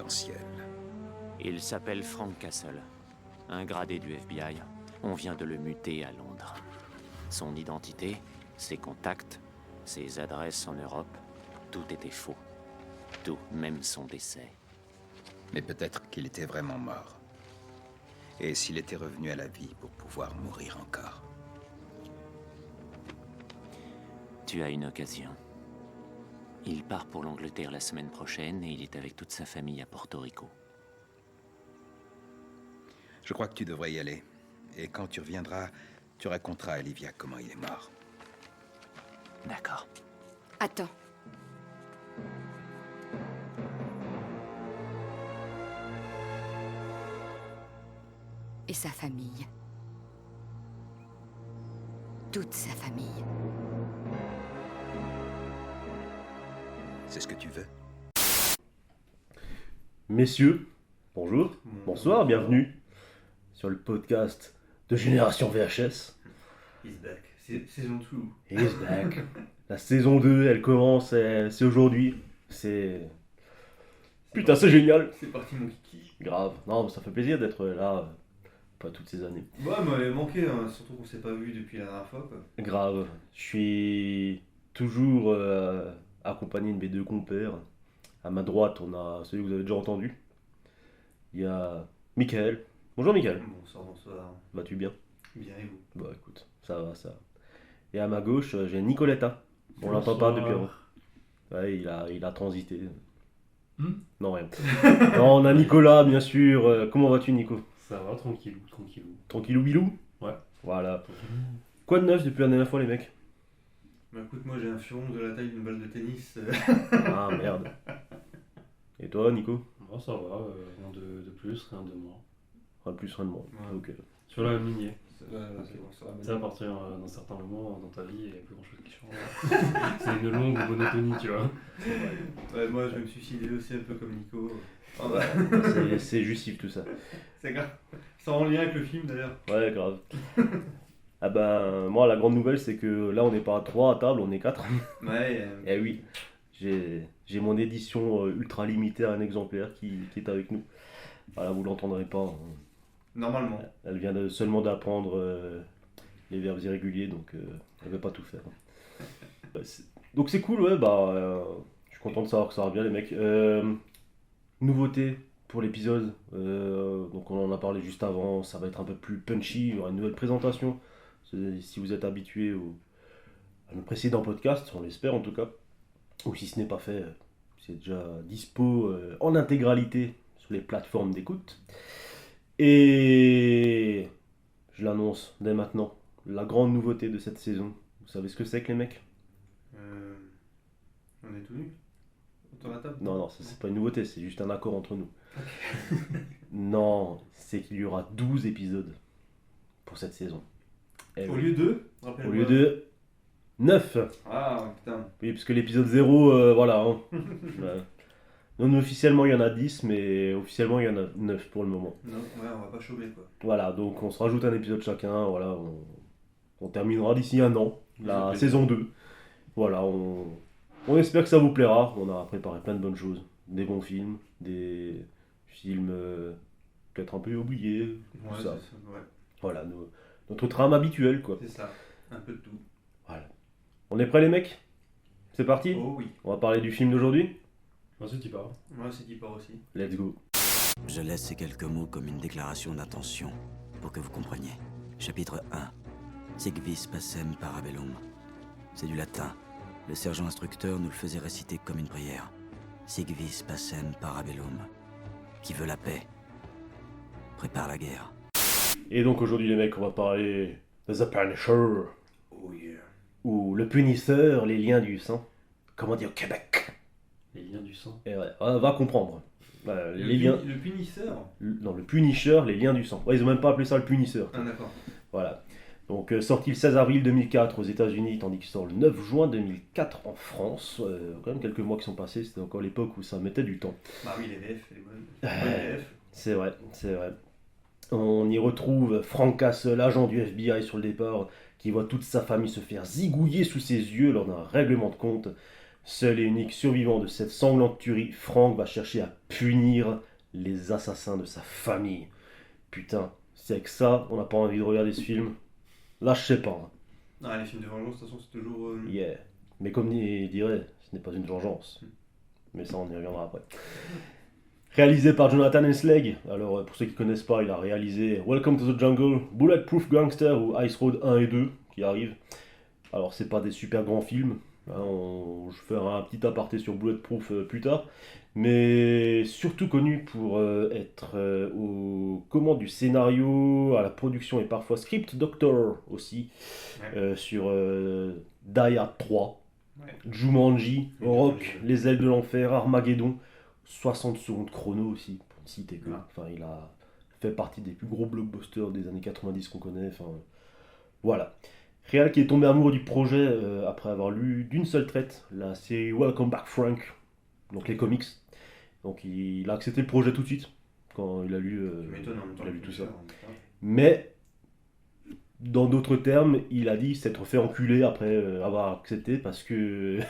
confidentiel. Il s'appelle Frank Castle, un gradé du FBI. On vient de le muter à Londres. Son identité, ses contacts, ses adresses en Europe, tout était faux. Tout, même son décès. Mais peut-être qu'il était vraiment mort. Et s'il était revenu à la vie pour pouvoir mourir encore. Tu as une occasion. Il part pour l'Angleterre la semaine prochaine et il est avec toute sa famille à Porto Rico. Je crois que tu devrais y aller. Et quand tu reviendras, tu raconteras à Olivia comment il est mort. D'accord. Attends. Et sa famille. Toute sa famille. C'est ce que tu veux? Messieurs, bonjour, bonsoir, bienvenue sur le podcast de Génération VHS. He's back. Saison 2. He's back. La saison 2, elle commence, c'est aujourd'hui. C'est... Putain, c'est génial. C'est parti mon kiki. Grave. Non, mais ça fait plaisir d'être là, pas toutes ces années. Ouais, m'avait manqué, hein, surtout qu'on s'est pas vu depuis la dernière fois, quoi. Grave. Je suis toujours accompagné de mes deux compères. À ma droite, on a celui que vous avez déjà entendu. Il y a Michael. Bonjour Michael. Bonsoir, bonsoir. Vas-tu bien? Bien et vous? Bah écoute, ça va, ça va. Et à ma gauche, j'ai Nicoletta. On l'entend pas depuis avant. Ouais, il a transité. Non, rien. Non, on a Nicolas, bien sûr. Comment vas-tu, Nico? Ça va, tranquillou, tranquillou. Tranquillou bilou? Ouais. Voilà. Quoi de neuf depuis la dernière fois, les mecs? Bah écoute, moi j'ai un furon de la taille d'une balle de tennis. Ah, merde. Et toi, Nico? Moi ça va, rien de plus, rien de moins. Rien de plus, rien de moins. Ouais. Ok. Sur la même lignée. C'est bon, ça va Tu sais, à partir d'un certain moment dans ta vie, il n'y a plus grand chose qui change. C'est une longue monotonie, tu vois. Ouais, moi je vais me suicider aussi un peu comme Nico. Ah, Ouais, c'est justif tout ça. c'est grave. Ça en lien avec le film d'ailleurs. Ouais, grave. Ah ben, moi, la grande nouvelle, c'est que là, on n'est pas à 3 à table, on est 4. Ouais. Eh oui, j'ai mon édition ultra limitée à un exemplaire qui est avec nous. Voilà, vous l'entendrez pas. Hein. Normalement. Elle vient seulement d'apprendre les verbes irréguliers, donc elle ne veut pas tout faire. Bah, donc c'est cool, ouais, je suis content de savoir que ça va bien les mecs. Nouveauté pour l'épisode, donc on en a parlé juste avant, ça va être un peu plus punchy, il y aura une nouvelle présentation. Si vous êtes habitué à nos précédents podcasts, on l'espère en tout cas, ou si ce n'est pas fait, c'est déjà dispo en intégralité sur les plateformes d'écoute. Et je l'annonce dès maintenant, la grande nouveauté de cette saison. Vous savez ce que c'est que les mecs? On est tout nus autour de la table? Non, ça, c'est pas une nouveauté, c'est juste un accord entre nous. Non, c'est qu'il y aura 12 épisodes pour cette saison. Eh Au oui. lieu de Au lieu de 9. Ah putain. Oui, parce que l'épisode 0, voilà. Hein. Ouais. Non, officiellement il y en a 10, mais officiellement il y en a 9 pour le moment. Non, ouais, on va pas chômer quoi. Voilà, donc on se rajoute un épisode chacun, voilà, on terminera d'ici un an, la saison 2. Voilà, on espère que ça vous plaira, on a préparé plein de bonnes choses, des bons films, des films peut-être un peu oubliés, tout Ouais, ça. ouais. Voilà, notre trame habituelle quoi. C'est ça, un peu de tout. Voilà. On est prêts les mecs? C'est parti? Oh oui. On va parler du film d'aujourd'hui? Ensuite tu pars. Moi c'est qui part aussi. Let's go. Je laisse ces quelques mots comme une déclaration d'intention, pour que vous compreniez. Chapitre 1. Sic vis pacem parabellum. C'est du latin. Le sergent instructeur nous le faisait réciter comme une prière. Sic vis pacem parabellum. Qui veut la paix, prépare la guerre. Et donc aujourd'hui les mecs, on va parler de The Punisher, Oh yeah. ou Le Punisseur, les liens du sang. Comment dire au Québec? Les liens du sang. Et ouais, on va comprendre. Les liens... Le punisseur. Non, le Punisher, les liens du sang. Ouais, ils ont même pas appelé ça le Punisseur. Ah d'accord. Voilà. Donc sorti le 16 avril 2004 aux États-Unis, tandis qu'il sort le 9 juin 2004 en France. Quand même quelques mois qui sont passés, c'était encore l'époque où ça mettait du temps. Bah oui, les VF, les bonnes VF. C'est vrai, c'est vrai. On y retrouve Frank Castle, agent du FBI sur le départ, qui voit toute sa famille se faire zigouiller sous ses yeux lors d'un règlement de compte. Seul et unique survivant de cette sanglante tuerie, Frank va chercher à punir les assassins de sa famille. Putain, c'est avec ça, on n'a pas envie de regarder ce film. Là, je sais pas. Ah, les films de vengeance, de toute façon, c'est toujours. Yeah. Mais comme il dirait, ce n'est pas une vengeance. Mais ça, on y reviendra après. Réalisé par Jonathan Hensleigh. Alors, pour ceux qui ne connaissent pas, il a réalisé Welcome to the Jungle, Bulletproof Gangster ou Ice Road 1 et 2 qui arrivent. Alors, c'est pas des super grands films. Hein, je ferai un petit aparté sur Bulletproof plus tard. Mais surtout connu pour être aux commandes du scénario, à la production et parfois script doctor aussi. Sur Die Hard 3, Jumanji, Rock, Les Ailes de l'Enfer, Armageddon. 60 secondes chrono aussi, pour ne citer que. Enfin, il a fait partie des plus gros blockbusters des années 90 qu'on connaît. Enfin, voilà. Réal qui est tombé amoureux du projet après avoir lu d'une seule traite la série Welcome Back Frank, donc les comics. Donc il a accepté le projet tout de suite quand il a lu, tout ça. Mais dans d'autres termes, il a dit s'être fait enculer après avoir accepté parce que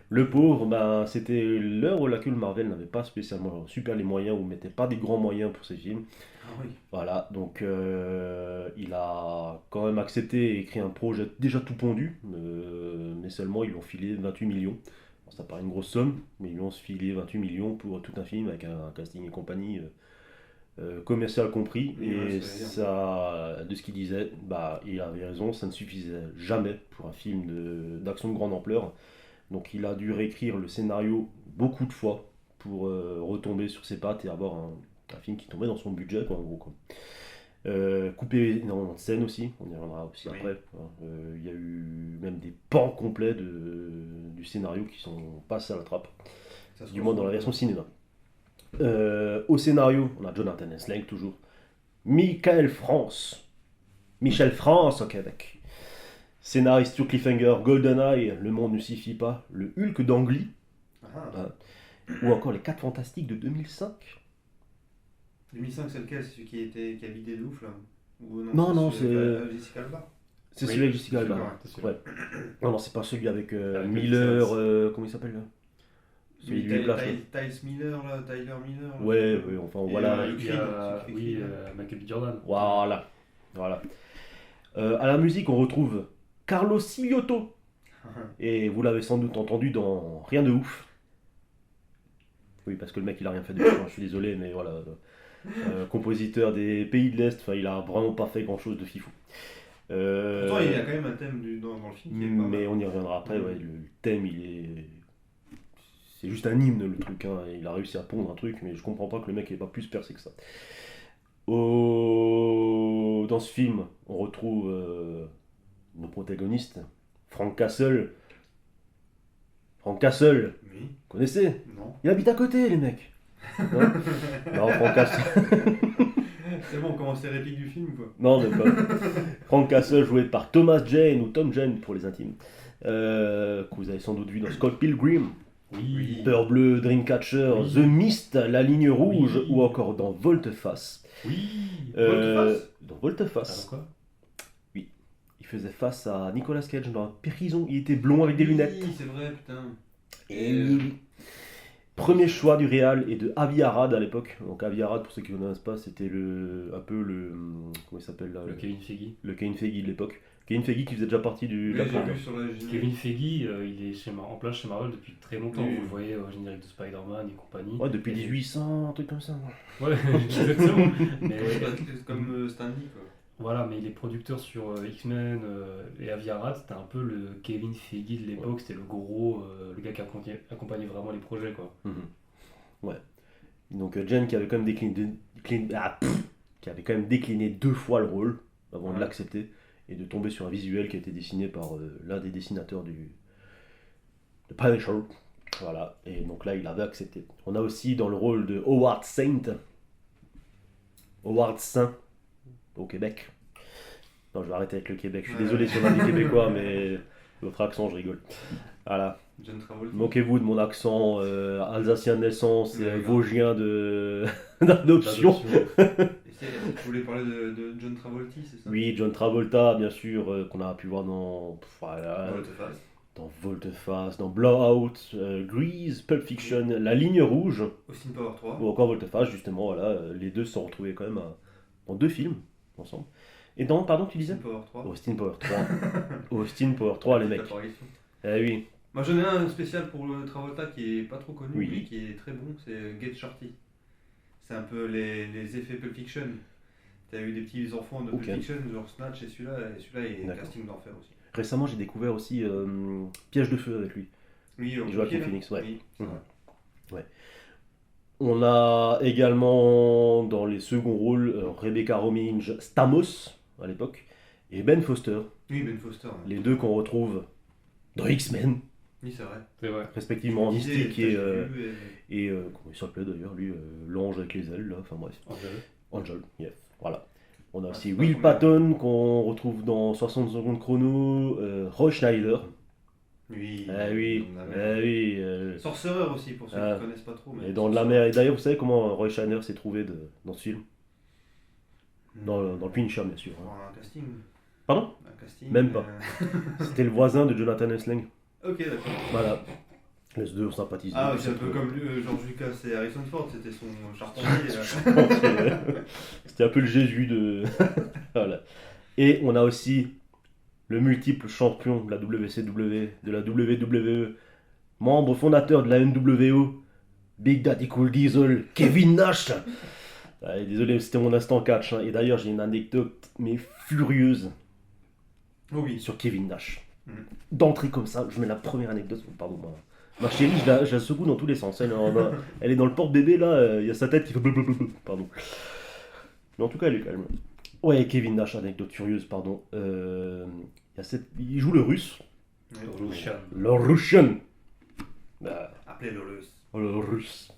le pauvre, ben, c'était l'heure où laquelle Marvel n'avait pas spécialement super les moyens ou mettait pas des grands moyens pour ses films. Ah oui. Voilà, donc il a quand même accepté et écrit un projet déjà tout pondu, mais seulement ils lui ont filé 28 millions. Bon, ça paraît une grosse somme, mais ils lui ont filé 28 millions pour tout un film avec un casting et compagnie commercial compris. Oui, et ça ça, de ce qu'il disait, bah, il avait raison, ça ne suffisait jamais pour un film d'action de grande ampleur. Donc il a dû réécrire le scénario beaucoup de fois pour retomber sur ses pattes et avoir un film qui tombait dans son budget, quoi, en gros, quoi. Coupé énormément de scènes aussi, on y reviendra aussi après. Il y a eu même des pans complets du scénario qui sont passés à la trappe, du moins dans la version cinéma. Au scénario, on a Jonathan Hensleigh toujours, Michel France au Québec. Scénariste sur Cliffhanger, GoldenEye, Le Monde ne suffit pas, Le Hulk d'Angly, ou encore Les 4 Fantastiques de 2005. 2005, c'est lequel? C'est celui qui a vidé de ouf là? Ou Non, c'est Jessica Alba. C'est celui avec Jessica Alba. Ouais. Non, c'est pas celui avec Miller, comment il s'appelle là? Celui du Flash. Tyler Miller là. Ouais, enfin voilà. Michael B. Jordan. Voilà. À la musique, on retrouve Carlos Silioto. Et vous l'avez sans doute entendu dans Rien de ouf. Oui, parce que le mec il a rien fait de je suis désolé, mais voilà. Compositeur des pays de l'Est, il a vraiment pas fait grand chose de fifou. Pourtant, il y a quand même un thème dans le film qui est pas mais mal. on y reviendra après, le thème c'est juste un hymne le truc, hein. Il a réussi à pondre un truc, mais je comprends pas que le mec ait pas plus percé que ça. Dans ce film, on retrouve nos protagonistes, Frank Castle. Frank Castle, Oui. vous connaissez? Non. Il habite à côté, les mecs. Hein? Non, Frank Castle. C'est bon, on commence les répliques du film quoi. Non, mais pas. Frank Castle joué par Thomas Jane ou Tom Jane pour les intimes. Que vous avez sans doute vu dans Scott Pilgrim. Oui. Peur bleue, Dreamcatcher, Oui. The Mist, La Ligne Rouge, Oui. ou encore dans Volte-Face. Oui. Dans Volte-Face, quoi? il faisait face à Nicolas Cage dans la prison. Il était blond avec des lunettes. Oui, c'est vrai, putain. Et premier choix du Real et de Avi Arad à l'époque. Donc Avi Arad, pour ceux qui ne connaissent pas, c'était un peu le comment il s'appelle là, Le Kevin Feige. le Kevin Feige de l'époque. Kevin Feige qui faisait déjà partie de la J'ai prog. vu sur la générique. Kevin Feige, il est en place chez Marvel depuis très longtemps. Oui. Vous le voyez au générique de Spider-Man et compagnie. Ouais, depuis Et- 1800, un truc comme ça. Ouais, exactement. Mais C'est comme Stanley quoi. voilà, mais il est producteur sur X-Men et Avi Arad. C'était un peu le Kevin Feige de l'époque. C'était le gros, le gars qui accompagnait vraiment les projets quoi. Ouais. Donc Jen qui avait quand même décliné 2 fois le rôle avant de l'accepter et de tomber sur un visuel qui a été dessiné par l'un des dessinateurs de Punisher. Voilà. Et donc là, il avait accepté. On a aussi dans le rôle de Howard Saint au Québec. Non, je vais arrêter avec le Québec. Je suis désolé si on a des Québécois, mais votre accent, je rigole. Voilà. John Travolta. Moquez-vous de mon accent alsacien de naissance et Ouais, vosgien d'adoption. Tu voulais parler de John Travolta, c'est ça? Oui, John Travolta, bien sûr, qu'on a pu voir dans. Voilà. Volte-face. dans Volte-Face, dans Blowout, Grease, Pulp Fiction, La Ligne Rouge, Austin Power 3. ou encore Volte-Face, justement, voilà, les deux se sont retrouvés quand même dans 2 films ensemble. Et dans, pardon, tu disais Austin Power 3. Austin Power 3. Austin Power 3, les mecs. Apparition. Eh oui. Moi j'en ai un spécial pour le Travolta qui est pas trop connu, Oui. mais qui est très bon, c'est Get Shorty. C'est un peu les effets Pulp Fiction. T'as eu des petits enfants de Ok. Pulp Fiction, genre Snatch, et celui-là est D'accord. casting d'enfer aussi. Récemment, j'ai découvert aussi Piège de feu avec lui. Oui, Il joue avec Phoenix, ouais. Oui, c'est Mhm. vrai. On a également dans les seconds rôles Rebecca Romijn Stamos à l'époque et Ben Foster, Oui, Ben Foster. Ouais. les deux qu'on retrouve dans X-Men, Oui, c'est vrai. C'est vrai. respectivement Disait, Mystique et et... comment il s'appelait d'ailleurs lui, l'ange avec les ailes là, enfin bref, Angel, yes, voilà. On a aussi c'est pas Will son Patton qu'on retrouve dans 60 secondes chrono, Roy Schneider, Oui. ah oui, Dans la ah mer. oui, Sorcerer aussi, pour ceux Ah. qui connaissent pas trop. Mais et dans de la mer. Et d'ailleurs, vous savez comment Roy Schneider s'est trouvé dans ce film, Hmm. dans le Punisher bien sûr. Pour un casting. Pardon? Un casting. Même pas. C'était le voisin de Jonathan Hensling. Ok, d'accord. Voilà. Les deux ont sympathisé. Ah, c'est un peu comme George Lucas et Harrison Ford, c'était son charpentier. C'était un peu le Jésus de. Voilà. Et on a aussi le multiple champion de la WCW, de la WWE, membre fondateur de la NWO, Big Daddy Cool Diesel, Kevin Nash. Ouais, désolé, c'était mon instant catch. Hein. Et d'ailleurs, j'ai une anecdote, mais furieuse, Oh oui. sur Kevin Nash. Mhm. D'entrée comme ça, je mets la première anecdote. Pardon, ma chérie, je la secoue dans tous les sens. Elle est dans le porte-bébé, là, il y a sa tête qui fait blablabla. Pardon. Mais en tout cas, elle est calme. Ouais, Kevin Nash, anecdote furieuse, pardon. Il joue le russe. Russian. Le Russian. Bah, Appelez-le russe. le russe.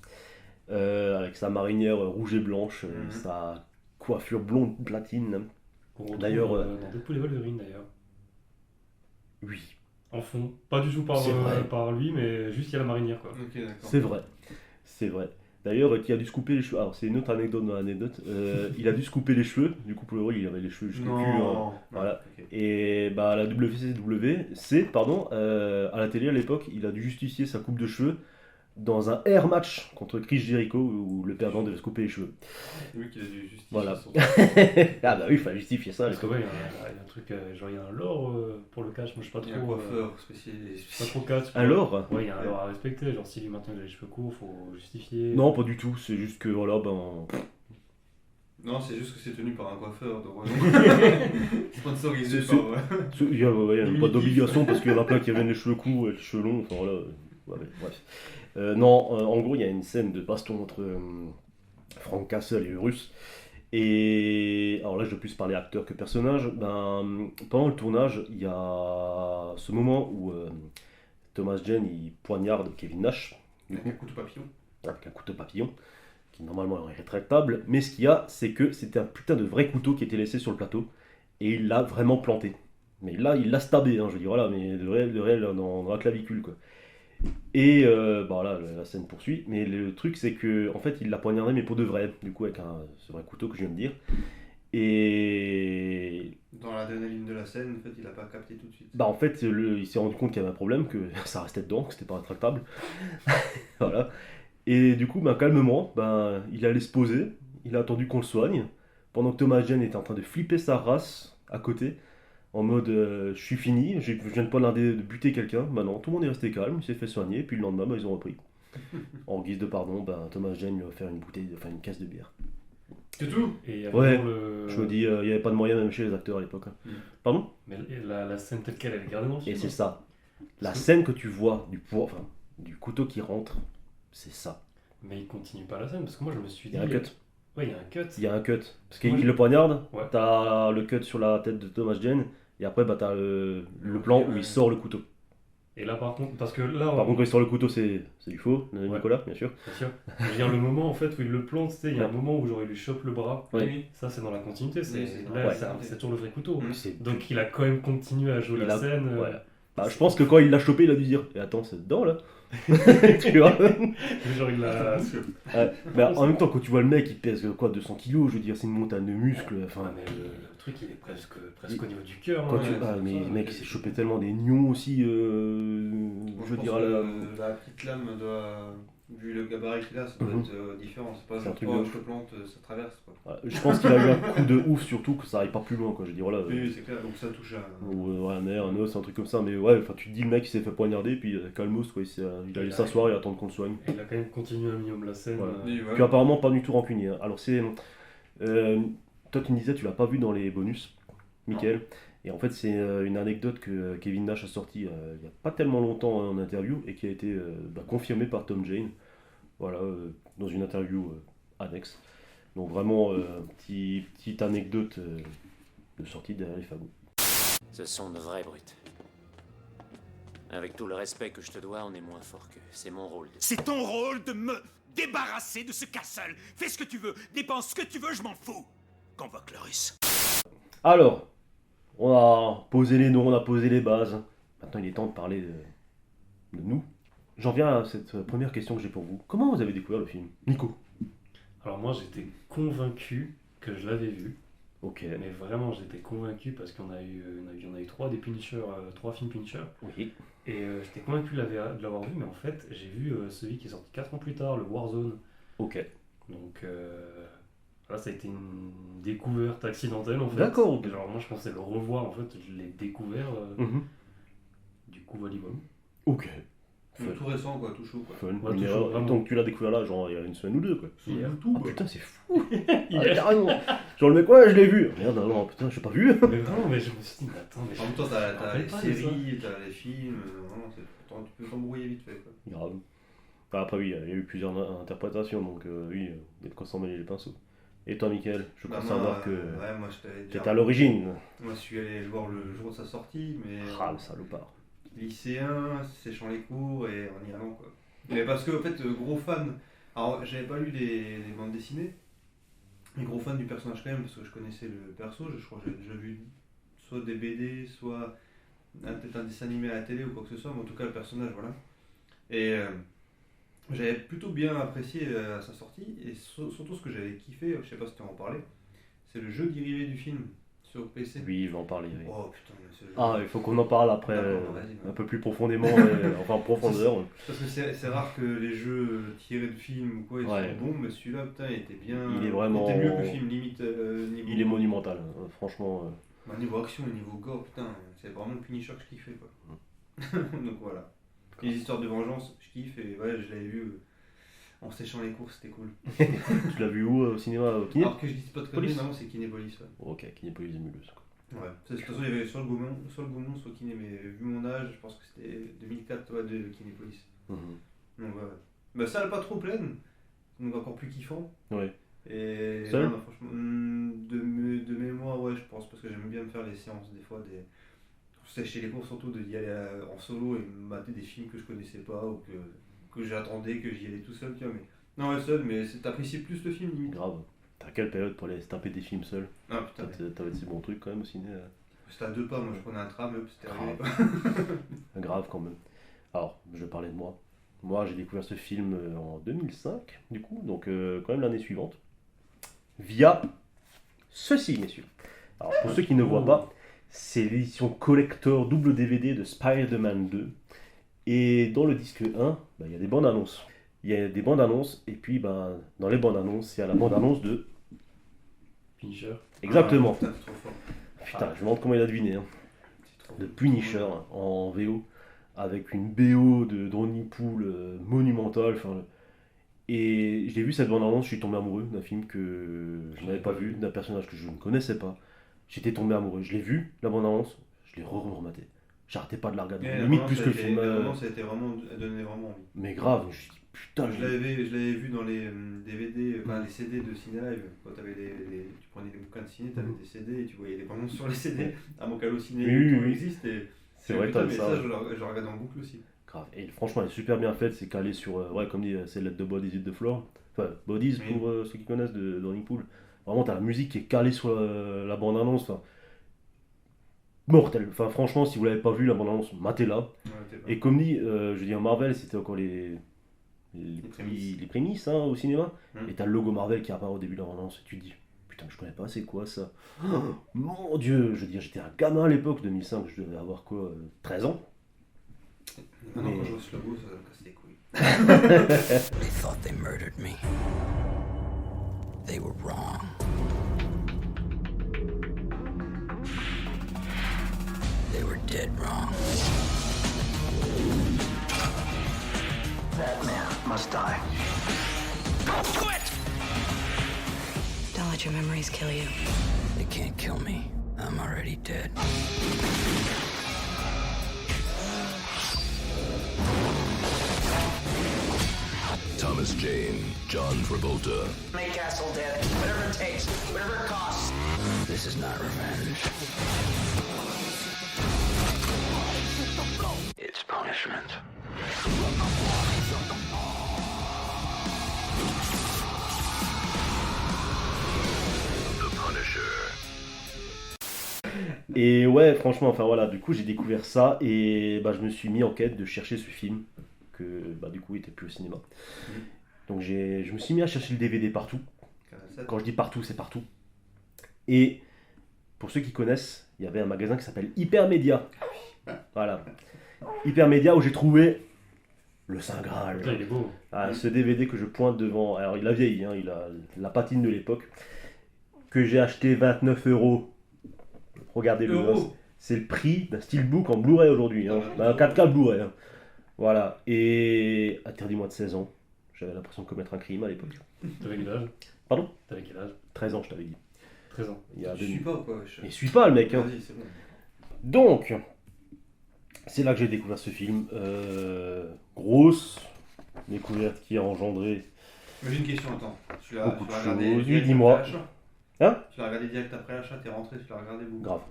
Avec sa marinière rouge et blanche, Mhm. sa coiffure blonde platine. Qu'on retrouve D'ailleurs, dans Deadpool et Wolverine d'ailleurs. Oui, En fond. Pas du tout par, C'est vrai. par lui, mais juste il y a la marinière quoi. Ok, d'accord. c'est vrai. C'est vrai. D'ailleurs, qui a dû se couper les cheveux. Alors, c'est une autre anecdote dans l'anecdote. Il a dû se couper les cheveux. Du coup, pour le rôle, il avait les cheveux jusqu'au cul. Hein. Non. Voilà. Ok. Et bah, la WCW, pardon, à la télé à l'époque, il a dû justifier sa coupe de cheveux dans un air match contre Chris Jericho où le perdant devait se couper les cheveux. C'est lui qui a dû justifier Voilà. son... Ah bah oui, il fallait justifier ça. à Parce que l'époque. ouais, il y a un truc, genre il y a un lore pour le catch, moi je suis pas Il y a un trop. coiffeur spécialisé. Pas trop catch. Alors Ouais, il y a un lore à respecter, genre si lui maintenant il a les cheveux courts, faut justifier. Non, pas du tout. C'est juste que voilà, ben. Non, c'est juste que c'est tenu par un coiffeur. Donc... Sponsorisé C'est- par... Il y a, ouais, il y a pas Diminutif. d'obligation parce qu'il y en a plein qui avaient les cheveux courts et les cheveux longs. Enfin voilà. Ouais, bref. Non, en gros, il y a une scène de baston entre Frank Castle et le Russe. Et alors là, je vais plus parler acteur que personnage. Ben, pendant le tournage, il y a ce moment où Thomas Jane il poignarde Kevin Nash du Avec coup, un couteau papillon. avec un couteau papillon qui normalement est rétractable. Mais ce qu'il y a, c'est que c'était un putain de vrai couteau qui était laissé sur le plateau et il l'a vraiment planté. Mais là, il l'a stabé, hein, je veux dire, voilà, mais de réel dans la clavicule, quoi. Et bah là, la scène poursuit, mais le truc c'est que en fait il l'a poignardé mais pour de vrai, du coup avec ce vrai couteau que je viens de dire. Et Dans l'adrénaline de la scène, en fait, il a pas capté tout de suite. bah en fait il s'est rendu compte qu'il y avait un problème, que ça restait dedans, que c'était pas rétractable. Voilà. Et du coup, ben, calmement, ben, il allait se poser, il a attendu qu'on le soigne, pendant que Thomas Jane était en train de flipper sa race à côté, en mode je suis fini, je viens de poignarder, de buter quelqu'un. Maintenant, tout le monde est resté calme, il s'est fait soigner, puis le lendemain, ben, ils ont repris. En guise de pardon, ben, Thomas Jane lui a offert une caisse de bière. C'est tout. Et il y a Ouais, vraiment le. Je me dis, il n'y avait pas de moyen même chez les acteurs à l'époque. Hein. Mm. Pardon? Mais la scène telle qu'elle, elle est gardée dans le film. Et c'est ça. La scène que tu vois du couteau qui rentre, c'est ça. Mais il continue pas la scène, parce que moi je me suis Il dit. y a un cut. Ouais, il y a un cut. Il y a un cut. Parce Moi, qu'il le poignarde, Ouais. t'as le cut sur la tête de Thomas Jane, et après bah, t'as le plan où Ouais. il sort le couteau. Et là par contre, parce que là, Par contre, quand il sort le couteau, c'est du faux, Ouais. Nicolas, bien sûr. bien sûr, je veux dire, le moment en fait où il le plante, tu sais, il y a un Ouais. moment où genre il lui chope le bras. Ouais. Oui. Ça c'est dans la continuité, c'est Oui, c'est dans là la c'est continuité. toujours le vrai couteau. Mm. C'est- Donc il a quand même continué à jouer Il la a- scène. ouais. Bah, je pense que quand il l'a chopé, il a dû dire et attends, c'est dedans là. Tu vois. Genre il l'a. Ouais. Mais en même temps, quand tu vois le mec, il pèse quoi, 200 kilos, je veux dire, c'est une montagne de muscles. Enfin, Ouais, mais le truc, il est presque au niveau du cœur. Quand hein, tu... c'est Ah, comme mais ça. mec, il s'est chopé tellement des nions aussi. Moi, Je veux pense dire, que la petite lame doit, vu le gabarit qu'il a, ça doit Mhm. être différent. C'est pas C'est un genre truc toi, de je ouf. te plante, ça traverse quoi. je pense qu'il a eu un coup de ouf, surtout que ça aille pas plus loin, quoi. Je dis, voilà. Oui, c'est clair, donc ça touche à. Ou un nerf, un os, un truc comme ça. Mais ouais, enfin, tu te dis, le mec, il s'est fait poignarder, puis calmos, quoi. Il allait s'asseoir et attendre qu'on le soigne. Il a quand même continué à minimum la scène. Voilà. Oui, ouais. Puis apparemment, pas du tout rancunier. Hein. Alors, c'est. Toi, tu me disais, tu l'as pas vu dans les bonus, Mickaël. Et en fait, c'est une anecdote que Kevin Nash a sortie il y a pas tellement longtemps en interview et qui a été confirmée par Tom Jane. Voilà, dans une interview annexe. Donc, vraiment, petite anecdote de sortie derrière les fagots. Ce sont de vrais brutes. Avec tout le respect que je te dois, on est moins fort qu'eux. C'est mon rôle de... C'est ton rôle de me débarrasser de ce Castle. Fais ce que tu veux, dépense ce que tu veux, je m'en fous. Convoque le russe. Alors, on a posé les noms, on a posé les bases. Maintenant, il est temps de parler de nous. J'en viens à cette première question que j'ai pour vous. Comment vous avez découvert le film, Nico? Alors moi, j'étais convaincu que je l'avais vu. Ok. Mais vraiment, j'étais convaincu parce qu'on a eu 3 des Punisher, 3 films Punisher. Oui. Et j'étais convaincu de l'avoir vu, mais en fait, j'ai vu celui qui est sorti 4 ans plus tard, le Warzone. Ok. Donc là, ça a été une découverte accidentelle en fait. D'accord, ok. Et genre, moi, je pensais le revoir, en fait, je l'ai découvert. Mhm. Du coup, voilà. Ok. Tout récent quoi, tout chaud quoi. Fun. Ouais, Une toujours, erreur. vraiment. Donc tu l'as découvert là, genre il y a une semaine ou deux, quoi. Hier. Ah putain, c'est fou. Ah, carrément. Genre le mec, ouais, je l'ai vu. Merde, non, putain, je l'ai pas vu. Mais vraiment, mais je me suis dit, mais attends, mais En même temps, t'as rappelle les pas de séries, t'as les films, vraiment, tu peux t'embrouiller vite fait quoi. Grave. Enfin, après, oui, il y a eu plusieurs interprétations, donc oui, il y a de quoi s'en mêler les pinceaux. Et toi, Mickaël, je crois savoir que Ouais, moi je t'avais dit. t'étais à l'origine. Moi je suis allé le voir le jour de sa sortie, mais. Ah, le salopard. Lycéen, séchant les cours et en y allant quoi. Mais parce que en fait, gros fan. Alors j'avais pas lu les bandes dessinées, mais gros fan du personnage quand même parce que je connaissais le perso. Je crois que j'avais déjà vu soit des BD, soit peut-être un dessin animé à la télé ou quoi que ce soit, mais en tout cas le personnage voilà. Et j'avais plutôt bien apprécié à sa sortie et surtout ce que j'avais kiffé, je sais pas si tu en parlais, c'est le jeu dérivé du film sur PC. Oui, je vais en parler. Oui. Oh putain, mais ce jeu. Ah, il faut qu'on en parle après, D'accord, vas-y, un peu plus profondément, enfin en profondeur. Parce que c'est rare que les jeux tirés de films ou quoi ils Ouais. sont bons, mais celui-là putain il était bien. Il est vraiment- Il était mieux que le film, limite niveau. Il est monumental, franchement. Bah, niveau action et niveau gore, putain, c'est vraiment le Punisher que je kiffais quoi. Donc voilà. Les histoires de vengeance, je kiffe et ouais, je l'avais vu en séchant les cours, c'était cool. Tu l'as vu où au cinéma, au Kiné? Alors que je dis pas de conneries, Police. non, c'est Kinépolis. Ouais. Ok, Kinépolis et Mulhouse. Quoi. Ouais. De toute façon, il y avait soit le Gaumont, soit Kiné, mais vu mon âge, je pense que c'était 2004 ouais, de Kinépolis. Mhm. Donc ouais. Bah, salle pas trop pleine, donc encore plus kiffant. Ouais. Et Seul non, franchement, de mémoire, ouais, je pense, parce que j'aime bien me faire les séances des fois, pour sécher les cours, surtout d'y aller en solo et me mater des films que je connaissais pas ou que j'attendais, que j'y allais tout seul, tu vois. Mais non, ouais, seul, mais t'apprécies plus le film limite. Grave. T'as quelle période pour aller se taper des films seul? Ah putain, T'avais de ces bons trucs quand même au ciné. c'était à 2 pas, moi je prenais un tram, c'était arrivé. Grave quand même. Alors, je vais parler de moi. Moi, j'ai découvert ce film en 2005, du coup, donc quand même l'année suivante, via ceci, messieurs. Alors, pour ceux qui ne voient pas, c'est l'édition collector double DVD de Spider-Man 2. Et dans le disque 1, il y a des bandes annonces. Il y a des bandes annonces, et puis dans les bandes annonces, il y a la bande annonce de. Punisher. Exactement. Ah, putain, c'est trop fort. Putain, je me demande comment il a deviné. Hein. C'est trop De fort. Punisher en VO avec une BO de Donny Pool monumentale. Et j'ai vu cette bande-annonce, je suis tombé amoureux d'un film que je n'avais pas vu, d'un personnage que je ne connaissais pas. J'étais tombé amoureux. Je l'ai vu, la bande-annonce, je l'ai rematé. J'arrêtais pas de la regarder. Et Limite vraiment, plus ça que a le été- film. vraiment, ça a été vraiment, donné vraiment envie. Mais grave, je me suis dit putain, Je l'avais vu dans les DVD, enfin les CD de Ciné Live. Quand tu prenais des bouquins de ciné, tu avais des CD et tu voyais les bandes annonces sur les CD. À mon calo ciné, Oui, tout oui. existe. Et C'est vrai, putain, t'as mais ça. ça, je le regarde en boucle aussi. Grave. Et franchement, elle est super bien faite, c'est calé sur, ouais, comme dit, c'est Let the Bodies Hit the Floor. Enfin, Bodies Oui. pour ceux qui connaissent de Donny Pool. Vraiment, t'as la musique qui est calée sur la bande-annonce. Mortel. Enfin, franchement, si vous l'avez pas vu, la bande-annonce, matez-la. Ouais, t'es pas- Et comme dit, je veux dire, Marvel, c'était encore les prémices. prémices hein, au cinéma. Mm. Et t'as le logo Marvel qui apparaît au début de la bande-annonce. Et tu te dis, putain, je connais pas, c'est quoi ça? Oh, mon Dieu, je veux dire, j'étais un gamin à l'époque, 2005, je devais avoir quoi, 13 ans? Maintenant, Mais- quand je vois ce logo, ça me casse les couilles. They thought they murdered me. They were wrong. They were dead wrong. That man must die. Quit! Don't let your memories kill you. They can't kill me. I'm already dead. Thomas Jane, John Travolta. Make Castle dead. Whatever it takes. Whatever it costs. This is not revenge. It's punishment. The Punisher. Et ouais, franchement, enfin voilà, du coup j'ai découvert ça et bah, je me suis mis en quête de chercher ce film que bah, du coup il était plus au cinéma. Donc je me suis mis à chercher le DVD partout. Quand je dis partout, c'est partout. Et pour ceux qui connaissent, il y avait un magasin qui s'appelle Hypermédia. Voilà. Hypermédia où j'ai trouvé le Saint Graal. Putain, il est beau. Ah, ce DVD que je pointe devant, alors il a vieilli, hein, il a la patine de l'époque, que j'ai acheté 29 €. Regardez le Euros. c'est le prix d'un steelbook en Blu-ray aujourd'hui, hein. Un 4K Blu-ray. Hein. Voilà, et interdit moins de 16 ans. J'avais l'impression de commettre un crime à l'époque. T'avais quel âge? Pardon? T'avais quel âge? 13 ans, je t'avais dit. 13 ans. Il y a Je suis pas ou quoi, wesh. Il suit pas le mec. Hein. Vas-y, c'est bon. Donc, c'est là que j'ai découvert ce film. Grosse découverte qui a engendré. Mais j'ai une question, attends. Tu l'as Beaucoup de regardé choses. direct Dis-moi. après l'achat Hein? Tu l'as regardé direct après l'achat, t'es rentré, tu l'as regardé beaucoup. Grave.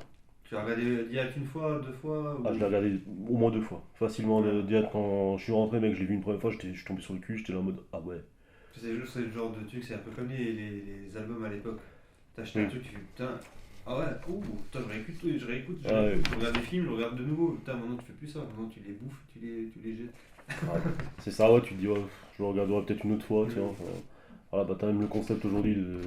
Tu l'as regardé direct une fois, deux fois ou... Ah, je l'ai regardé au moins 2 fois. Facilement, direct quand je suis rentré, mec, je l'ai vu une première fois, je suis tombé sur le cul, j'étais là en mode ah ouais. C'est le genre de truc, c'est un peu comme les albums à l'époque. T'achetais un truc, tu fais putain, ah ouais, ouh, putain, je réécoute, Ah ouais. je regarde des films, je regarde de nouveau, putain, maintenant tu fais plus ça, maintenant tu les bouffes, tu les jettes. Ouais. C'est ça, ouais, tu te dis, ouais, je le regarderai peut-être une autre fois, tiens. Voilà, bah t'as même le concept aujourd'hui de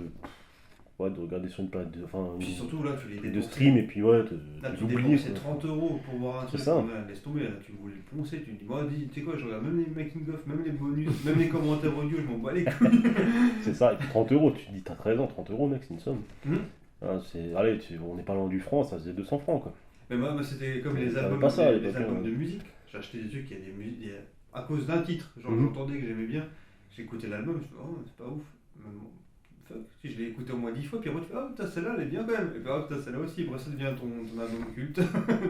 regarder sur une planète, Puis surtout là, tu les de dépenses. stream, et puis ouais, Là, tu t'oublies, dépensais quoi. 30 € pour voir un truc, ça. ouais, laisse tomber, là, tu voulais le poncer, tu te dis, moi, dis, tu sais quoi, je regarde même les making-of, même les bonus, même les commentaires audio, je m'en bats les couilles. C'est ça, et puis 30 €, tu te dis, t'as 13 ans, 30 €, mec, c'est une somme. Mhm. Ah, allez, on n'est pas loin du franc, ça faisait 200 francs, quoi. Mais moi, c'était comme les T'avais albums, pas ça à les l'époque, albums hein. de musique. J'ai acheté des trucs, il y a des musiques, à cause d'un titre, genre Mhm. j'entendais que j'aimais bien, j'écoutais l'album, je me suis dit, oh, c'est pas ouf. Même, fuck, si je l'ai écouté au moins 10 fois, puis après tu fais, oh putain, celle-là elle est bien quand même, et puis oh putain, celle-là aussi, après ça devient ton album culte.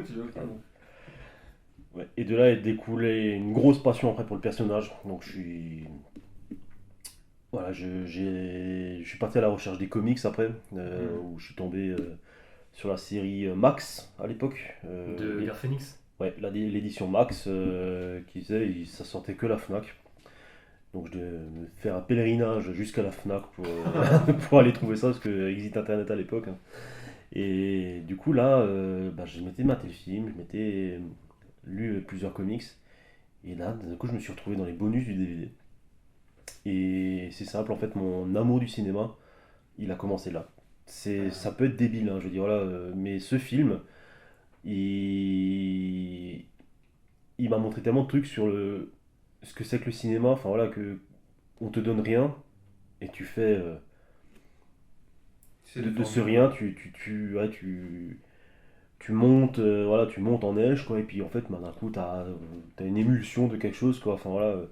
Tu vois, ok, bon. Ouais, et de là est découlée une grosse passion après pour le personnage. Donc je suis. Voilà, je suis parti à la recherche des comics après, où je suis tombé sur la série Max à l'époque. De Guerre Phoenix. Ouais, l'édition Max qui disait ça sortait que la Fnac. Donc je devais me faire un pèlerinage jusqu'à la Fnac pour, pour aller trouver ça parce que existe internet à l'époque. Hein. Et du coup là, je m'étais maté le film, je m'étais lu plusieurs comics. Et là, d'un coup, je me suis retrouvé dans les bonus du DVD. Et c'est simple, en fait, mon amour du cinéma, il a commencé là. Ça peut être débile, hein, je veux dire, voilà, mais ce film, il m'a montré tellement de trucs sur ce que c'est que le cinéma, enfin voilà, que on te donne rien et tu fais C'est de des ce formules. rien, tu montes, voilà, tu montes en neige, quoi, et puis en fait, d'un coup, t'as une émulsion de quelque chose, quoi, enfin voilà.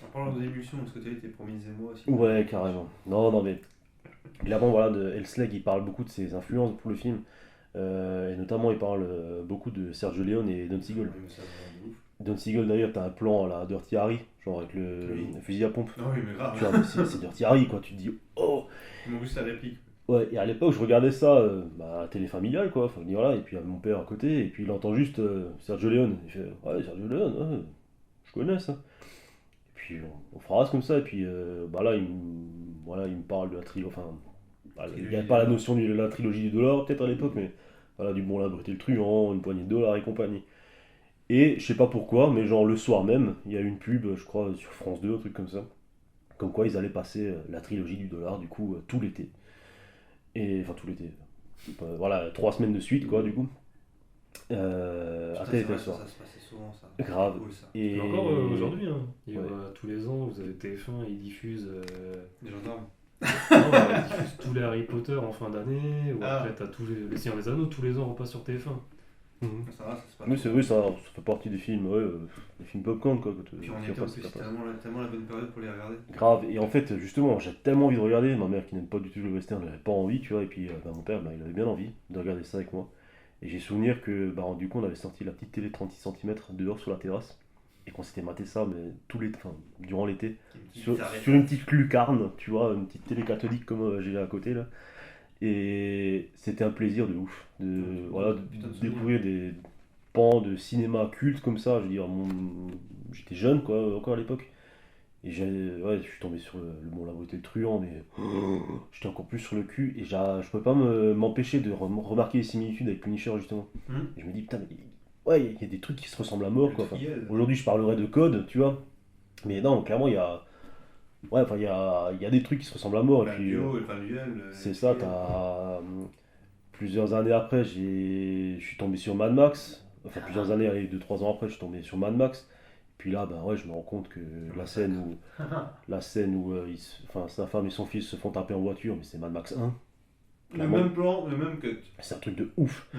En parlant d'émulsion, est-ce que tu as été promis et moi aussi? Ouais, carrément. Non, mais clairement, voilà, de Elslag, il parle beaucoup de ses influences pour le film. Et notamment, il parle beaucoup de Sergio Leone et Don Siegel. Ouais, mais ça va de ouf. Don Siegel, d'ailleurs, t'as un plan à la Dirty Harry, genre avec le fusil à pompe. Non, oui, mais grave. Tu vois, mais c'est Dirty Harry, quoi. Tu te dis, oh! Ils m'ont vu sa réplique. Ouais, et à l'époque, je regardais ça à télé familiale, quoi. Enfin, je dis, voilà, et puis il y a mon père à côté, et puis il entend juste Sergio Leone. Il fait, ouais, Sergio Leone, ouais, je connais ça. Puis on phrase comme ça, et puis là, il me parle de la trilogie. Enfin, il n'y a pas la notion de la trilogie du dollar, peut-être à l'époque, mais voilà, du bon, la brute et le truand, une poignée de dollars et compagnie. Et je sais pas pourquoi, mais genre le soir même, il y a une pub, je crois, sur France 2, un truc comme ça, comme quoi ils allaient passer la trilogie du dollar, du coup, tout l'été. Et enfin tout l'été. Voilà, 3 semaines de suite quoi du coup. Putain, à c'est télé vrai, soir. ça se passait souvent ça. Grave. Cool, ça. Et Mais encore aujourd'hui, hein. Ouais. Tous les ans, vous avez TF1, ils diffusent, Les gendarmes. non, bah, ils diffusent tous les Harry Potter en fin d'année, ou Ah. après t'as tous les Seigneurs des Anneaux, tous les ans repasse sur TF1. Ça va, ça se passe. Mais c'est vrai, ça fait partie des films, ouais, les films popcorn quoi. Puis on était en plus, c'était tellement la bonne période pour les regarder. Grave, et en fait, justement, j'ai tellement envie de regarder, ma mère qui n'aime pas du tout le western, elle avait pas envie, tu vois, et puis mon père, il avait bien envie de regarder ça avec moi. Et j'ai souvenir que, du coup, on avait sorti la petite télé 36 cm dehors sur la terrasse, et qu'on s'était maté ça, mais durant l'été, sur une petite lucarne, tu vois, une petite télé catholique comme j'ai à côté, là. Et c'était un plaisir de ouf, de découvrir des pans de cinéma culte comme ça, je veux dire, j'étais jeune, quoi, encore à l'époque. Et je suis tombé sur la beauté de Truand, mais j'étais encore plus sur le cul. Et je pouvais pas m'empêcher de remarquer les similitudes avec Punisher, justement. Et je me dis, putain, mais ouais, il y a des trucs qui se ressemblent à mort, quoi. Enfin, aujourd'hui, je parlerais de code, tu vois. Mais non, clairement, il y a des trucs qui se ressemblent à mort. Et puis, c'est ça, plusieurs années après, je suis tombé sur Mad Max. Enfin, plusieurs années, allez, 2-3 ans après, je suis tombé sur Mad Max. Puis là, je me rends compte que la scène où sa femme et son fils se font taper en voiture, mais c'est Mad Max 1. Le même plan, le même cut. C'est un truc de ouf.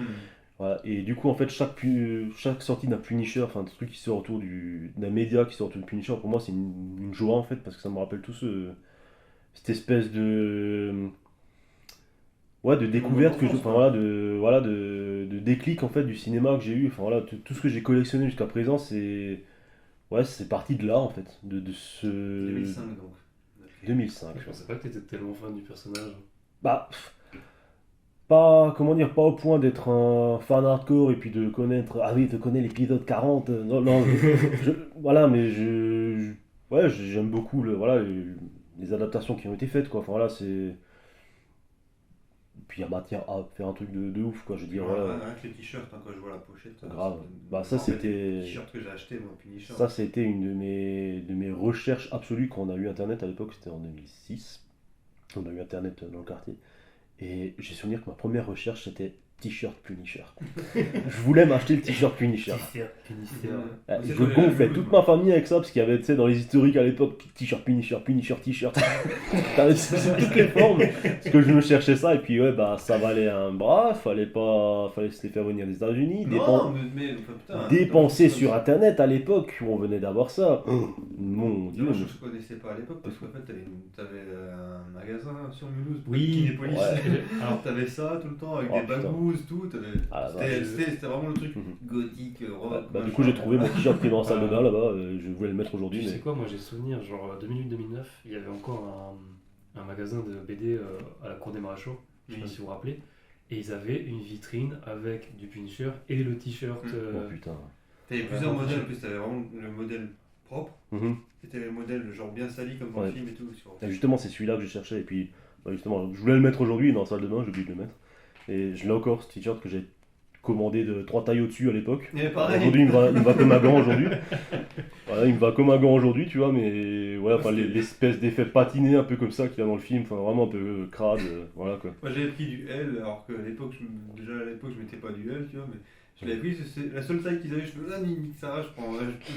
Voilà. Et du coup, en fait, chaque sortie d'un Punisher, enfin, d'un truc qui sort autour d'un média qui sort autour du Punisher, pour moi, c'est une joie, en fait, parce que ça me rappelle tout cette espèce de découverte de déclic, en fait, du cinéma que j'ai eu. Enfin, voilà, tout ce que j'ai collectionné jusqu'à présent, c'est parti de là, en fait, de ce... 2005, donc. 2005. Je pensais pas que t'étais tellement fan du personnage. Pas au point d'être un fan hardcore et puis de connaître... Ah oui, tu connais l'épisode 40. Non, voilà, mais j'aime beaucoup les adaptations qui ont été faites, quoi. Enfin, voilà, c'est... Puis il y a matière à faire un truc de ouf, quoi. Je veux dire, avec les t-shirts, quand je vois la pochette. Grave. Ça, c'était... Les t-shirts que j'ai acheté, moi, Punisher. Ça, c'était une de mes recherches absolues quand on a eu Internet à l'époque, c'était en 2006. On a eu Internet dans le quartier. Et j'ai souvenir que ma première recherche, c'était t-shirt Punisher. Je voulais m'acheter le t-shirt Punisher. Je gonflais toute ma famille avec ça, parce qu'il y avait, tu sais, dans les historiques à l'époque, t-shirt Punisher, t-shirt. T'avais toutes les formes. Parce que je me cherchais ça, et puis ça valait un bras, fallait se les faire venir des États-Unis. Dépenser sur Internet à l'époque, où on venait d'avoir ça. Mon Dieu. Moi, je ne connaissais pas à l'époque, parce qu'en fait, t'avais un magasin sur Mulhouse. Oui, Alors, t'avais ça tout le temps, avec des bagous, tout. C'était vraiment le truc gothique, rock. Du coup, j'ai trouvé mon t-shirt qui est dans la salle de bain là-bas, je voulais le mettre aujourd'hui. Tu sais quoi, moi j'ai souvenir, genre 2008-2009, il y avait encore un magasin de BD à la Cour des Maréchaux, je sais pas si vous vous rappelez, et ils avaient une vitrine avec du Punisher et le t-shirt. Oh putain. T'avais plusieurs modèles, en plus t'avais vraiment le modèle propre, c'était le modèle genre bien sali comme dans le film et tout. Et justement, c'est celui-là que je cherchais, et puis justement, je voulais le mettre aujourd'hui dans la salle de bain, j'ai oublié de le mettre. Et je l'ai encore, ce t-shirt que j'ai commandé de 3 tailles au-dessus à l'époque. Aujourd'hui, il me va comme un gant aujourd'hui. Voilà, il me va comme un gant aujourd'hui, tu vois, mais l'espèce d'effet patiné un peu comme ça qu'il y a dans le film, enfin vraiment un peu crade, voilà quoi. Moi j'avais pris du L, alors qu'à l'époque, je mettais pas du L, tu vois, mais je l'avais pris, c'est la seule taille qu'ils avaient, je me dis, ça, je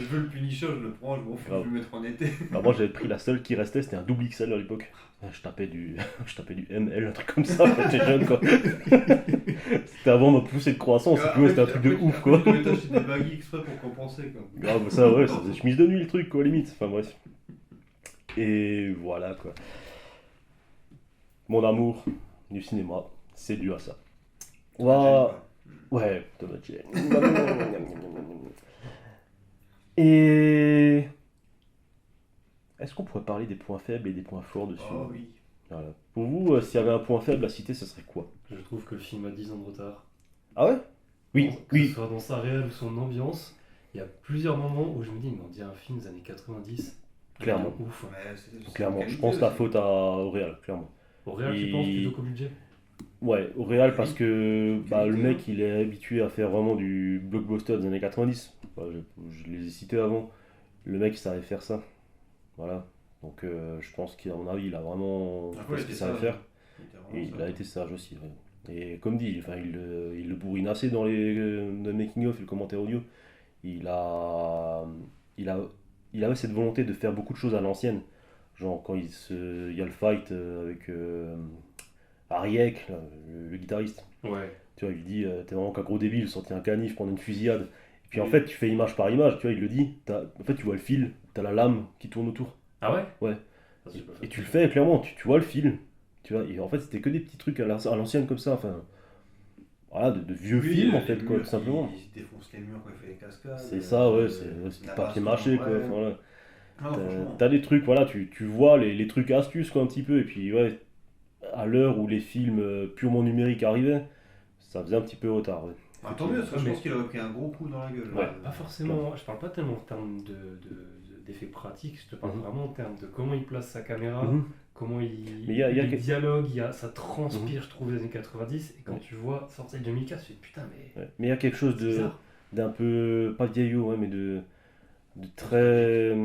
veux le Punisher, je le prends, je m'en fous, je vais le mettre en été. Moi j'avais pris la seule qui restait, c'était un double XL à l'époque. Je tapais du ML, un truc comme ça quand j'étais jeune, quoi. C'était avant ma poussée de croissance, c'était un truc de ouf, quoi. Tu devais t'acheter des baggy exprès pour compenser, quoi. Grave, ça faisait chemise de nuit le truc, quoi, limite. Enfin bref. Et voilà, quoi. Mon amour du cinéma, c'est dû à ça. Ouais, Thomas Jane. Et... Est-ce qu'on pourrait parler des points faibles et des points forts dessus? Oh oui. Voilà. Pour vous, s'il y avait un point faible à citer, ce serait quoi? Je trouve que le film a 10 ans de retard. Ah ouais? Oui. Que ce soit dans sa réelle ou son ambiance, il y a plusieurs moments où je me dis, mais on dirait un film des années 90. Clairement. Ouf. Clairement, je pense la faute au réal, clairement. Au réal, tu penses plutôt qu'au budget? Ouais, au réal parce que le mec il est habitué à faire vraiment du blockbuster des années 90. Je les ai cités avant. Le mec il savait faire ça. Voilà. Donc je pense qu'à mon avis il a vraiment fait ce qu'il savait faire. Et il a été sage aussi. Ouais. Et comme dit, enfin, il le bourrine assez dans le making-of et le commentaire audio. Il a, il a, il avait cette volonté de faire beaucoup de choses à l'ancienne. Genre quand il y a le fight avec Ariek, là, le guitariste. Ouais. Tu vois, il lui dit t'es vraiment qu'un gros débile, sorti un canif, prendre une fusillade. Et puis en fait, tu fais image par image, tu vois, il le dit. En fait, tu vois le fil, t'as la lame qui tourne autour. Ah ouais? Ouais. Ça, c'est pas Et fait. tu le fais clairement, tu vois le fil. Tu vois, et en fait, c'était que des petits trucs à l'ancienne comme ça. Enfin, voilà, de vieux films en fait, quoi, tout simplement. Il se défonce les murs quand il fait les cascades. C'est ça, ouais, c'est du papier mâché, quoi. Enfin, voilà. Non, franchement. T'as des trucs, voilà, tu vois les trucs astuces, quoi, un petit peu. Et puis, ouais, à l'heure où les films purement numériques arrivaient, ça faisait un petit peu retard. Ouais. Ah, tant mieux, parce que je pense qu'il aurait pris un gros coup dans la gueule. Ouais. Pas forcément, je parle pas tellement en termes d'effets pratiques, je te parle vraiment en termes de comment il place sa caméra, comment il. Mais il y a les dialogues, ça transpire, je trouve, les années 90, et quand tu vois sortir de 2004, tu fais putain, mais. Ouais. Mais il y a quelque chose bizarre. d'un peu, pas vieillot, ouais, mais de très.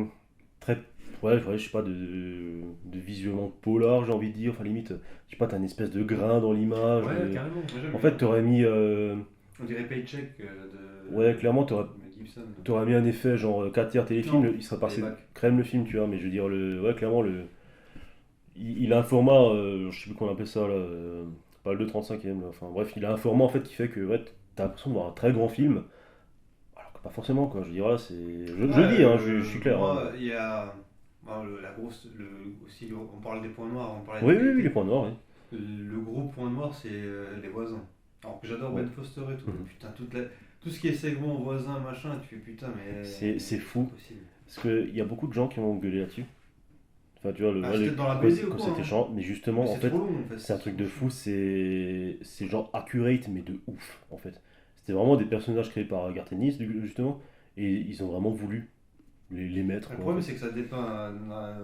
Ouais, je sais pas, de visuellement polar, j'ai envie de dire. Enfin, limite, je sais pas, t'as une espèce de grain dans l'image. Ouais, carrément. En fait, t'aurais mis. On dirait Paycheck de. Ouais, clairement, Gibson. t'aurais mis un effet genre 4 tiers téléfilm, il serait passé crème le film, tu vois. Mais je veux dire, ouais, clairement, il a un format, je sais plus comment on appelle ça, là, pas le 2,35e, là. Enfin, bref, il a un format en fait qui fait que ouais, t'as l'impression de voir un très grand film. Alors que pas forcément, quoi. Je veux dire, là, c'est. Je dis, hein, je suis clair. Moi, il y a. La grosse. Aussi, on parle des points noirs. On parlait Oui, les points noirs, oui. Le gros point noir, c'est les voisins. Alors que j'adore Ben Foster et tout. Putain, tout ce qui est segment voisin, machin, tu fais putain, mais. C'est fou. Possible. Parce qu'il y a beaucoup de gens qui ont gueulé là-dessus. Enfin, tu vois, c'était dans la BD ou quand quoi, c'était hein. chiant. Mais justement, Mais en fait, trop long, en fait, c'est un truc de fou. C'est genre accurate, mais de ouf, en fait. C'était vraiment des personnages créés par Garth Ennis, justement. Et ils ont vraiment voulu les mettre. Le problème, c'est que ça dépeint.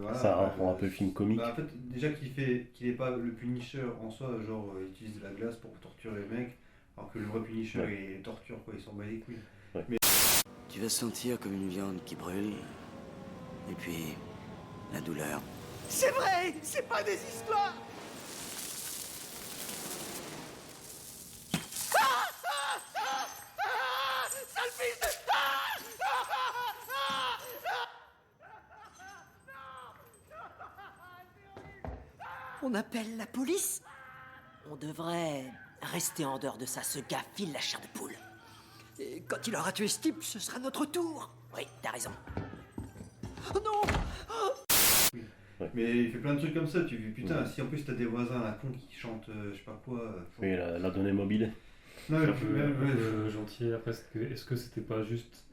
Voilà, ça rend un peu le film comique. En fait, déjà qu'il n'est pas le Punisher en soi, genre il utilise de la glace pour torturer les mecs, alors que le vrai Punisher il torture, quoi, il s'en bat les couilles. Ouais. Mais... Tu vas sentir comme une viande qui brûle, et puis la douleur. C'est vrai, c'est pas des histoires. Sale fils de... On appelle la police? On devrait rester en dehors de ça. Ce gars file la chair de poule. Et quand il aura tué ce type, ce sera notre tour. Oui, t'as raison. Oh non! Mais il fait plein de trucs comme ça, tu dis putain, si en plus t'as des voisins à la con qui chantent je sais pas quoi. Oui, la donnée mobile. Non, un peu gentil après, est-ce que c'était pas juste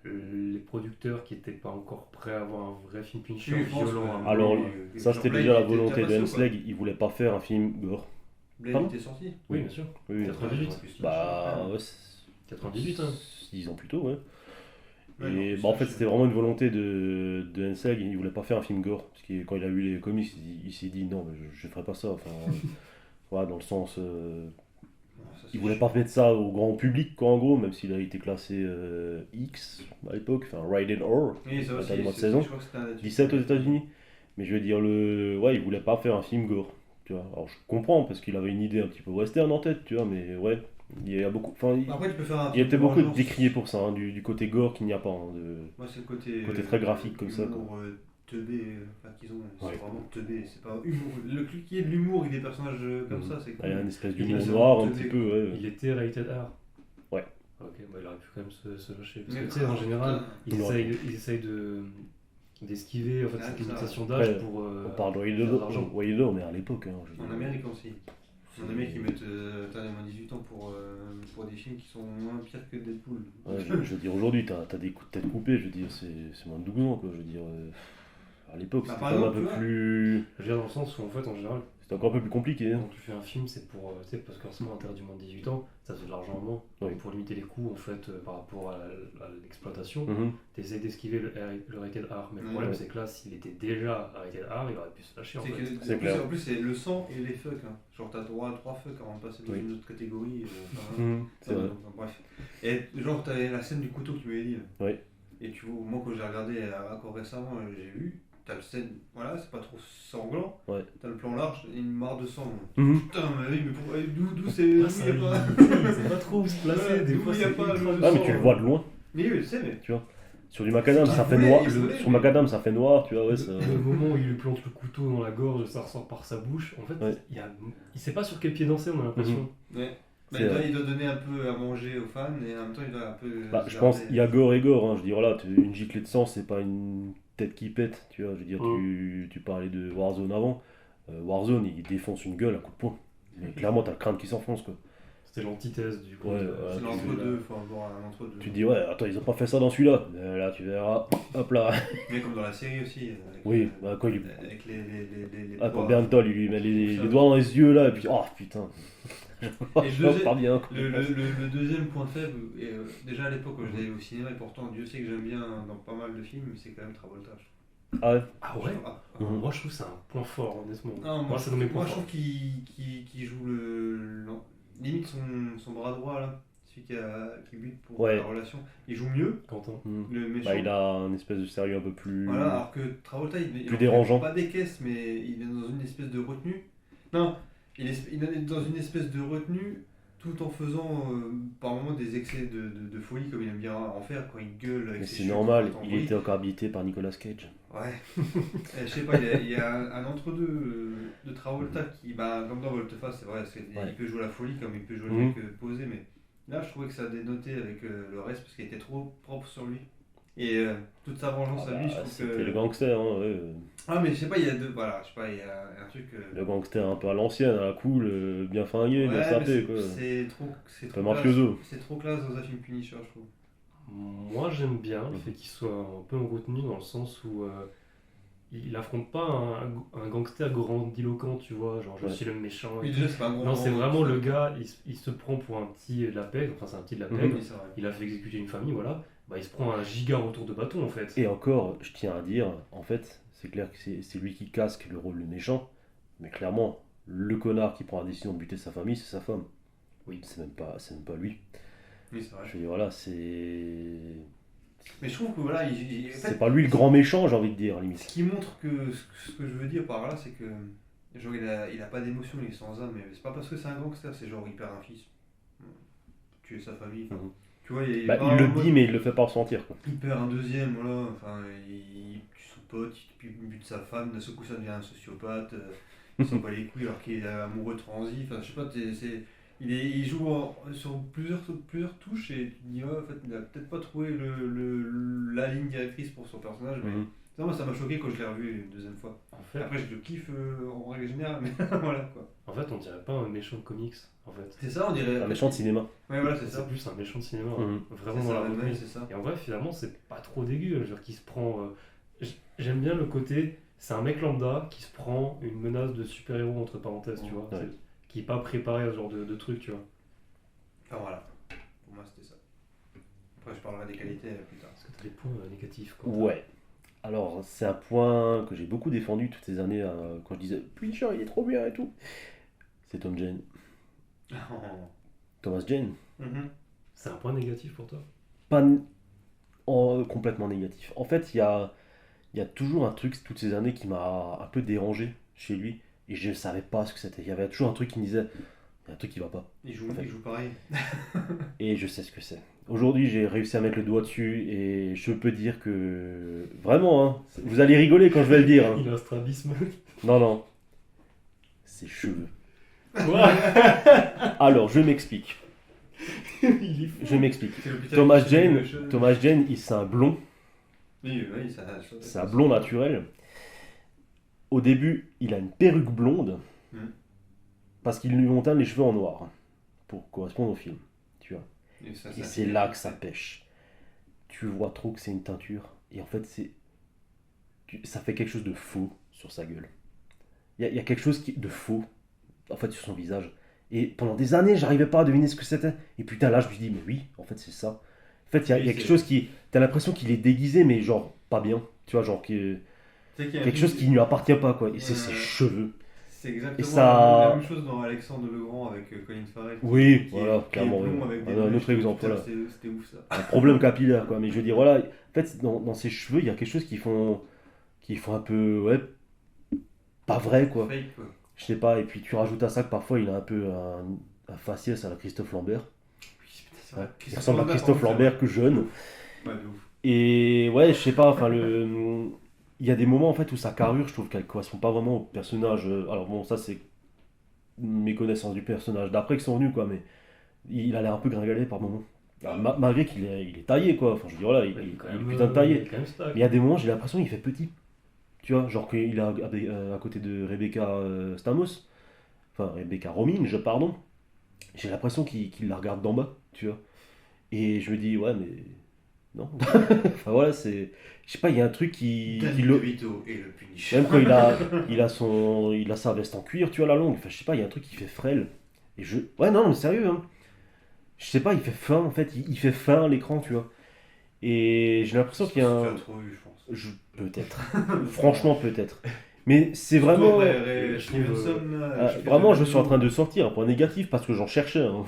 les producteurs qui étaient pas encore prêts à avoir un vrai film Punisher violent? Alors, ça c'était déjà la volonté de Henslag, il voulait pas faire un film gore. Blade était sorti? Oui, bien sûr. Oui, 98. Bah, ouais. 98, hein. 10 ans plus tôt, ouais. Et bah, en fait, c'était vraiment une volonté de Henslag, il voulait pas faire un film gore. Parce que quand il a vu les comics, il s'est dit non, mais je ferai pas ça. Enfin, voilà, dans le sens. Il voulait pas mettre ça au grand public, quoi, en gros, même s'il a été classé X à l'époque, enfin Rated R, oui, ça aussi, mois de saison, 17 aux États-Unis. Mais je veux dire, ouais, il voulait pas faire un film gore. Tu vois. Alors je comprends, parce qu'il avait une idée un petit peu western en tête, tu vois, mais ouais. Il y a beaucoup, après, tu peux faire il y a été beaucoup décrié pour ça, hein, du côté gore qu'il n'y a pas. Hein, moi, c'est le côté très graphique comme ça. Humour teubé, enfin, qu'ils ont, c'est vraiment teubé, c'est pas humour. Le truc qui est de l'humour avec des personnages comme ça, c'est cool. Il y a une espèce d'humour noir un petit peu. Ouais. Il était rated R. Ouais. Ok, bah il aurait pu quand même se lâcher. Parce que tu sais, en général, ils essayent d'esquiver en fait, cette limitation d'âge pour. On parle de Waydo, on est à l'époque. Hein, en Amérique aussi. Il y en a qui mettent les moins 18 ans pour des films qui sont moins pires que Deadpool. Ouais, je veux dire, aujourd'hui, t'as des coups de tête coupés, je veux dire, c'est moins de 12 ans, quoi. Je veux dire, à l'époque, c'était quand même un peu plus. Je veux dire, dans le sens où, en fait, en général, c'était encore un peu plus compliqué. Hein. Quand tu fais un film, c'est pour. Tu sais, parce qu'en ce moment, interdit moins de 18 ans, ça fait de l'argent en moins. Oui. Pour limiter les coûts, en fait, par rapport à l'exploitation, tu essaies d'esquiver le rated R. Mais le problème, c'est que là, s'il était déjà rated R, il aurait pu se lâcher en fait. C'est clair. En plus, c'est le sang et les fucks. Hein. Genre, t'as droit à 3 fucks avant de passer dans une autre catégorie. C'est vrai. Bref. Et genre, t'as la scène du couteau que tu m'avais dit. Oui. Et tu vois, moi, quand j'ai regardé encore récemment, j'ai vu. t'as le scène, voilà, c'est pas trop sanglant. Ouais. T'as le plan large, une mare de sang. Mhm. Putain, mais oui, mais d'où c'est. Ça, D'où y a pas. il sait pas trop où se placer, Ouais, des d'où fois y a c'est pas ultra le Ah, mais sang, tu le vois de loin, Mais oui, je sais, mais. tu vois. Sur du macadam, ça fait voulait, noir. il voulait, Sur mais- macadam, ça fait noir, tu vois, ouais. Ça... Le moment où il lui plante le couteau dans la gorge, ça ressort par sa bouche. En fait, Ouais. il sait pas sur quel pied danser, on a l'impression. Ouais. Bah, C'est vrai. il doit donner un peu à manger aux fans et en même temps il doit un peu. Bah, je se pense garder. il y a gore et gore. Hein. Je veux dire, voilà, une giclée de sang, c'est pas une tête qui pète. Tu vois, je veux dire, tu parlais de Warzone avant. Warzone, il défonce une gueule à coups de poing. Mais clairement, t'as le crâne qui s'enfonce, quoi. C'était l'antithèse du coup. Ouais, C'est l'entre-deux, faut avoir un entre-deux. Tu te dis, ouais, attends, ils ont pas fait ça dans celui-là. Là, tu verras. Hop là. Mais comme dans la série aussi. Avec, Oui, bah, quand il. Avec les Ah, quand poids. Berntol, il lui met les Ça. doigts dans les yeux, là, et puis, oh putain. Et Je vois pas bien. quoi. le deuxième point faible, et, déjà à l'époque quand je l'avais au cinéma, et pourtant Dieu sait que j'aime bien dans pas mal de films, c'est quand même Travolta. Ah ouais. Ah ouais. Mhm. Moi je trouve que c'est un point fort, honnêtement. Non, moi c'est dans mes points moi je forts. trouve qu'il joue limite son bras droit là, celui qui bute pour Ouais. la relation, il joue mieux. Quentin. Le méchant. Bah, il a un espèce de sérieux un peu plus. Voilà, alors que Travolta, il plus en dérangeant. fait pas des caisses, mais il est dans une espèce de retenue. Non, il est dans une espèce de retenue tout en faisant par moments des excès de folie comme il aime bien en faire quand il gueule avec Mais ses c'est cheveux normal, tout en il bruit. était encore habité par Nicolas Cage. Ouais. Je sais pas, il y a un entre-deux de Travolta qui, bah, comme dans Volteface, c'est vrai, il peut jouer la folie comme il peut jouer le Mhm. mec posé, mais là je trouvais que ça dénotait avec le reste parce qu'il était trop propre sur lui. Et toute sa vengeance à lui, je trouve C'était que. le gangster, hein, ouais. Ah, mais je sais pas, il y a deux. Voilà, je sais pas, il y a un truc. Le gangster un peu à l'ancienne, à la cool, bien fringué, bien Ouais, sapé, mais quoi. c'est trop. C'est Un trop mafioso. classe. C'est trop classe dans un film Punisher, je trouve. Moi j'aime bien le fait qu'il soit un peu en retenue dans le sens où il affronte pas un gangster grandiloquent, tu vois, genre je Ouais. suis le méchant. Oui, et déjà, tout. c'est pas un gros Non, c'est grand vraiment le gangster. gars, il se prend pour un petit de la pègre, enfin c'est un petit de la Mhm. pègre, Oui, c'est vrai. il a fait exécuter une famille, voilà. Bah, il se prend un giga retour de bâton en fait. Et encore, je tiens à dire, en fait, c'est clair que c'est lui qui casque le rôle de méchant, mais clairement, le connard qui prend la décision de buter sa famille, c'est sa femme. Oui. C'est même pas lui. Oui, c'est vrai. Je veux dire, voilà, c'est. Mais je trouve que voilà, en C'est fait, pas lui le grand méchant, j'ai envie de dire, à la ce limite. qui montre que ce que je veux dire par là, c'est que genre il a pas d'émotion, il est sans âme, mais c'est pas parce que c'est un gangster, c'est genre il perd un fils, tuer sa famille, enfin, Mhm. tu vois, il est Bah, pas il en le mode- dit, mais il le fait pas ressentir, quoi. il perd un deuxième, voilà, enfin, il tue son pote, il bute sa femme, d'un seul coup ça devient un sociopathe, il s'en bat les couilles alors qu'il est amoureux de Franzi, enfin je sais pas, il joue sur plusieurs touches et tu te dis, ouais, en fait, il a peut-être pas trouvé la ligne directrice pour son personnage, mais Mhm. ça, moi ça m'a choqué quand je l'ai revu une deuxième fois. En fait, Après, je le kiffe en règle générale, mais voilà quoi. en fait, on dirait pas un méchant de comics, en fait. C'est ça, on dirait. Un méchant de cinéma. Ouais, voilà, c'est ça. C'est plus un méchant de cinéma, Mhm. hein. Vraiment C'est dans ça, la ouais, retenue. c'est ça. Et en vrai, finalement, c'est pas trop dégueu. Je veux dire, qu'il se prend. J'aime bien le côté. C'est un mec lambda qui se prend une menace de super-héros, entre parenthèses, tu vois. Ouais. Qui est pas préparé à ce genre de truc, tu vois. Enfin voilà. Pour moi, c'était ça. Après, je parlerai des qualités plus tard. Est-ce que t'as des points négatifs quoi. Ouais. Alors, c'est un point que j'ai beaucoup défendu toutes ces années quand je disais Punisher, il est trop bien et tout. C'est Tom Jane. Thomas Jane. Mhm. C'est un point négatif pour toi? Pas complètement négatif. En fait, il y a toujours un truc toutes ces années qui m'a un peu dérangé chez lui et je ne savais pas ce que c'était. Il y avait toujours un truc qui me disait il y a un truc qui va pas. Il joue pareil. Et je sais ce que c'est. Aujourd'hui, j'ai réussi à mettre le doigt dessus et je peux dire que vraiment, hein, vous allez rigoler quand je vais le dire. Hein. Il a un strabisme. Non. Ses cheveux. Quoi? Alors, je m'explique. Il est fou. Je m'explique. C'est l'hôpital Thomas qui fait Jane, le cheveu. c'est un blond. Oui, ça. C'est un blond naturel. Au début, il a une perruque blonde parce qu'ils lui ont teint les cheveux en noir pour correspondre au film. Tu vois. Et c'est là que ça pêche. Tu vois trop que c'est une teinture et en fait ça fait quelque chose de faux sur sa gueule. Il y a quelque chose de faux en fait sur son visage. Et pendant des années, j'arrivais pas à deviner ce que c'était. Et putain là, je me suis dit mais oui, en fait c'est ça. En fait, il y a quelque chose qui t'as l'impression qu'il est déguisé mais genre pas bien. Tu vois genre quelque chose qui ne lui appartient pas quoi. Et c'est ses cheveux. C'est exactement ça... la même chose dans Alexandre Legrand avec Colin Farrell. Oui, qui voilà, est clairement. blond avec des Un mèches. autre exemple, Putain, voilà. C'était ouf ça. Un problème capillaire, quoi. Mais je veux dire, voilà, en fait, dans ses cheveux, il y a quelque chose qui font. qui font un peu, ouais, pas vrai, quoi. Fake, quoi. Je sais pas, et puis tu rajoutes à ça que parfois il a un peu un faciès à la Christophe Lambert. C'est vrai. Il ressemble à Christophe Lambert que jeune. Ouais, de ouf. Et ouais, je sais pas, enfin, il y a des moments en fait où sa carrure, je trouve qu'elle correspond pas vraiment au personnage. Alors bon, ça c'est mes connaissances du personnage d'après qui sont venues, quoi, mais il a l'air un peu gringalet par moments. Malgré il est taillé, quoi. Enfin, je veux dire, voilà, il est putain de taillé. Mais il y a des moments, j'ai l'impression qu'il fait petit. Tu vois, genre qu'il est à côté de Rebecca Stamos, enfin Rebecca Romijn, pardon. J'ai l'impression qu'il la regarde d'en bas, tu vois. Et je me dis, ouais, mais non. Enfin voilà, c'est. Je sais pas, il y a un truc qui le. DeVito et le Punisher. Même quand il a sa veste en cuir, tu vois, la longue. Enfin, je sais pas, il y a un truc qui fait frêle. Et je. Ouais, non, mais sérieux, hein. Je sais pas, il fait fin, en fait. Il fait fin à l'écran, tu vois. Et j'ai l'impression qu'il y a un. Tu as trop vu, je pense. Peut-être. Franchement, peut-être. Mais c'est vraiment. Vraiment, je suis en train de sortir un point négatif parce que j'en cherchais, hein.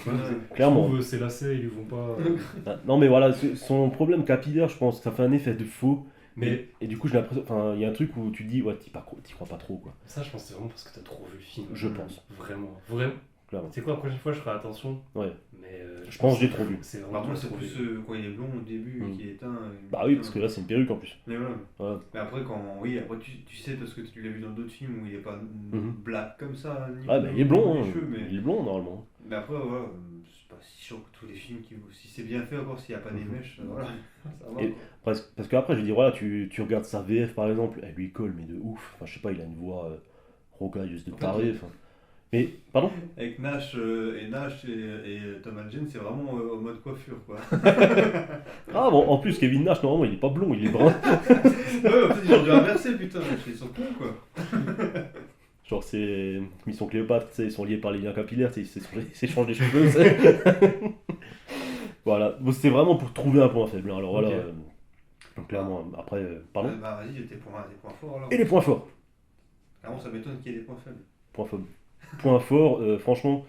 Clairement. Je trouve c'est lacé, ils vont pas. Non, mais voilà, son problème capillaire, je pense, ça fait un effet de faux. Mais... Et du coup, j'ai l'impression. Enfin, il y a un truc où tu te dis, ouais, t'y crois pas trop, quoi. Ça, je pense que c'est vraiment parce que t'as trop vu le film. Je pense. Vraiment. Clairement. C'est quoi, la prochaine fois, je ferai attention. Ouais. Mais je pense que j'ai trop vu. Par contre, c'est plus quand il est blond au début et qu'il est éteint. Bah oui, parce que là, c'est une perruque en plus. Mais voilà. Mais après, tu sais, parce que tu l'as vu dans d'autres films où il est pas black comme ça. Ah, bah il est blond, hein. Il est blond normalement. Mais après, voilà, c'est pas si sûr que tous les films, si c'est bien fait, encore s'il n'y a pas des mèches, voilà. Ça va, et parce qu'après, je veux dire, voilà, tu regardes sa VF par exemple, elle lui colle, mais de ouf. Enfin, je sais pas, il a une voix rocailleuse de taré. Enfin. Mais, pardon? Avec Nash et Tom Jane, c'est vraiment en mode coiffure, quoi. Ah bon, en plus, Kevin Nash, normalement, il est pas blond, il est brun. Ouais, en fait, ils ont dû inverser, putain, ils sont cons, quoi. Genre, c'est Mission Cléopâtre, tu sais, ils sont liés par les liens capillaires, tu sais, ils s'échangent des cheveux, tu sais. Voilà, bon, c'était vraiment pour trouver un point faible, hein. Alors voilà, donc clairement, après, pardon? Bah, vas-y, tes points forts, alors. Et les points forts? Clairement, ça m'étonne qu'il y ait des points faibles. Point fort, franchement,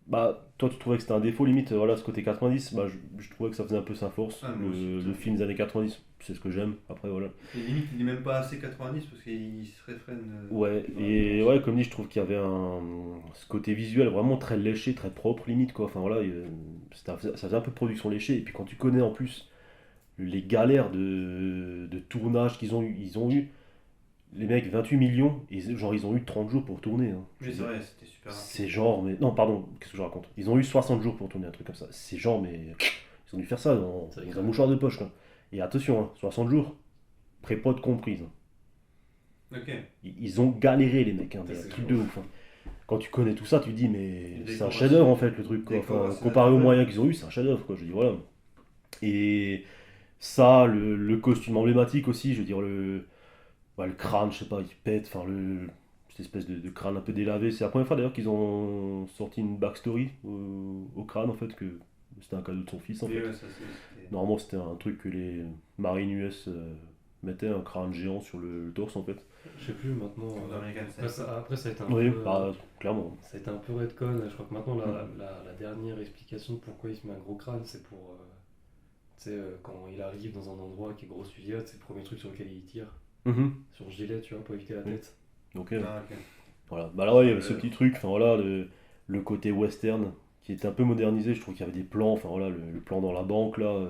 bah, toi tu trouvais que c'était un défaut limite, voilà, ce côté 90, bah, je trouvais que ça faisait un peu sa force, le film des années 90, c'est ce que j'aime, après voilà. Et limite, il n'est même pas assez 90 parce qu'il se réfrène. Ouais, et ouais, comme dit, je trouve qu'il y avait ce côté visuel vraiment très léché, très propre limite, quoi, enfin voilà, ça faisait un peu de production léchée, et puis quand tu connais en plus les galères de tournage qu'ils ont eu, les mecs, 28 millions, et genre ils ont eu 30 jours pour tourner. Hein. Oui, c'est vrai, c'était super rapide. C'est genre, mais. Non, pardon, qu'est-ce que je raconte? Ils ont eu 60 jours pour tourner un truc comme ça. C'est genre, mais. Ils ont dû faire ça dans un mouchoir de poche, quoi. Et attention, hein, 60 jours, pré-prod comprise. Hein. Ok. Ils ont galéré, les mecs, hein, des trucs de ouf. Hein. Quand tu connais tout ça, tu te dis, mais c'est un chef-d'œuvre en fait, le truc, quoi. Enfin, comparé aux moyens qu'ils ont eu, c'est un chef-d'œuvre, quoi. Je dis, voilà. Et ça, le costume emblématique aussi, je veux dire, le crâne, je sais pas, il pète, enfin cette espèce de crâne un peu délavé. C'est la première fois d'ailleurs qu'ils ont sorti une backstory au crâne en fait, que c'était un cadeau de son fils en fait. Ouais, normalement c'était un truc que les marines US mettaient, un crâne géant sur le torse en fait. Je sais plus maintenant. Après ça a été un peu. Bah, clairement. Ça a été un peu redcon. Je crois que maintenant la dernière explication de pourquoi il se met un gros crâne, c'est pour. Tu sais, quand il arrive dans un endroit qui est grosse fusillade, c'est le premier truc sur lequel il tire. Sur le gilet, tu vois, pour éviter la tête. Ok. Voilà. Bah là, ouais, il y avait ce petit truc, enfin voilà, le côté western qui était un peu modernisé. Je trouve qu'il y avait des plans, enfin voilà, le plan dans la banque là.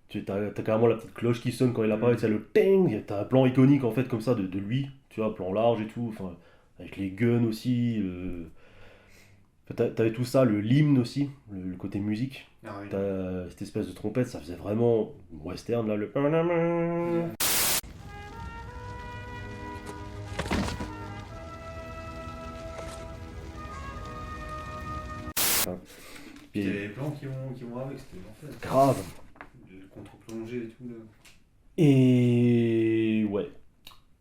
T'as carrément la petite cloche qui sonne quand il apparaît, c'est le ting. T'as un plan iconique en fait, comme ça, de lui, tu vois, plan large et tout, enfin, avec les guns aussi. T'avais tout ça, l'hymne aussi, le côté musique. Ah, oui. T'as cette espèce de trompette, ça faisait vraiment western là, le. Il y a les plans qui vont avec, c'était l'enfer. Grave. Le contre-plongée et tout là. Et ouais,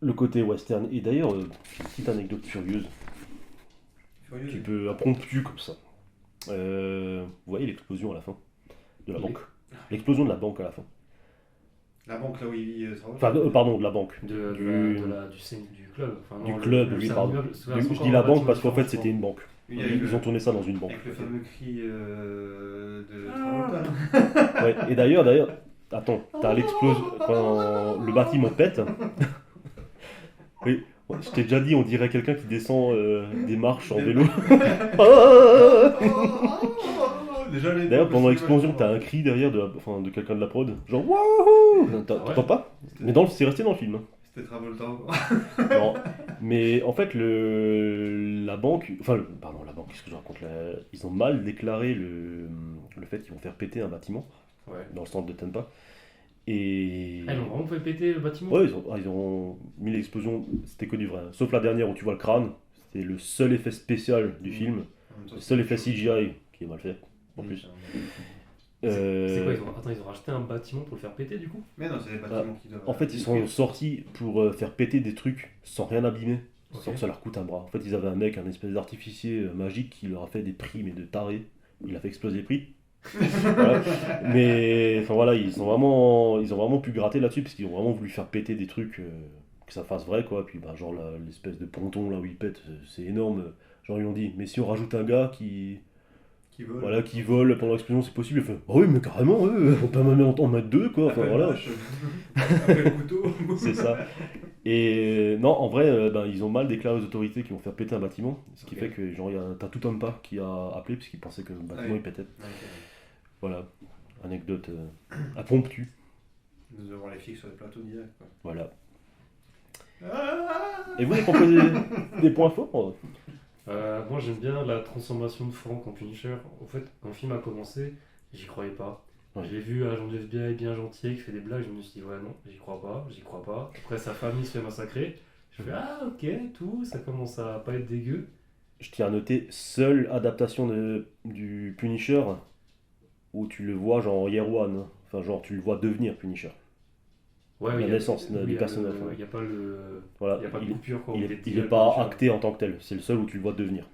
le côté western. Et d'ailleurs, une petite anecdote furieuse. Qui peut impromptu comme ça. Vous voyez l'explosion à la fin de la banque. L'explosion de la banque à la fin. La banque là où il travaille. Enfin, pardon, de la banque. Du club. Enfin, non, du club, oui, pardon. Je dis la banque parce qu'en fait c'était une banque. Ils ont tourné ça dans une banque. Avec le fameux cri de Travolta. Ouais, et d'ailleurs, attends, t'as l'explosion. Quand le bâtiment pète, Oui, je t'ai déjà dit, on dirait quelqu'un qui descend des marches en vélo. D'ailleurs, pendant l'explosion, t'as un cri derrière de quelqu'un de la prod, genre wouhou! T'entends pas? Mais c'est resté dans le film. C'était Travolta encore. Non, mais en fait, la banque, la banque, qu'est-ce que je raconte là? Ils ont mal déclaré le fait qu'ils vont faire péter un bâtiment dans le centre de Tampa. Et... Ah, ils ont vraiment fait péter le bâtiment? Ouais, ils ont mis l'explosion, c'était que du vrai. Sauf la dernière où tu vois le crâne, c'était le seul effet spécial du film, le seul effet CGI qui est mal fait, en plus. C'est quoi, ils ont racheté un bâtiment pour le faire péter du coup? Mais non, c'est des bâtiments qui doivent... En fait, ils sont sortis pour faire péter des trucs sans rien abîmer, sans que ça leur coûte un bras. En fait, ils avaient un mec, un espèce d'artificier magique qui leur a fait des prix, mais de taré. Il a fait exploser les prix. Voilà. Mais enfin voilà, ils ont vraiment pu gratter là-dessus parce qu'ils ont vraiment voulu faire péter des trucs que ça fasse vrai quoi. Puis genre l'espèce de ponton là où ils pètent, c'est énorme. Genre ils ont dit, mais si on rajoute un gars qui vole pendant l'explosion, c'est possible. Il fait, oh oui mais carrément, on peut même en mettre deux quoi. Enfin voilà. C'est ça. Et non, en vrai, ils ont mal déclaré aux autorités qui vont faire péter un bâtiment, ce qui fait que genre t'as tout un pas qui a appelé parce qu'il pensait que le bâtiment il pétait. Voilà, anecdote impromptue. Nous avons les flics sur les plateaux direct. Quoi. Voilà. Et vous avez proposé des points forts? Moi j'aime bien la transformation de Frank en Punisher. En fait, quand le film a commencé, j'y croyais pas. Ouais. J'ai vu un agent du FBI bien gentil qui fait des blagues, je me suis dit ouais non, j'y crois pas. Après sa famille se fait massacrer. Je fais ah ok, tout, ça commence à pas être dégueu. Je tiens à noter, seule adaptation du Punisher où tu le vois genre en Year One, enfin genre tu le vois devenir Punisher. Ouais, la naissance du personnage. Il n'y a pas de coupure. Il est pas acté en tant que tel, c'est le seul où tu le vois devenir.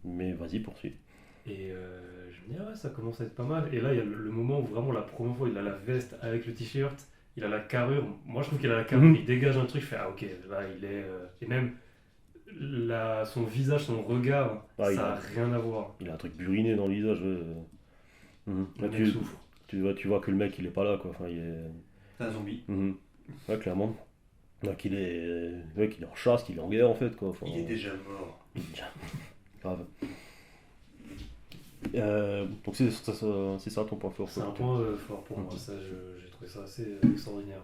Mais vas-y, poursuis. Et je me dis, ouais, ça commence à être pas mal. Et là, il y a le moment où vraiment la première fois, il a la veste avec le t-shirt, il a la carrure. Moi, je trouve qu'il a la carrure, il dégage un truc, je fais, ah ok, là, il est. Et même son visage, son regard, ça n'a rien à voir. Il a un truc buriné dans le visage. Là, tu vois que le mec, il est pas là, quoi. Enfin, il est... C'est un zombie. Ouais, clairement. Donc il est en chasse, qu'il est en guerre en fait quoi. Enfin, il est déjà mort. Grave. Donc c'est ça ton point fort. C'est un point fort pour moi, ça j'ai trouvé ça assez extraordinaire.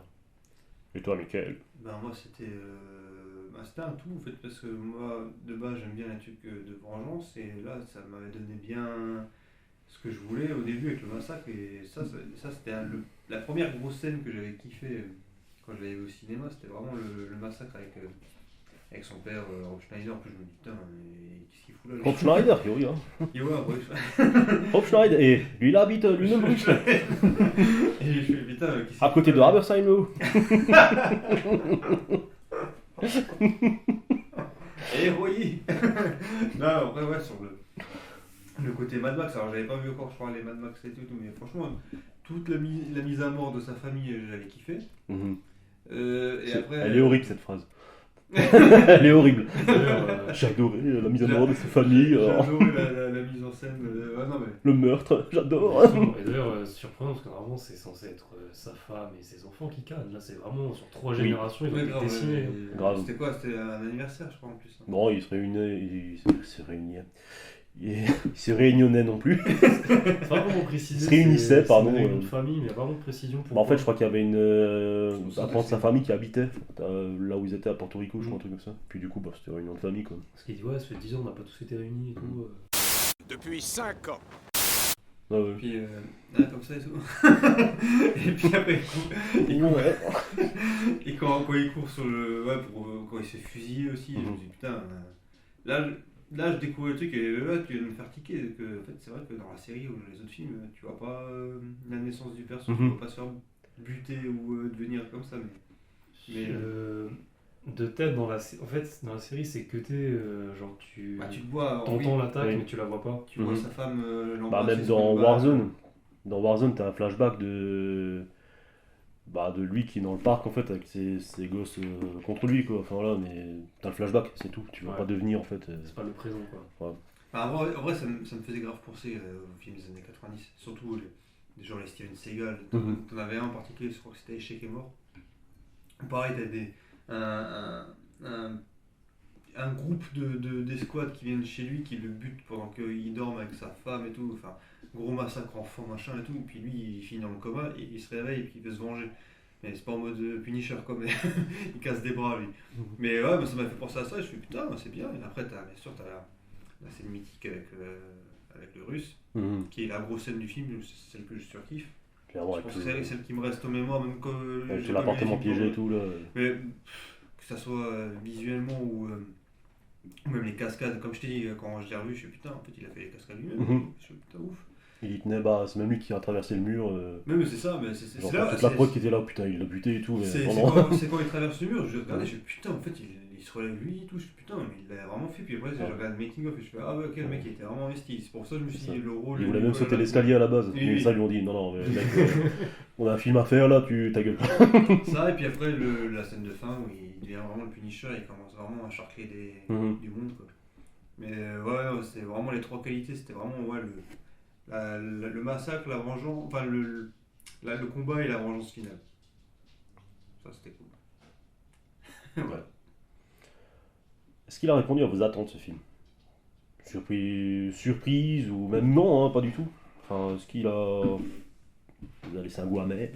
Et toi Michael? Moi c'était un tout en fait parce que moi de base j'aime bien les trucs de vengeance et là ça m'avait donné bien ce que je voulais au début avec le massacre et ça c'était la première grosse scène que j'avais kiffé quand je l'avais vu au cinéma, c'était vraiment le massacre avec son père Rob Schneider. En plus je me dis putain mais qu'est-ce qu'il fout là? Rob Schneider, oui hein. Rob Schneider, et lui il habite lui-même Bruxelles. Et je fais putain à côté de Habersheim. Et oui. Non après ouais sur le côté Mad Max, alors j'avais pas vu encore je crois les Mad Max et tout, mais franchement toute la mise à mort de sa famille j'avais kiffé. Et après, elle est horrible cette phrase. Elle est horrible. J'ai adoré la mise à mort de sa famille. J'ai adoré la mise en scène. Non, mais... Le meurtre, j'adore. Et d'ailleurs, surprenant parce que normalement c'est censé être sa femme et ses enfants qui cannent. Là c'est vraiment sur 3 générations, ils ont été dessinés. Grave. C'était quoi? C'était un anniversaire je crois en plus. Non, il se réunissait. Il se réunionnait non plus. C'est pas vraiment précisé. Il se réunissait, pardon. C'est une réunion de famille, mais il n'y a pas vraiment de précision. En fait, je crois qu'il y avait une appartement de sa famille qui habitait là où ils étaient à Porto Rico, je crois, un truc comme ça. Puis du coup, c'était une réunion de famille quoi. Parce qu'il dit, ouais, ça fait 10 ans, on n'a pas tous été réunis et tout. Depuis 5 ans. Ah ouais. Puis comme ça et tout. Et puis après, et quand il court sur le. Ouais, quand il se fait fusiller aussi, je me dis putain. Là, je découvre le truc et là, tu viens de me faire tiquer. Que, en fait, c'est vrai que dans la série ou les autres films, tu vois pas la naissance du perso, tu vois pas se faire buter ou devenir comme ça. Mais de tête, dans la série, c'est que genre tu te vois, t'entends l'attaque, mais tu la vois pas. Tu vois sa femme l'embrasser. Même dans Warzone. Dans Warzone, t'as un flashback de lui qui est dans le parc en fait avec ses gosses contre lui quoi. Enfin voilà, mais t'as le flashback, c'est tout. Tu vas pas devenir en fait. C'est pas le présent quoi. Ouais. En vrai ça me faisait grave penser aux films des années 90, surtout genre les Steven Seagal. T'en avais un en particulier, je crois que c'était Échec et mort. Pareil, t'as un groupe d'escouades qui viennent chez lui, qui le butent pendant qu'il dorme avec sa femme et tout. Enfin, gros massacre enfant, machin et tout. Et puis lui, il finit dans le coma, et il se réveille et puis il veut se venger. Mais c'est pas en mode Punisher comme il casse des bras lui. Mais ouais, bah, ça m'a fait penser à ça. Et je fais putain, c'est bien. Et après, bien sûr, t'as la scène mythique avec le russe, qui est la grosse scène du film, c'est celle que je surkiffe. Clairement, je pense que c'est celle qui me reste en mémoire, même quand j'ai l'appartement piégé et tout là. Mais que ça soit visuellement ou même les cascades, comme je t'ai dit, quand je l'ai revu, je suis putain, en fait il a fait les cascades lui-même. Je suis putain ouf. Il y tenait, c'est même lui qui a traversé le mur. Mais c'est ça, mais c'est genre, là. Toute la prod qui était là, putain, il l'a buté et tout. C'est quand il traverse le mur, je regardais, je suis putain, en fait il se relève lui et tout, je suis putain, mais il l'a vraiment fait. Puis après, je regarde le making of et je fais ah ouais, ok, le mec il était vraiment investi. C'est pour ça que je me suis dit le rôle. Il voulait même sauter l'escalier à la base. Mais ça, lui ont dit non, mais mec, on a un film à faire là, ta gueule. Ça, et puis après la scène de fin où il devient vraiment le Punisher, il commence vraiment à charcler du monde quoi. Mais ouais, c'est vraiment les trois qualités, c'était vraiment le massacre, la vengeance, enfin le combat et la vengeance finale. Ça c'était cool. Ouais. Est-ce qu'il a répondu à vos attentes ce film? Surprise ou même non, hein, pas du tout. Enfin, est-ce qu'il a... vous a laissé un goût amer?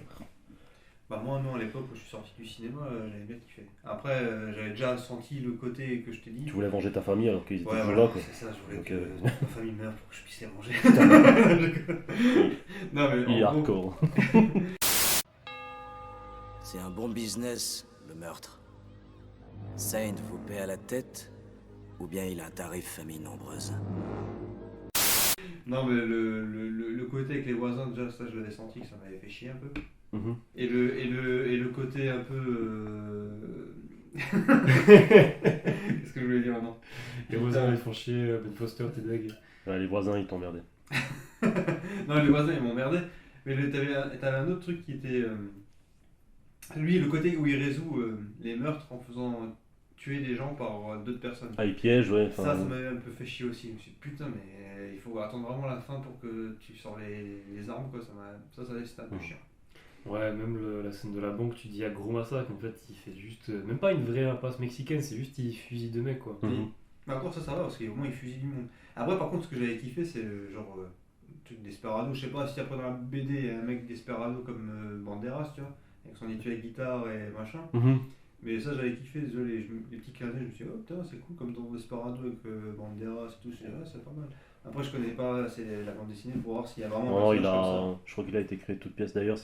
Bah moi non, à l'époque où je suis sorti du cinéma, j'avais bien kiffé. Après, j'avais déjà senti le côté que je t'ai dit. Tu voulais venger ta famille alors qu'ils étaient toujours voilà, là quoi. C'est ça, je voulais que ma famille meure pour que je puisse les manger. Non mais il est hardcore. C'est un bon business, le meurtre. Saint vous paie à la tête, ou bien il a un tarif famille nombreuse. Non mais le côté avec les voisins, déjà ça je l'avais senti que ça m'avait fait chier un peu. Et le côté un peu... Qu'est-ce que je voulais dire maintenant? Les voisins ils font chier, Ben Foster t'es deg. Ouais, les voisins ils t'emmerdaient. Non, les voisins ils m'emmerdaient. Mais t'avais un autre truc qui était... Lui, le côté où il résout les meurtres en faisant tuer des gens par d'autres personnes. Ah, il piège, ouais. Ça m'avait un peu fait chier aussi. Je me suis dit, putain, mais il faut attendre vraiment la fin pour que tu sors les armes, quoi. Ça c'était un peu chiant. Ouais, même la scène de la banque, tu dis à gros massacre, en fait, il fait juste... même pas une vraie impasse mexicaine, c'est juste il fusille deux mecs, quoi. Mais encore ça va, parce qu'au moins il fusille du monde. Après, par contre, ce que j'avais kiffé, c'est genre... truc Desperado. Je sais pas si après dans la BD, il y a un mec Desperado comme Banderas, tu vois, avec son étui à guitare et machin. Mais ça, j'avais kiffé, désolé, les petits clins d'œil, je me suis dit, oh putain, c'est cool comme dans Desperado avec Banderas et tout, c'est pas mal. Après, je connais pas assez la bande dessinée pour voir s'il y a vraiment un personnage comme ça. Je crois qu'il a été créé de toutes pièces d'ailleurs,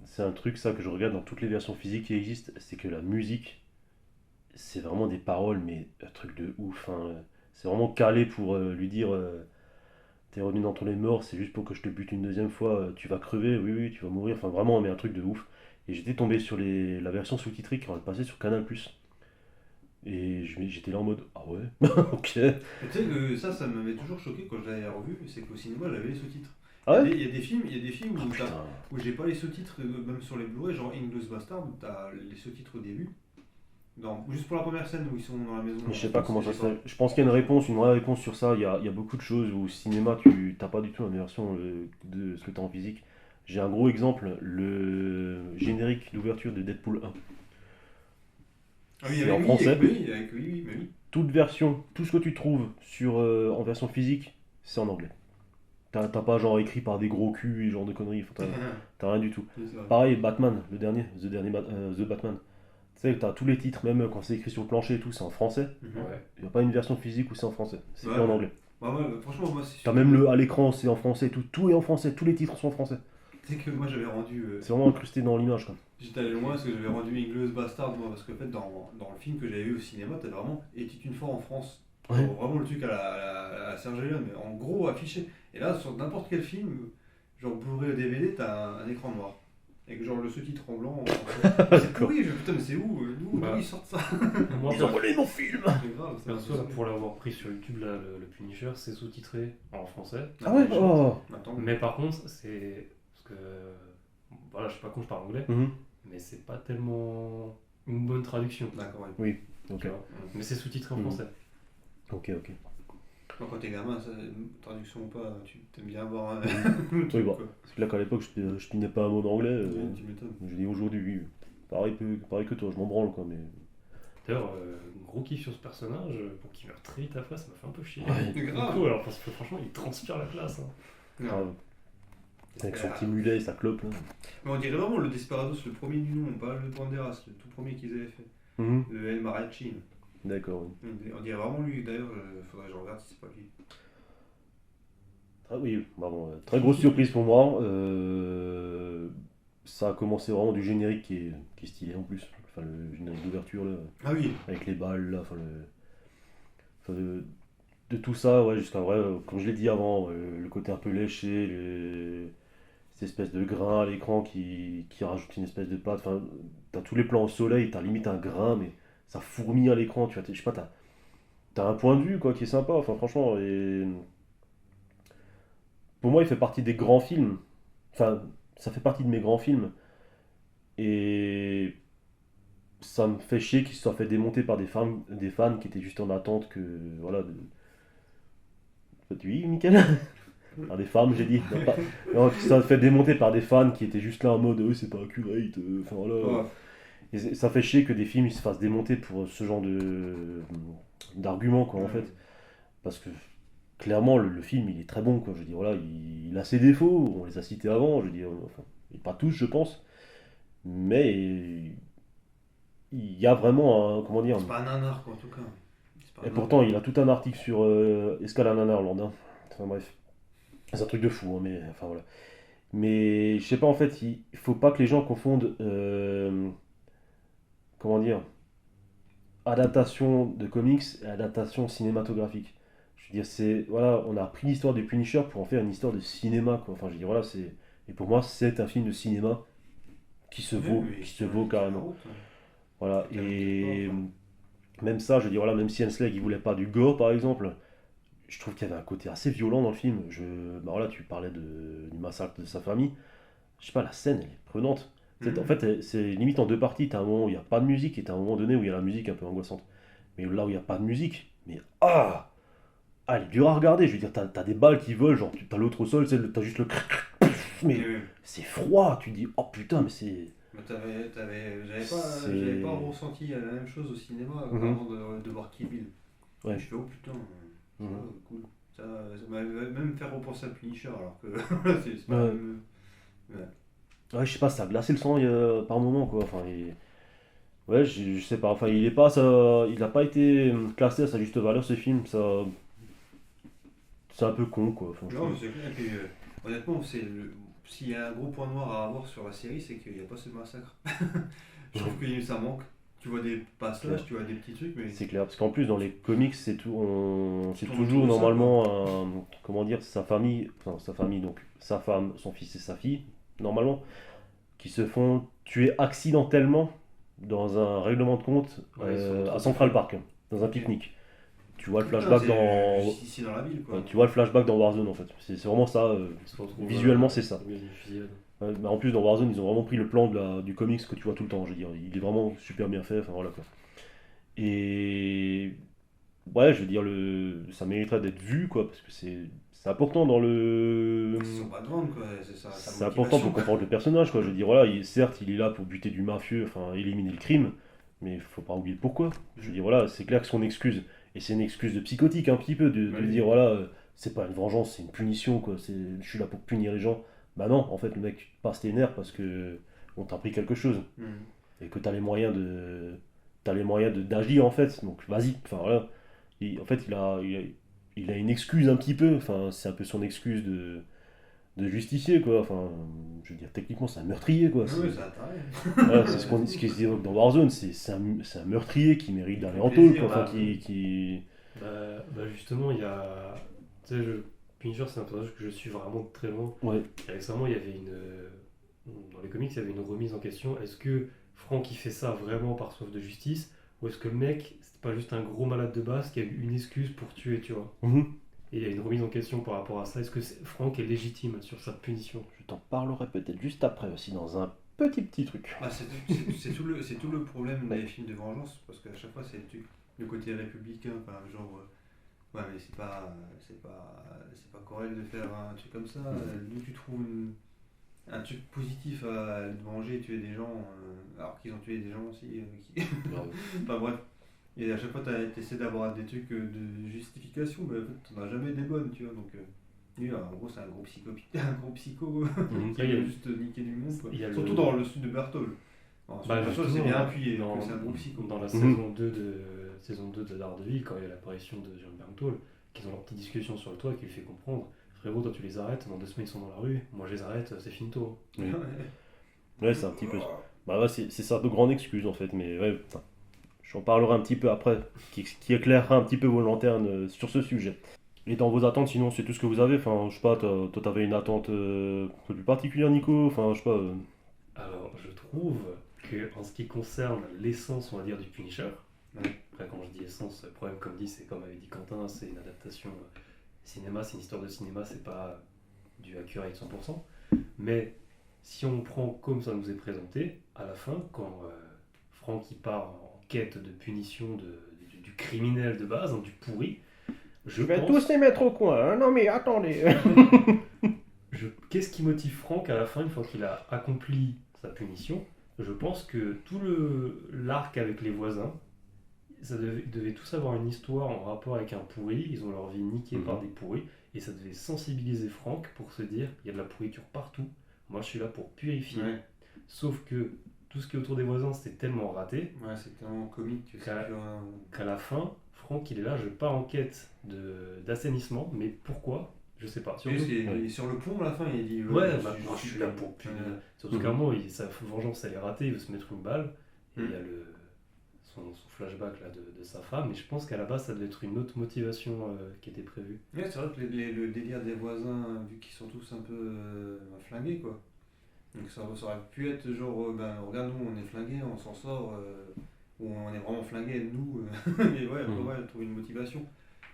c'est un truc ça que je regarde dans toutes les versions physiques qui existent, c'est que la musique, c'est vraiment des paroles, mais un truc de ouf, hein. C'est vraiment calé pour lui dire t'es revenu dans ton lit mort, c'est juste pour que je te bute une deuxième fois, tu vas crever, oui, tu vas mourir, enfin vraiment, mais un truc de ouf. Et j'étais tombé sur la version sous-titrée qui en est passée sur Canal+. Et j'étais là en mode, ah ouais, ok. Tu sais, ça m'avait toujours choqué quand je l'avais revu, c'est qu'au cinéma j'avais les sous-titres. Ah ouais, il y a des films où j'ai pas les sous-titres, même sur les Blu-ray, genre Inglourious Bastard, où t'as les sous-titres au début. Juste pour la première scène où ils sont dans la maison. Je sais pas comment ça se fait. Je pense qu'il y a une vraie réponse sur ça. Il y a beaucoup de choses où au cinéma, tu n'as pas du tout la version de ce que tu as en physique. J'ai un gros exemple, le générique d'ouverture de Deadpool 1. Ah oui, c'est en français. Oui. Toute version, tout ce que tu trouves en version physique, c'est en anglais. T'as pas genre écrit par des gros culs et genre de conneries. T'as rien du tout. Pareil, Batman, The Batman. Tu sais, t'as tous les titres, même quand c'est écrit sur le plancher et tout, c'est en français. Il n'y a pas une version physique où c'est en français. C'est que en anglais. Franchement, moi c'est. T'as même à l'écran, c'est en français, tout est en français, tous les titres sont en français. Tu sais que moi j'avais rendu. C'est vraiment incrusté dans l'image, quoi. J'étais allé loin parce que j'avais rendu Inglourious Bastard, moi, parce qu'en fait, dans le film que j'avais vu au cinéma, t'avais vraiment été une fois en France. Ouais. Vraiment le truc à Serge Leone, mais en gros affiché. Et là, sur n'importe quel film, genre Blu-ray ou DVD, t'as un écran noir. Avec genre le sous-titre en blanc. C'est pourri, putain, mais c'est où ils sortent ça? Ils ont volé mon film! C'est grave, perso, pour l'avoir pris sur YouTube, là, le Punisher, c'est sous-titré en français. Ah ouais? Mais par contre, c'est. Parce que. Voilà, je sais pas quand je parle anglais, mais c'est pas tellement une bonne traduction. D'accord, ouais. Oui, ok. Mais c'est sous-titré en français. Ok. Quand t'es gamin, traduction ou pas, tu t'aimes bien avoir un. Oui, bon. Parce que là, qu'à l'époque, je pinais pas un mot d'anglais. Tu m'étonnes. Je dis aujourd'hui, pareil que toi, je m'en branle, quoi. Mais D'ailleurs, gros kiff sur ce personnage, pour qu'il meure très vite après, ça m'a fait un peu chier. Ouais, grave. Beaucoup, alors, parce que franchement, il transpire la classe. Non. Avec son petit mulet et sa clope. Là. Mais on dirait vraiment le Desperados, le premier du nom, pas le Banderas, le tout premier qu'ils avaient fait. Le El Mariachi. D'accord, oui. On dirait vraiment lui, d'ailleurs, faudrait que je regarde si c'est pas lui. Ah oui, bah bon, très grosse surprise pour moi. Ça a commencé vraiment du générique qui est stylé en plus. Enfin, le générique d'ouverture là. Ah oui. Avec les balles là, de tout ça, ouais, jusqu'à vrai, comme je l'ai dit avant, le côté un peu léché, cette espèce de grain à l'écran qui rajoute une espèce de pâte. Enfin, t'as tous les plans au soleil, t'as limite un grain, mais ça fourmille à l'écran. Tu vois, je sais pas, t'as un point de vue quoi qui est sympa. Enfin, franchement, et pour moi, il fait partie des grands films. Enfin, ça fait partie de mes grands films. Et ça me fait chier qu'il se soit fait démonter par des fans qui étaient juste en attente que. Voilà. Oui, Mickaël. Par des femmes, j'ai dit. Non, qui se soit fait démonter par des fans qui étaient juste là en mode c'est pas accurate. Enfin voilà. Ouais. Et ça fait chier que des films ils se fassent démonter pour ce genre d'arguments, quoi, en fait. Parce que clairement, le film, il est très bon, quoi. Je veux dire, voilà, il a ses défauts, on les a cités avant, je veux dire, enfin, et pas tous, je pense, mais il y a vraiment un, comment dire... C'est pas un nanar, quoi, en tout cas. Et pourtant, il a tout un article sur Escale à Nanar, Hollande, hein. Enfin bref, c'est un truc de fou, hein, mais enfin voilà. Mais je sais pas, en fait, il faut pas que les gens confondent, comment dire, adaptation de comics et adaptation cinématographique. Je veux dire, c'est, voilà, on a repris l'histoire du Punisher pour en faire une histoire de cinéma, quoi. Enfin, je veux dire, voilà, c'est, et pour moi, c'est un film de cinéma qui se vaut carrément. Voilà, et même ça, je veux dire, voilà, même si Hensley, il voulait pas du gore, par exemple, je trouve qu'il y avait un côté assez violent dans le film. Bah voilà, tu parlais du massacre de sa famille. Je sais pas, la scène, elle est prenante. En fait, c'est limite en deux parties. T'as un moment où il n'y a pas de musique et t'as un moment donné où il y a la musique un peu angoissante. Mais là où il n'y a pas de musique, mais elle est dure à regarder. Je veux dire, t'as des balles qui volent, genre t'as l'autre au sol, t'as juste le mais c'est froid. Tu te dis, oh putain, mais c'est. J'avais pas ressenti la même chose au cinéma avant de voir Kill Bill. Ouais. Je fais, oh putain, cool. Ça m'a même fait repenser à Punisher alors que c'est pas ouais. Ouais, je sais pas, ça a glacé le sang par moment, quoi. Enfin, ouais, je sais pas. Enfin, il a pas été classé à sa juste valeur, ce film. Ça, c'est un peu con, quoi. Enfin, non, mais c'est clair. Et puis, honnêtement, s'il y a un gros point noir à avoir sur la série, c'est qu'il n'y a pas ce massacre. Je trouve que ça manque. Tu vois des passages, tu vois des petits trucs, mais... C'est clair, parce qu'en plus, dans les comics, c'est toujours normalement, comment dire, sa famille, donc sa femme, son fils et sa fille, normalement, qui se font tuer accidentellement dans un règlement de compte à Central Park, dans un pique-nique. Tu vois le flashback ici dans la ville, quoi. Tu vois le flashback dans Warzone, en fait. C'est vraiment ça. Visuellement, c'est ça. En plus, dans Warzone, ils ont vraiment pris le plan du comics que tu vois tout le temps. Je veux dire, il est vraiment super bien fait. Enfin voilà quoi. Et ouais, je veux dire, ça mériterait d'être vu, quoi, parce que c'est important dans le. Son background, quoi. C'est important pour comprendre le personnage, quoi. Je veux dire, voilà, certes, il est là pour buter du mafieux, enfin éliminer le crime, mais il faut pas oublier le pourquoi. Je veux dire, voilà, c'est clair que son excuse, et c'est une excuse de psychotique un petit peu, de dire, voilà, c'est pas une vengeance, c'est une punition, quoi. Je suis là pour punir les gens. Bah non, en fait, le mec, tu te passes tes nerfs parce que on t'a pris quelque chose et que t'as les moyens d'agir, en fait. Donc vas-y. Enfin voilà. En fait, il a une excuse un petit peu. Enfin, c'est un peu son excuse de justicier, quoi. Enfin, je veux dire, techniquement, c'est un meurtrier, quoi. Oui, ça voilà, c'est ce qui se évoque dans Warzone. C'est un meurtrier qui mérite d'aller en tôle, quoi. Enfin, qui... Bah justement, il y a, tu sais, Punisher, c'est un personnage que je suis vraiment de très loin. Ouais. Et récemment, il y avait dans les comics, il y avait une remise en question. Est-ce que Frank, il fait ça vraiment par soif de justice, ou est-ce que le mec, c'est pas juste un gros malade de base qui a eu une excuse pour tuer, tu vois? Et il y a une remise en question par rapport à ça. Est-ce que Frank est légitime sur sa punition? Je t'en parlerai peut-être juste après aussi dans un petit truc. Ah, c'est tout le problème des films de vengeance, parce qu'à chaque fois, c'est le côté républicain, enfin, genre... Ouais, mais c'est pas correct de faire un truc comme ça. D'où tu trouves un truc positif à venger, tuer des gens, alors qu'ils ont tué des gens aussi. Enfin bref. Et à chaque fois, t'essaies d'avoir des trucs de justification, mais en fait, t'en as jamais des bonnes, tu vois. Donc, lui, en gros, c'est un gros psycho qui a juste niqué du monde, quoi. Surtout dans le sud de Berthold. Berthold, c'est bien appuyé, c'est un gros psycho. Dans la saison 2 de Daredevil, quand il y a l'apparition de John Berthold, qu'ils ont leur petite discussion sur le toit, qui lui fait comprendre, frérot, toi tu les arrêtes, dans 2 semaines ils sont dans la rue, moi je les arrête, c'est finito. Oui. Ouais, c'est un petit peu. Bah ouais, c'est ça de grande excuse en fait, mais ouais, j'en parlerai un petit peu après, qui éclairera un petit peu vos lanternes sur ce sujet. Et dans vos attentes, sinon, c'est tout ce que vous avez. Enfin, je sais pas, toi, t'avais une attente plus particulière, Nico. Enfin, je sais pas. Alors, je trouve que en ce qui concerne l'essence, on va dire, du Punisher. Après, quand je dis essence, le problème, comme dit, c'est comme avait dit Quentin, c'est une adaptation cinéma, c'est une histoire de cinéma, c'est pas du accurate 100%. Mais si on prend comme ça nous est présenté, à la fin, quand Frank il part en quête de punition du criminel de base, hein, du pourri. Je vais tous les mettre au coin, hein. Non mais attendez. Qu'est-ce qui motive Frank à la fin, une fois qu'il a accompli sa punition? Je pense que tout l'arc avec les voisins, ça devait tous avoir une histoire en rapport avec un pourri, ils ont leur vie niquée par des pourris, et ça devait sensibiliser Frank pour se dire, il y a de la pourriture partout, moi je suis là pour purifier. Ouais. Sauf que tout ce qui est autour des voisins, c'était tellement raté. Ouais, c'est tellement comique qu'à la fin, Frank, il est là, je pars en quête d'assainissement, mais pourquoi? Je sais pas. Sur le pont, à la fin, il dit moi je suis là pour punir. Surtout qu'à un moment, sa vengeance, elle est ratée, il veut se mettre une balle, et il y a son flashback là, de sa femme, et je pense qu'à la base, ça devait être une autre motivation qui était prévue. Ouais, c'est vrai que le délire des voisins, vu qu'ils sont tous un peu flingués, quoi. Donc ça aurait pu être genre, regarde, nous, on est flingués, on s'en sort. Où on est vraiment flingués, nous, mais ouais, après, trouver une motivation.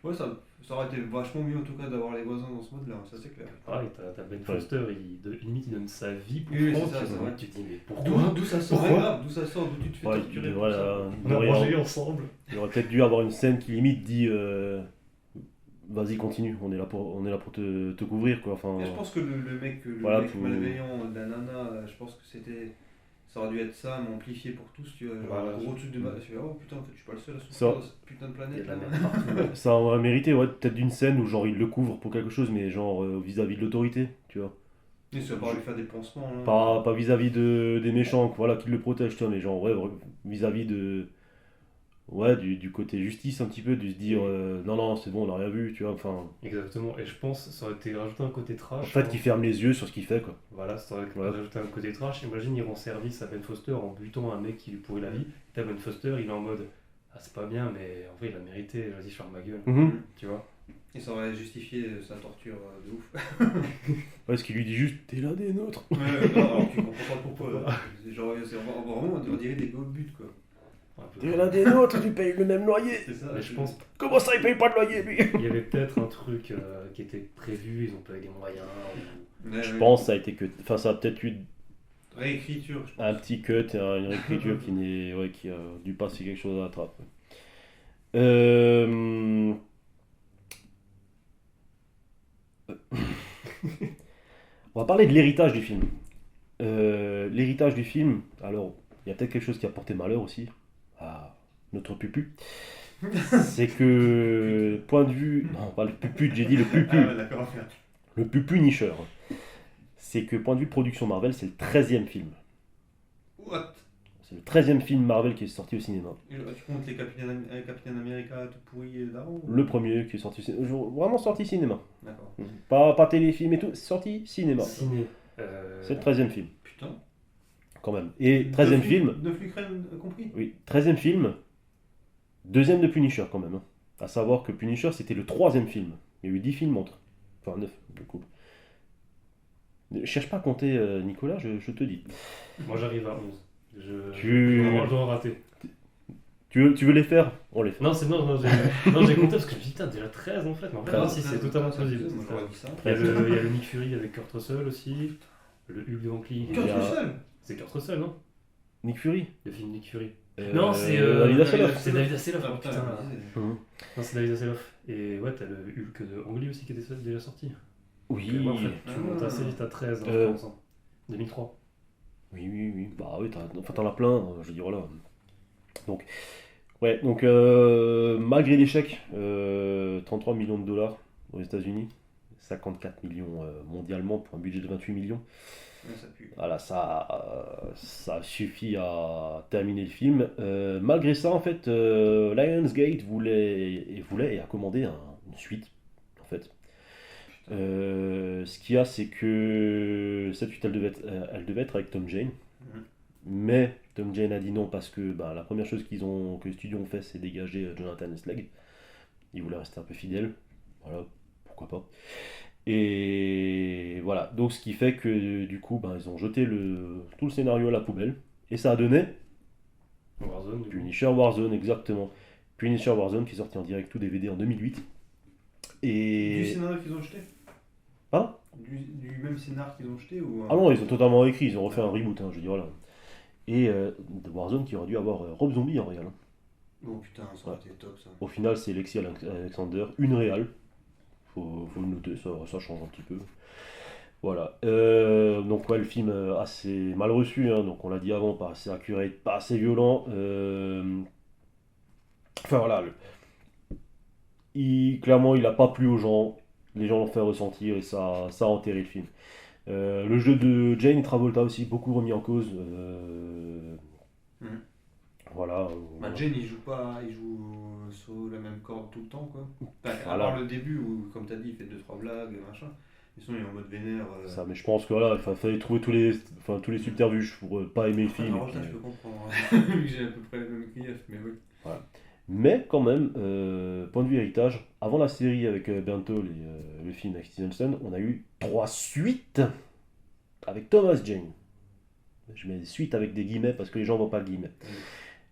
Ouais, ça aurait été vachement mieux en tout cas d'avoir les voisins dans ce mode-là, ça c'est clair. Pareil, t'as Ben Foster, limite il donne sa vie pour Frank, tu te dis mais pourquoi? D'où ça sort, d'où tu te fais torturer on a mangé ensemble. Il aurait peut-être dû avoir une scène qui limite dit vas-y continue, on est là pour te couvrir quoi. Enfin, je pense que le mec malveillant de la nana, je pense que ça aurait dû être ça, mais amplifié pour tous, tu vois, un gros truc de base. Oh putain, en fait, je suis pas le seul à souffrir de cette putain de planète. Ça aurait mérité, peut-être d'une scène où genre il le couvre pour quelque chose, mais genre vis-à-vis de l'autorité, tu vois. Et ça va pas lui faire des pansements. Pas vis-à-vis des méchants, voilà, qui le protègent, tu vois, mais genre vis-à-vis de. Ouais, du côté justice un petit peu, de se dire non, c'est bon, on a rien vu, tu vois, enfin. Exactement, et je pense que ça aurait été rajouté un côté trash. En fait, qu'il ferme les yeux sur ce qu'il fait, quoi. Voilà, ça aurait rajouté un côté trash. Imagine, il rend service à Ben Foster en butant un mec qui lui pourrit la vie. T'as Ben Foster, il est en mode c'est pas bien, mais en vrai, il a mérité, vas-y, je ferme ma gueule. Tu vois. Et ça aurait justifié sa torture de ouf. Ouais, ce qu'il lui dit juste t'es l'un des nôtres. Alors, tu comprends pas pourquoi. Genre, c'est vraiment, on dirait des gros buts, quoi. T'es l'un des nôtres, tu payes le même loyer. C'est ça. Mais je pense. Comment ça, il paye pas de loyer, lui? Il y avait peut-être un truc qui était prévu, ils ont pas eu les moyens. Je pense ça a été que. Enfin, ça a peut-être eu. Réécriture. Un petit cut, une réécriture qui a dû passer quelque chose à la trappe. On va parler de l'héritage du film. L'héritage du film, alors, il y a peut-être quelque chose qui a porté malheur aussi à notre Pupu. C'est que, point de vue... Non, pas le Pupu, j'ai dit le Pupu. Le Pupu-nicheur. C'est que, point de vue production Marvel, c'est le 13e film. What? C'est le 13e film Marvel qui est sorti au cinéma. Et tu comptes les Captain America tout pourri là ou... Le premier qui est sorti cinéma. Vraiment sorti cinéma. D'accord. Pas téléfilm et tout, sorti cinéma. Ciné. C'est le 13e film. Putain. Quand même. Et 13e film. 9 l'Ukraine compris. Oui, 13e film. Deuxième de Punisher quand même. À savoir que Punisher c'était le 3e film. Il y a eu 10 films entre. Enfin 9 du coup. Ne cherche pas à compter Nicolas, je te dis. Moi j'arrive à 11. Je dois rater. Tu veux les faire? On les fait. Non, j'ai compté parce que je me dis putain déjà 13 en fait. Mais en fait, non, si c'est totalement possible. Il y a le Nick Fury avec Kurt Russell aussi. Le Hulk de Van Cleef. Kurt Russell? C'est Kurt Russell, non? Nick Fury? Le film Nick Fury. Non, c'est David Hasselhoff. Oh, putain. Non, c'est David Hasselhoff. Et ouais, t'as le Hulk de Ang Lee aussi qui était déjà sorti. Oui. En fait, tu montes assez vite à 13 en France. 2003. Oui. Bah oui, t'en as plein, je veux dire, voilà. Donc, ouais, donc malgré l'échec, 33 millions de dollars aux États-Unis, 54 millions mondialement pour un budget de 28 millions. Ouais, ça pue. Voilà, ça suffit à terminer le film. Malgré ça, en fait, Lionsgate voulait et a commandé une suite, en fait. Ce qu'il y a, c'est que cette suite, elle devait être avec Tom Jane. Mais Tom Jane a dit non parce que la première chose que les studios ont fait, c'est dégager Jonathan Esleg. Il voulait rester un peu fidèle. Voilà, pourquoi pas. Et voilà, donc ce qui fait que du coup, ils ont jeté tout le scénario à la poubelle. Et ça a donné Warzone. Punisher Warzone, exactement. Punisher Warzone qui est sorti en direct ou DVD en 2008. Et... Du scénario qu'ils ont jeté Pardon ? Du même scénario qu'ils ont jeté ou... Ah non, ils ont totalement écrit, ils ont refait un reboot, je veux dire, voilà. Et de Warzone qui aurait dû avoir Rob Zombie en réel. Oh putain, ça aurait été top ça. Au final, c'est Lexi Alexander, une réale. Faut le noter, ça change un petit peu. Voilà. Donc ouais, le film assez mal reçu, donc on l'a dit avant, pas assez accurate, pas assez violent. Enfin voilà, clairement il n'a pas plu aux gens, les gens l'ont fait ressentir et ça a enterré le film. Le jeu de Jane Travolta aussi beaucoup remis en cause. Voilà. Jane il joue sur la même corde tout le temps quoi. À Voilà. part le début où comme t'as dit il fait 2-3 blagues machin. Mais sinon il est en mode vénère. Ça, mais je pense que voilà, il fallait trouver tous les subterfuges pour pas aimer le film. Alors ça je peux comprendre. Vu que j'ai à peu près les mêmes griefs, mais oui. Voilà. Mais quand même, point de vue héritage, avant la série avec Bernthal et le film avec Stevenson, on a eu 3 suites avec Thomas Jane. Je mets suite avec des guillemets parce que les gens ne voient pas le guillemet.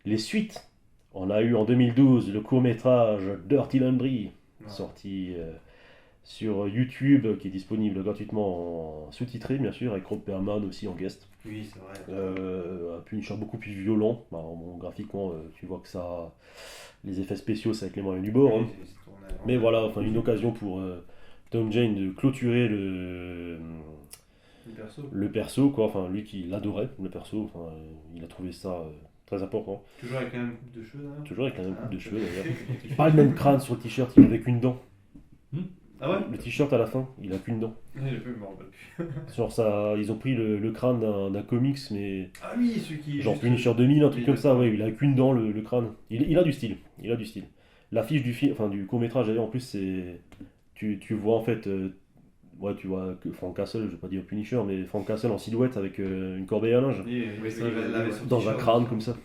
Les suites, on a eu en 2012 le court-métrage Dirty Laundry, sorti sur YouTube, qui est disponible gratuitement en sous-titré, bien sûr, avec Rob Perlman aussi en guest. Oui, c'est vrai. Un Punisher beaucoup plus violent. Graphiquement, tu vois que ça. Les effets spéciaux, c'est avec les moyens du bord. Oui, Mais voilà, une occasion pour Tom Jane de clôturer le perso, quoi. Enfin, lui qui l'adorait, le perso. Il a trouvé ça très important. Toujours avec la même coupe de cheveux d'ailleurs. Toujours avec la même coupe de cheveux d'ailleurs. Pas le même crâne sur le t-shirt, il avait qu'une dent. Ah ouais. Le t-shirt à la fin, il a qu'une dent. Genre ça, ils ont pris le crâne d'un comics, mais ah oui, celui qui genre Punisher 2000, un truc comme ça, ouais, il a qu'une dent le crâne. Il a du style, L'affiche du film, du court métrage d'ailleurs en plus c'est, tu vois en fait, tu vois que Frank Castle, je vais pas dire Punisher, mais Frank Castle en silhouette avec une corbeille à linge, dans un crâne comme ça,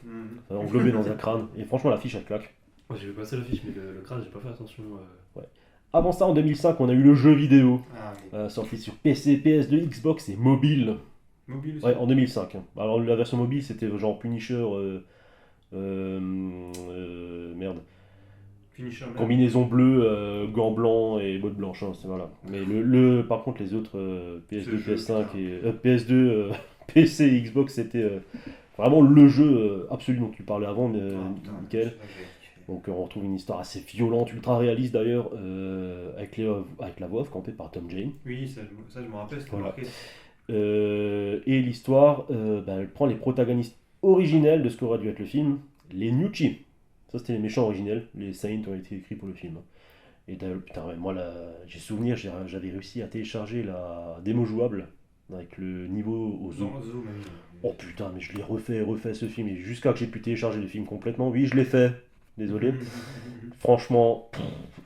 englobé dans un crâne. Et franchement l'affiche elle claque. Moi j'ai vu passer l'affiche, mais le crâne j'ai pas fait attention. Ouais. Avant ça, en 2005, on a eu le jeu vidéo, sorti sur PC, PS2, Xbox et mobile. Mobile aussi. Ouais, en 2005. Alors la version mobile, c'était genre Punisher, merde. Punisher, combinaison bleue, gants blancs et bottes blanches. Voilà. Mais par contre, les autres PS2, PS5 et PS2, PC et Xbox, c'était vraiment le jeu absolu dont tu parlais avant, Michael. Donc on retrouve une histoire assez violente, ultra réaliste d'ailleurs, avec la voix off cantée par Tom Jane. Oui, ça je me rappelle, c'était marqué. Et l'histoire, elle prend les protagonistes originels de ce qu'aurait dû être le film, les Nucci. Ça c'était les méchants originels, les Saints ont été écrits pour le film. Et putain, moi j'ai souvenir, j'avais réussi à télécharger la démo jouable avec le niveau au zoom. Oh putain, mais je l'ai refait ce film, et jusqu'à que j'ai pu télécharger le film complètement, oui je l'ai fait. Désolé. Franchement,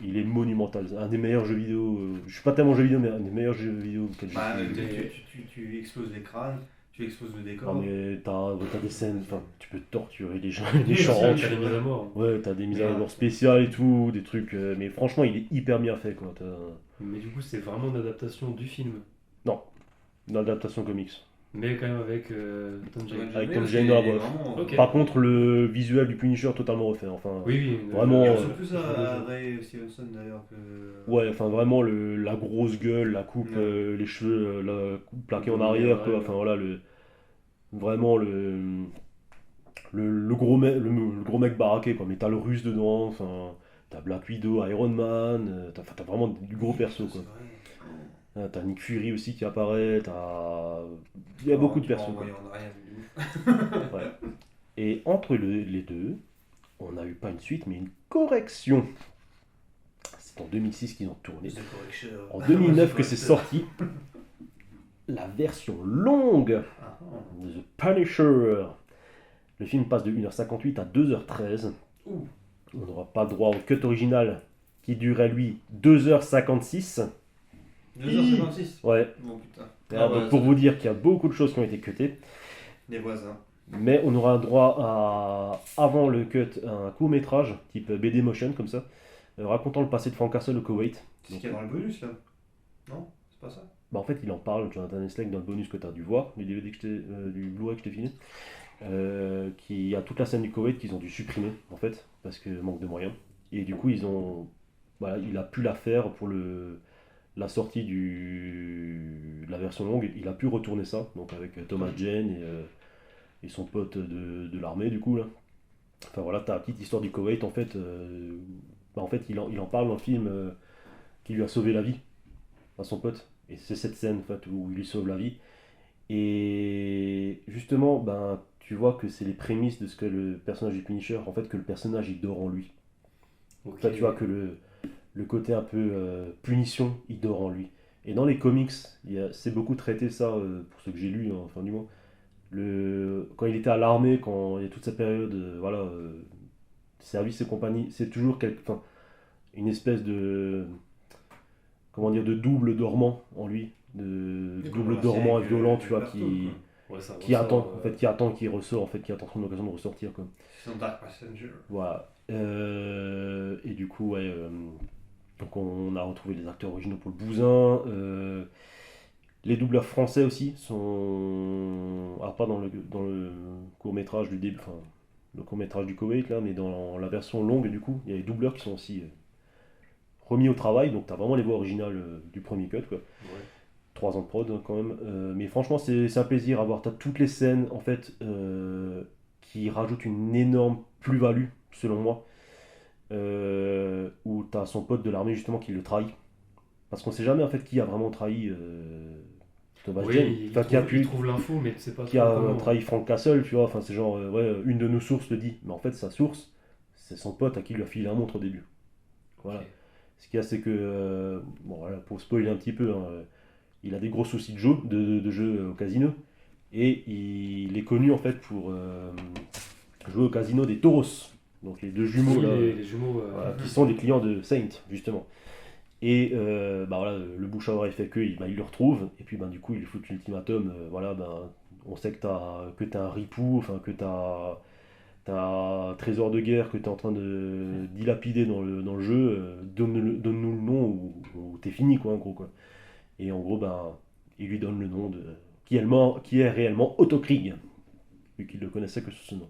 il est monumental. Un des meilleurs jeux vidéo. Je suis pas tellement jeu vidéo, mais un des meilleurs jeux vidéo que j'ai fait. Tu exploses les crânes, tu exploses le décor. Non, mais t'as des scènes. Tu peux torturer les gens, les méchants. T'as des mises à mort. Ouais, t'as des mises à mort spéciales et tout, des trucs. Mais franchement, il est hyper bien fait, quoi. Mais du coup, c'est vraiment une adaptation du film. Non, une adaptation comics. Mais quand même avec Tom Jane. Avec Tom Jane dans la voix. Okay. Par contre, le visuel du Punisher totalement refait. Enfin, oui, vraiment. C'est plus à Ray Stevenson d'ailleurs que. Ouais, enfin vraiment la grosse gueule, la coupe, les cheveux, la coupe plaquée en arrière, quoi. Enfin voilà vraiment le gros mec baraqué, quoi. Mais t'as le Russe dedans, enfin t'as Black Widow, Iron Man, t'as vraiment du gros perso, quoi. T'as Nick Fury aussi qui apparaît, il y a beaucoup de personnes. Ouais. Et entre les deux, on n'a eu pas une suite, mais une correction. C'est en 2006 qu'ils ont tourné. En 2009 que c'est sorti. La version longue de The Punisher. Le film passe de 1h58 à 2h13. On n'aura pas droit au cut original qui durait lui 2h56. 2h56 Ouais. Bon putain. Donc, pour vous dire qu'il y a beaucoup de choses qui ont été cutées. Les voisins. Mais on aura droit à, avant le cut, un court-métrage type BD Motion comme ça, racontant le passé de Frank Castle au Koweït. C'est ce qu'il y a dans le bonus là. Non, c'est pas ça. Bah en fait, il en parle, Jonathan Eslek, dans le bonus que tu as dû voir, du DVD du Blu-ray que je t'ai filé, qui a toute la scène du Koweït qu'ils ont dû supprimer en fait, parce que manque de moyens. Et du coup, il a pu la faire pour la sortie de la version longue, il a pu retourner ça, donc avec Thomas Jane et son pote de l'armée du coup là. Enfin voilà, t'as la petite histoire du Koweït en fait. En fait, il en parle dans le film qui lui a sauvé la vie à son pote. Et c'est cette scène en fait, où il lui sauve la vie. Et justement, tu vois que c'est les prémices de ce que le personnage du Punisher, en fait, que le personnage il dort en lui. Okay. Là, tu vois que le côté un peu punition, il dort en lui. Et dans les comics, c'est beaucoup traité ça, pour ce que j'ai lu, enfin du moins. Quand il était à l'armée, quand il y a toute cette période, service et compagnie, c'est toujours une espèce de de double dormant en lui, de double dormant et violent, tu vois, qui attend qu'il ressort, en fait, qui attend son occasion de ressortir, quoi. C'est son Dark Passenger. Voilà. Et du coup, ouais, donc on a retrouvé les acteurs originaux pour le bousin. Les doubleurs français aussi sont, pas dans le court-métrage du début, enfin le court-métrage du Koweït là, mais dans la version longue du coup, il y a les doubleurs qui sont aussi remis au travail, donc t'as vraiment les voix originales du premier cut quoi. Ouais. 3 ans de prod quand même, mais franchement c'est un plaisir à voir. T'as toutes les scènes en fait qui rajoutent une énorme plus-value selon moi, où t'as son pote de l'armée justement qui le trahit. Parce qu'on sait jamais en fait qui a vraiment trahi Thomas Jane. Il trouve l'info, mais c'est pas qui a trahi Frank Castle, tu vois. Enfin, c'est genre, une de nos sources le dit. Mais en fait, sa source, c'est son pote à qui il lui a filé un montre au début. Voilà. Okay. Ce qu'il y a, c'est que, voilà, pour spoiler un petit peu, il a des gros soucis de jeu au casino. Et il est connu en fait pour jouer au casino des Tauros. Donc les deux jumeaux, là, les jumeaux qui sont des clients de Saint, justement. Et voilà, le bouche à oreille fait que il le retrouve, et puis du coup il fout l'ultimatum, on sait que t'as un ripou, enfin que t'as un trésor de guerre que t'es en train de dilapider dans le jeu, donne-nous le nom ou t'es fini quoi en gros quoi. Et en gros il lui donne le nom qui est réellement Otto Krieg, vu qu'il le connaissait que sous ce nom.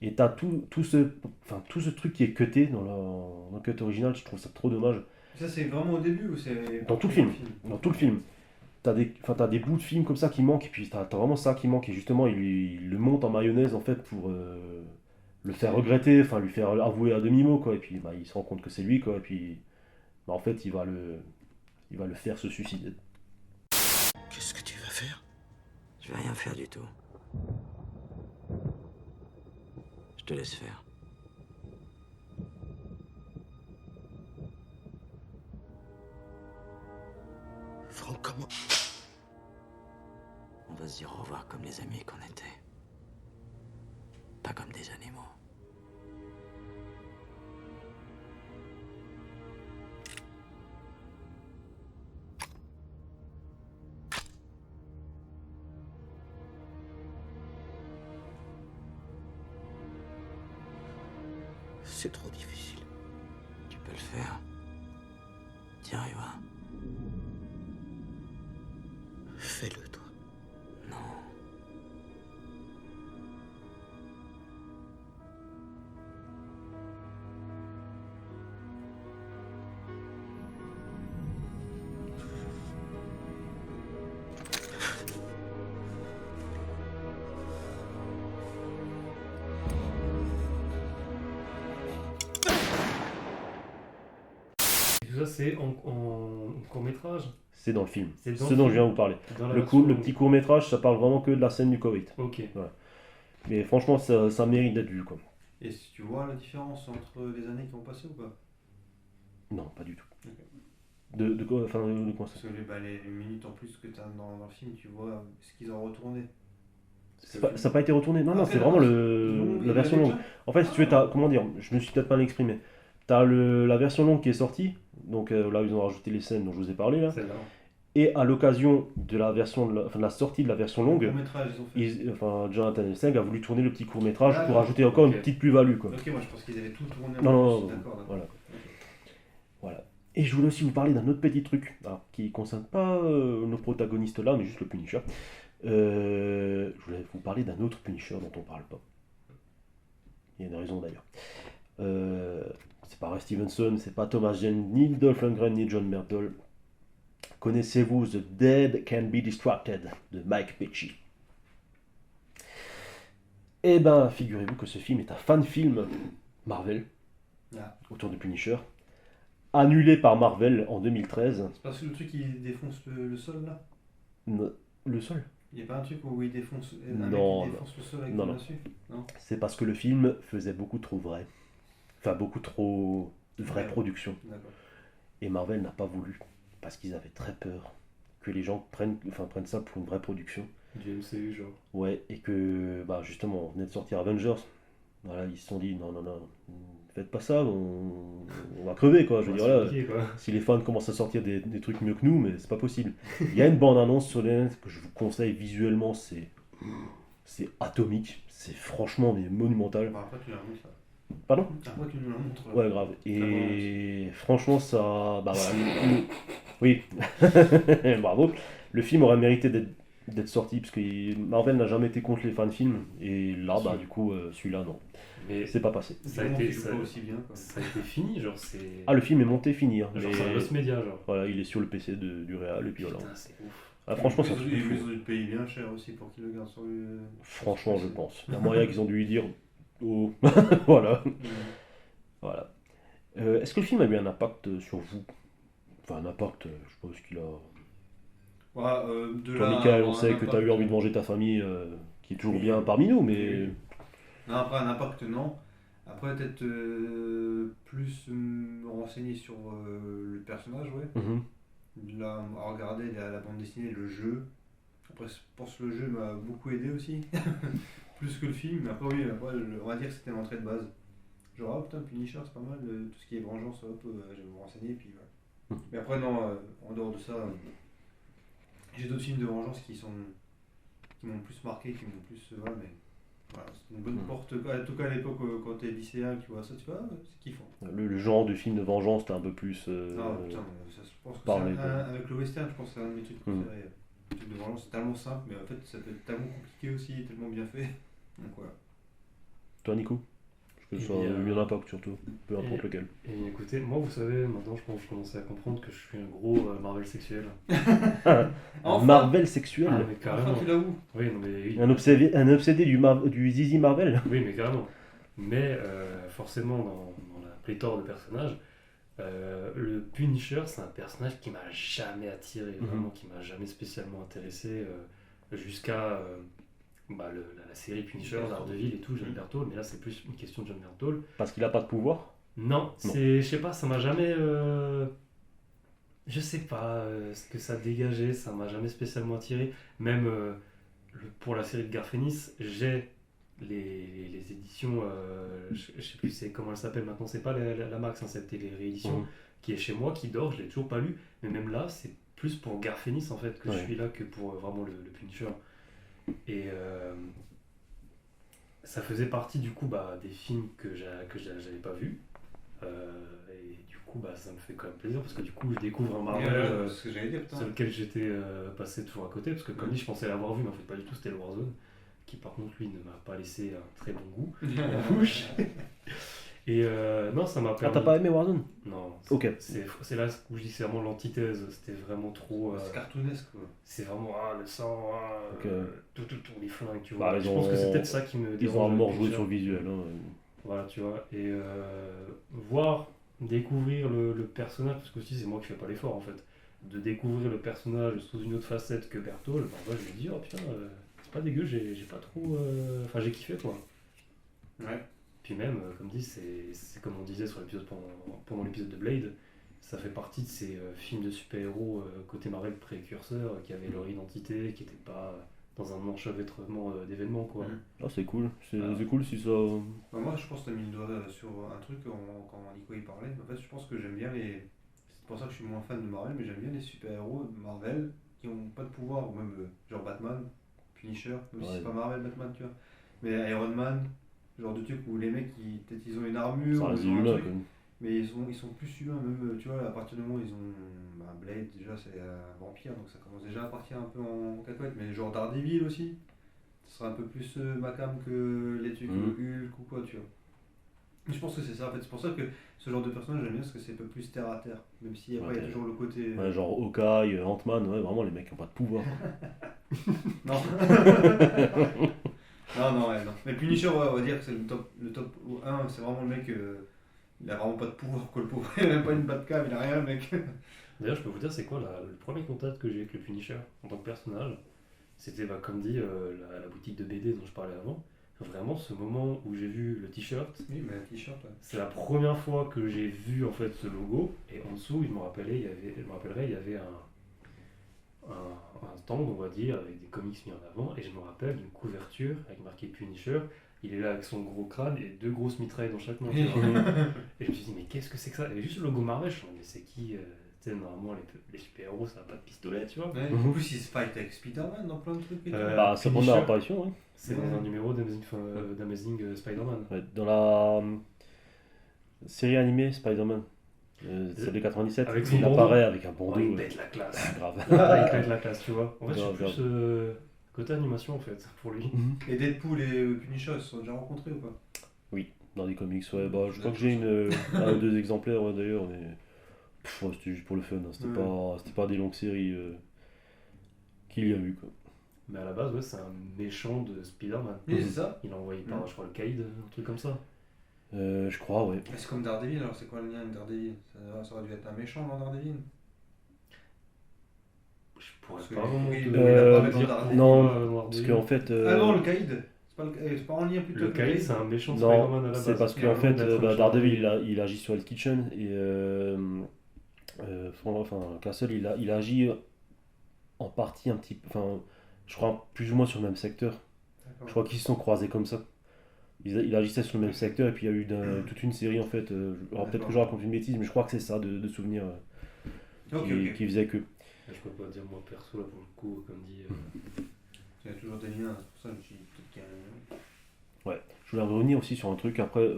Et t'as tout ce truc qui est cuté dans le cut original, je trouve ça trop dommage. Ça c'est vraiment au début ou c'est... Dans tout le film. Dans tout le film. T'as des bouts de film comme ça qui manquent, et puis t'as vraiment ça qui manque, et justement il le monte en mayonnaise en fait pour le faire regretter, enfin lui faire avouer à demi-mot quoi, et puis il se rend compte que c'est lui quoi, et puis en fait il va le faire se suicider. Qu'est-ce que tu vas faire? Je vais rien faire du tout. Je te laisse faire. Franck, comment... On va se dire au revoir comme les amis qu'on était. Pas comme des animaux. C'est trop difficile. Tu peux le faire. Tu y arriveras. Fais-le, toi. Non. Et tout ça, c'est en court-métrage? C'est dans le film. C'est dans Ce le dont film. je viens de vous parler. Dans la Le version- petit court-métrage, ça parle vraiment que de la scène du Koweït. Ok. Voilà. Mais franchement, ça mérite d'être vu, quoi. Et si tu vois la différence entre les années qui ont passé ou pas? Non, pas du tout. Ok. De quoi, enfin, de quoi ça? Parce que les minutes en plus que tu as dans le film, tu vois ce qu'ils ont retourné. Ça n'a pas été retourné. Non, non, Après, c'est la vraiment version- la version longue. En fait, si tu veux, comment dire, je me suis peut-être mal exprimé. T'as la version longue qui est sortie, donc là ils ont rajouté les scènes dont je vous ai parlé là. Celle-là. Et à l'occasion de la version, de la sortie de la version longue, Court-métrage, ils ont fait. Jonathan Helsing a voulu tourner le petit court-métrage pour Ah, ajouter encore ok. une petite plus-value, quoi. Ok, moi je pense qu'ils avaient tout tourné en Non, non, plus. non, D'accord, d'accord. voilà. Ok. Voilà. Et je voulais aussi vous parler d'un autre petit truc, alors, qui ne concerne pas nos protagonistes là, mais juste le Punisher. Je voulais vous parler d'un autre Punisher dont on ne parle pas. Il y a une raison d'ailleurs. C'est pas Ray Stevenson, c'est pas Thomas Jane, ni Dolph Lundgren, ni John Bernthal. Connaissez-vous The Dead Can Be Distracted de Mike Pecci? Eh ben, figurez-vous que ce film est un fan-film Marvel Ah. autour du Punisher, annulé par Marvel en 2013. C'est parce que le truc qui défonce le sol là? Le sol? Il n'y a pas un truc où il défonce, Non, mec qui défonce le sol avec non, le non. dessus? Non. C'est parce que le film faisait beaucoup trop vrai. Enfin, beaucoup trop vraie Ouais. production. D'accord. Et Marvel n'a pas voulu. Parce qu'ils avaient très peur que les gens prennent ça pour une vraie production. Du MCU, genre. Ouais, et que, bah justement, on venait de sortir Avengers. Voilà, ils se sont dit, non, non, non, faites pas ça, on va crever, quoi. Je veux Ouais, dire, c'est voilà, compliqué, quoi. si les fans commencent à sortir des trucs mieux que nous, mais c'est pas possible. Il y a une bande-annonce sur les net que je vous conseille visuellement, c'est atomique, c'est franchement mais monumental. Bon, après tu la montres ça. Pardon? Après tu nous la montres. là. Ouais, grave. Et franchement, ça. Bah voilà. Oui. Bravo. Le film aurait mérité d'être sorti, parce que Marvel n'a jamais été contre les fan-films. Et là, bah du coup, celui-là, non. Mais C'est pas passé. ça a Vraiment, été tu joues pas aussi bien, quoi. ça a été fini, genre c'est. Ah, le film est monté fini. Hein, Genre mais- c'est un boss média, genre. Voilà, il est sur le PC du Real, et puis voilà. Putain, c'est ouf. Ah, franchement, c'est un ils truc de fou. ont dû te payer bien cher aussi pour qu'ils le gardent sur le. Franchement, je pense. Il y a moyen qu'ils ont dû lui dire. Oh. Voilà. Voilà. Est-ce que le film a eu un impact sur vous? Enfin, un impact, je sais pas ce qu'il a. De Toi, là, Michael, à on un sait que tu as eu impact- envie de manger ta famille, qui est toujours bien parmi nous, mais. Non, après un impact, non. Après, peut-être plus me renseigner sur le personnage, ouais. Mhm. Là, à regarder la bande dessinée, le jeu. Après, je pense que le jeu m'a beaucoup aidé aussi. Plus que le film. Mais après, oui, après, on va dire que c'était l'entrée de base. Genre, ah putain, Punisher, c'est pas mal. Tout ce qui est vengeance, hop, je vais me renseigner. Puis, ouais. Mais après, non, en dehors de ça, j'ai d'autres films de vengeance qui m'ont plus marqué, qui m'ont plus. Voilà, mais. Voilà, c'est une bonne porte. En tout cas, à l'époque, quand t'es lycéen, tu vois ça, tu vois, ah, c'est kiffant. Le genre de film de vengeance, c'était un peu plus. Ah putain, ça, je pense que parler, c'est quoi. avec le western, je pense que c'est un de mes trucs préférés. Le truc de vengeance, c'est tellement simple, mais en fait, ça peut être tellement compliqué aussi, tellement bien fait. Donc voilà. Toi, Nico? Que ce soit eu un impact surtout, peu importe lequel. Et écoutez, moi vous savez, maintenant je pense que je commence à comprendre que je suis un gros Marvel sexuel. Enfin, Marvel sexuel? Ah, mais carrément. Enfin, tu l'avoues. Oui, non, mais oui. Un obsédé du Zizi Marvel? Oui, mais carrément. Mais forcément, dans la pléthore de personnages, le Punisher, c'est un personnage qui m'a jamais attiré, vraiment, qui m'a jamais spécialement intéressé, jusqu'à la série Punisher, Daredevil et tout, John Bernthal, mais là c'est plus une question de John Bernthal. Parce qu'il a pas de pouvoir? Non, c'est, je sais pas, ça m'a jamais, je sais pas ce que ça dégageait, ça m'a jamais spécialement attiré. Même pour la série de Garfénis, j'ai les éditions, je sais plus comment elle s'appelle maintenant, c'est pas la Max, hein, c'était les rééditions qui est chez moi, qui dort, je l'ai toujours pas lu, mais même là c'est plus pour Garfénis en fait que je suis là que pour vraiment le Punisher. Et ça faisait partie du coup des films que j'avais pas vus. Et du coup ça me fait quand même plaisir parce que du coup je découvre un Marvel ce que j'allais dire, putain. sur lequel j'étais passé toujours à côté parce que comme dit je pensais l'avoir vu mais en fait pas du tout, c'était le Warzone qui par contre lui ne m'a pas laissé un très bon goût en bouche. Et non, ça m'a permis. Ah, t'as pas aimé Warzone? Non. Ok. C'est là où je dis que c'est vraiment l'antithèse. C'était vraiment trop. C'est cartoonesque quoi. C'est vraiment le sang, tout, les flingues, tu Bah, vois. Je pense que c'est peut-être ça qui me dérange. Ils ont un mort joué Punisher. sur le visuel. Hein. Voilà, tu vois. Et découvrir le personnage, parce que aussi c'est moi qui fais pas l'effort en fait. de découvrir le personnage sous une autre facette que Berthold, bah, en vrai, je me dis, oh putain, c'est pas dégueu, j'ai pas trop. Enfin, j'ai kiffé quoi. Ouais. Puis même, comme dit, c'est comme on disait sur l'épisode pendant l'épisode de Blade, ça fait partie de ces films de super-héros côté Marvel précurseurs qui avaient leur identité, qui n'étaient pas dans un enchevêtrement d'événements quoi. Ah, c'est cool, c'est cool si ça. Bah, moi, je pense que tu as mis le doigt sur un truc quand Nico y parlait. En fait, je pense que j'aime bien les. C'est pour ça que je suis moins fan de Marvel, mais j'aime bien les super-héros de Marvel qui n'ont pas de pouvoir, ou même genre Batman, Punisher, même si c'est pas Marvel, Batman, tu vois. Mais Iron Man, genre de trucs où les mecs, peut-être ils ont une armure, Ça ou reste ils ont un humain, truc, quand même. mais ils sont plus humains, même, tu vois, à partir du moment où ils ont. Blade, déjà, c'est un vampire, donc ça commence déjà à partir un peu en cacahuète, mais genre Daredevil aussi, ce sera un peu plus macam que les trucs Hulk ou quoi, tu vois. Je pense que c'est ça, en fait, c'est pour ça que ce genre de personnage, j'aime bien, parce que c'est un peu plus terre à terre, même si après il y a toujours le côté. Ouais, genre Hawkeye, Ant-Man, ouais, vraiment les mecs qui n'ont pas de pouvoir. Non. non. Mais Punisher, ouais, on va dire que c'est le top 1, c'est vraiment le mec, il a vraiment pas de pouvoir, quoi, le pauvre. Il a même pas une Batcave, il a rien, le mec. D'ailleurs, je peux vous dire, c'est quoi le premier contact que j'ai avec le Punisher en tant que personnage. C'était, comme dit, la boutique de BD dont je parlais avant. Vraiment, ce moment où j'ai vu le t-shirt, oui, mais le t-shirt, ouais. C'est la première fois que j'ai vu en fait ce logo. Et en dessous, je me rappellerai, il y avait un stand, on va dire, avec des comics mis en avant. Et je me rappelle d'une couverture avec marqué Punisher. Il est là avec son gros crâne et 2 grosses mitrailles dans chaque main. Et je me suis dit, mais qu'est-ce que c'est que ça? Il y avait juste le logo Marvel. Je me suis dit, mais c'est qui tu sais, normalement, les super-héros, ça n'a pas de pistolet, tu vois. Ouais, en plus, il se fight avec Spider-Man dans plein de trucs. Bah, c'est pendant l'apparition, hein. C'est dans un numéro d'Amazing Spider-Man. Ouais, dans la série animée Spider-Man, celle de 97, avec son il apparaît avec un bandeau. Il pète la classe. Grave. Il pète la classe, tu vois. En fait, Grave, je suis plus côté animation, en fait, pour lui. Et Deadpool et Punisher, ils se sont déjà rencontrés ou pas? Oui, dans des comics, ouais. Bah, je crois que j'ai un ou 2 exemplaires, ouais, d'ailleurs, mais ouais, c'était juste pour le fun, hein. C'était pas des longues séries qu'il y a eu, quoi. Mais à la base, ouais, c'est un méchant de Spider-Man. Oui, c'est ça. Il a envoyé par, je crois, le Caïd, un truc comme ça. Je crois, ouais. C'est comme Daredevil, alors c'est quoi le lien avec Daredevil? Ça aurait dû être un méchant dans Daredevil? Je pourrais parce pas vraiment dire. Non, parce qu'en fait. Ah non, le Caïd. C'est pas en lien plutôt. Le Caïd, c'est un méchant de Spider-Man à la base. C'est parce qu'en fait, Daredevil, il agit sur Hell's Kitchen et. Castle, il agit en partie un petit peu. Enfin, je crois plus ou moins sur le même secteur. D'accord. Je crois qu'ils se sont croisés comme ça. Il agissait sur le même secteur et puis il y a eu toute une série en fait. Alors peut-être que je raconte une bêtise, mais je crois que c'est ça de souvenirs qui faisait que. Je peux pas dire moi perso là pour le coup, comme dit. Il y a toujours des liens, c'est pour ça que je dis peut-être qu'il y a un lien. Ouais, je voulais revenir aussi sur un truc après.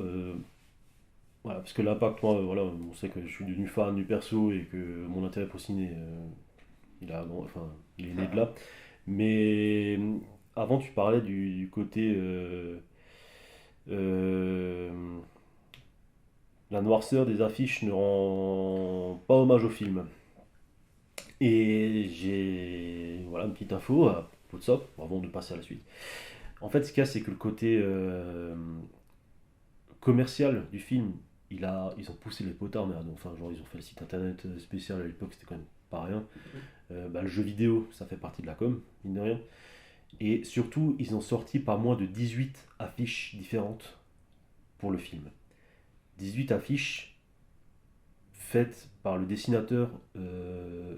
Voilà, parce que l'impact, moi, voilà, on sait que je suis devenu fan du perso et que mon intérêt pour le ciné, il est né de là. Mais avant, tu parlais du côté la noirceur des affiches ne rend pas hommage au film. Et j'ai une petite info à propos de ça, avant de passer à la suite. En fait, ce qu'il y a, c'est que le côté commercial du film, ils ont poussé les potards, mais enfin, genre, ils ont fait le site internet spécial à l'époque, c'était quand même pas rien. Le jeu vidéo, ça fait partie de la com, mine de rien. Et surtout, ils ont sorti pas moins de 18 affiches différentes pour le film. 18 affiches faites par le dessinateur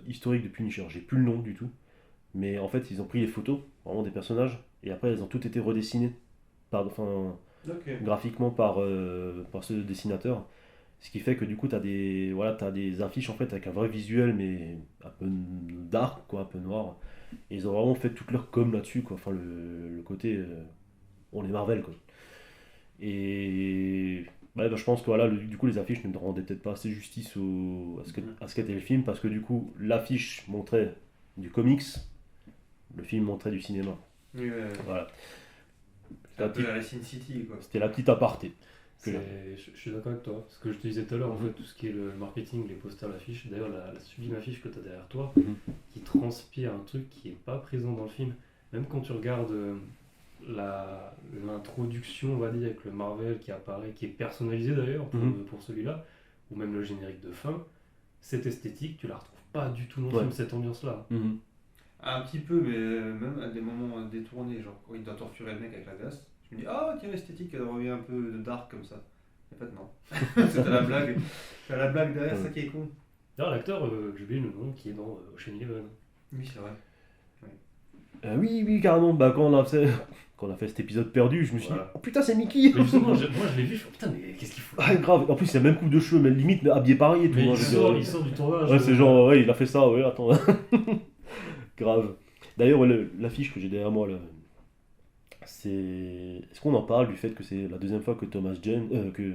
historique de Punisher. J'ai plus le nom du tout. Mais en fait, ils ont pris les photos, vraiment des personnages, et après, elles ont toutes été redessinées graphiquement par ce dessinateur. Ce qui fait que du coup, tu as des affiches en fait avec un vrai visuel, mais un peu dark, quoi, un peu noir. Et ils ont vraiment fait toute leur com là-dessus, quoi. Enfin, le côté. On est Marvel, quoi. Et. Je pense que du coup, les affiches ne rendaient peut-être pas assez justice à ce qu'était le film, parce que du coup, l'affiche montrait du comics, le film montrait du cinéma. Oui, voilà. C'était un peu la Sin City, quoi. C'était la petite aparté. Je suis d'accord avec toi. Ce que je te disais tout à l'heure, en fait, tout ce qui est le marketing, les posters, l'affiche, d'ailleurs, la sublime affiche que tu as derrière toi, qui transpire un truc qui n'est pas présent dans le film. Même quand tu regardes l'introduction, on va dire, avec le Marvel qui apparaît, qui est personnalisé d'ailleurs pour celui-là, ou même le générique de fin, cette esthétique, tu la retrouves pas du tout dans le Ouais. film cette ambiance-là. Un petit peu, mais même à des moments détournés, genre quand il doit torturer le mec avec la glace, je me dis, ah tiens, l'esthétique, elle revient un peu de dark comme ça. En fait, non. C'était la blague. C'est la blague derrière, ça qui est con. D'ailleurs, l'acteur, j'ai oublié le nom, qui est dans Ocean Eleven. Oui, c'est vrai. Oui, carrément. Bah, quand on a fait cet épisode perdu, je me suis dit, oh putain, c'est Mickey. Mais justement, moi je l'ai vu, je me suis dit, putain, mais qu'est-ce qu'il fout là? Ah, grave. En plus, il a la même coupe de cheveux, mais limite habillé pareil et tout. Mais hein, il sort du tournage. Ouais, c'est genre, ouais, il a fait ça, ouais, attends. Grave. D'ailleurs, l'affiche que j'ai derrière moi, là, c'est. Est-ce qu'on en parle du fait que c'est la deuxième fois que que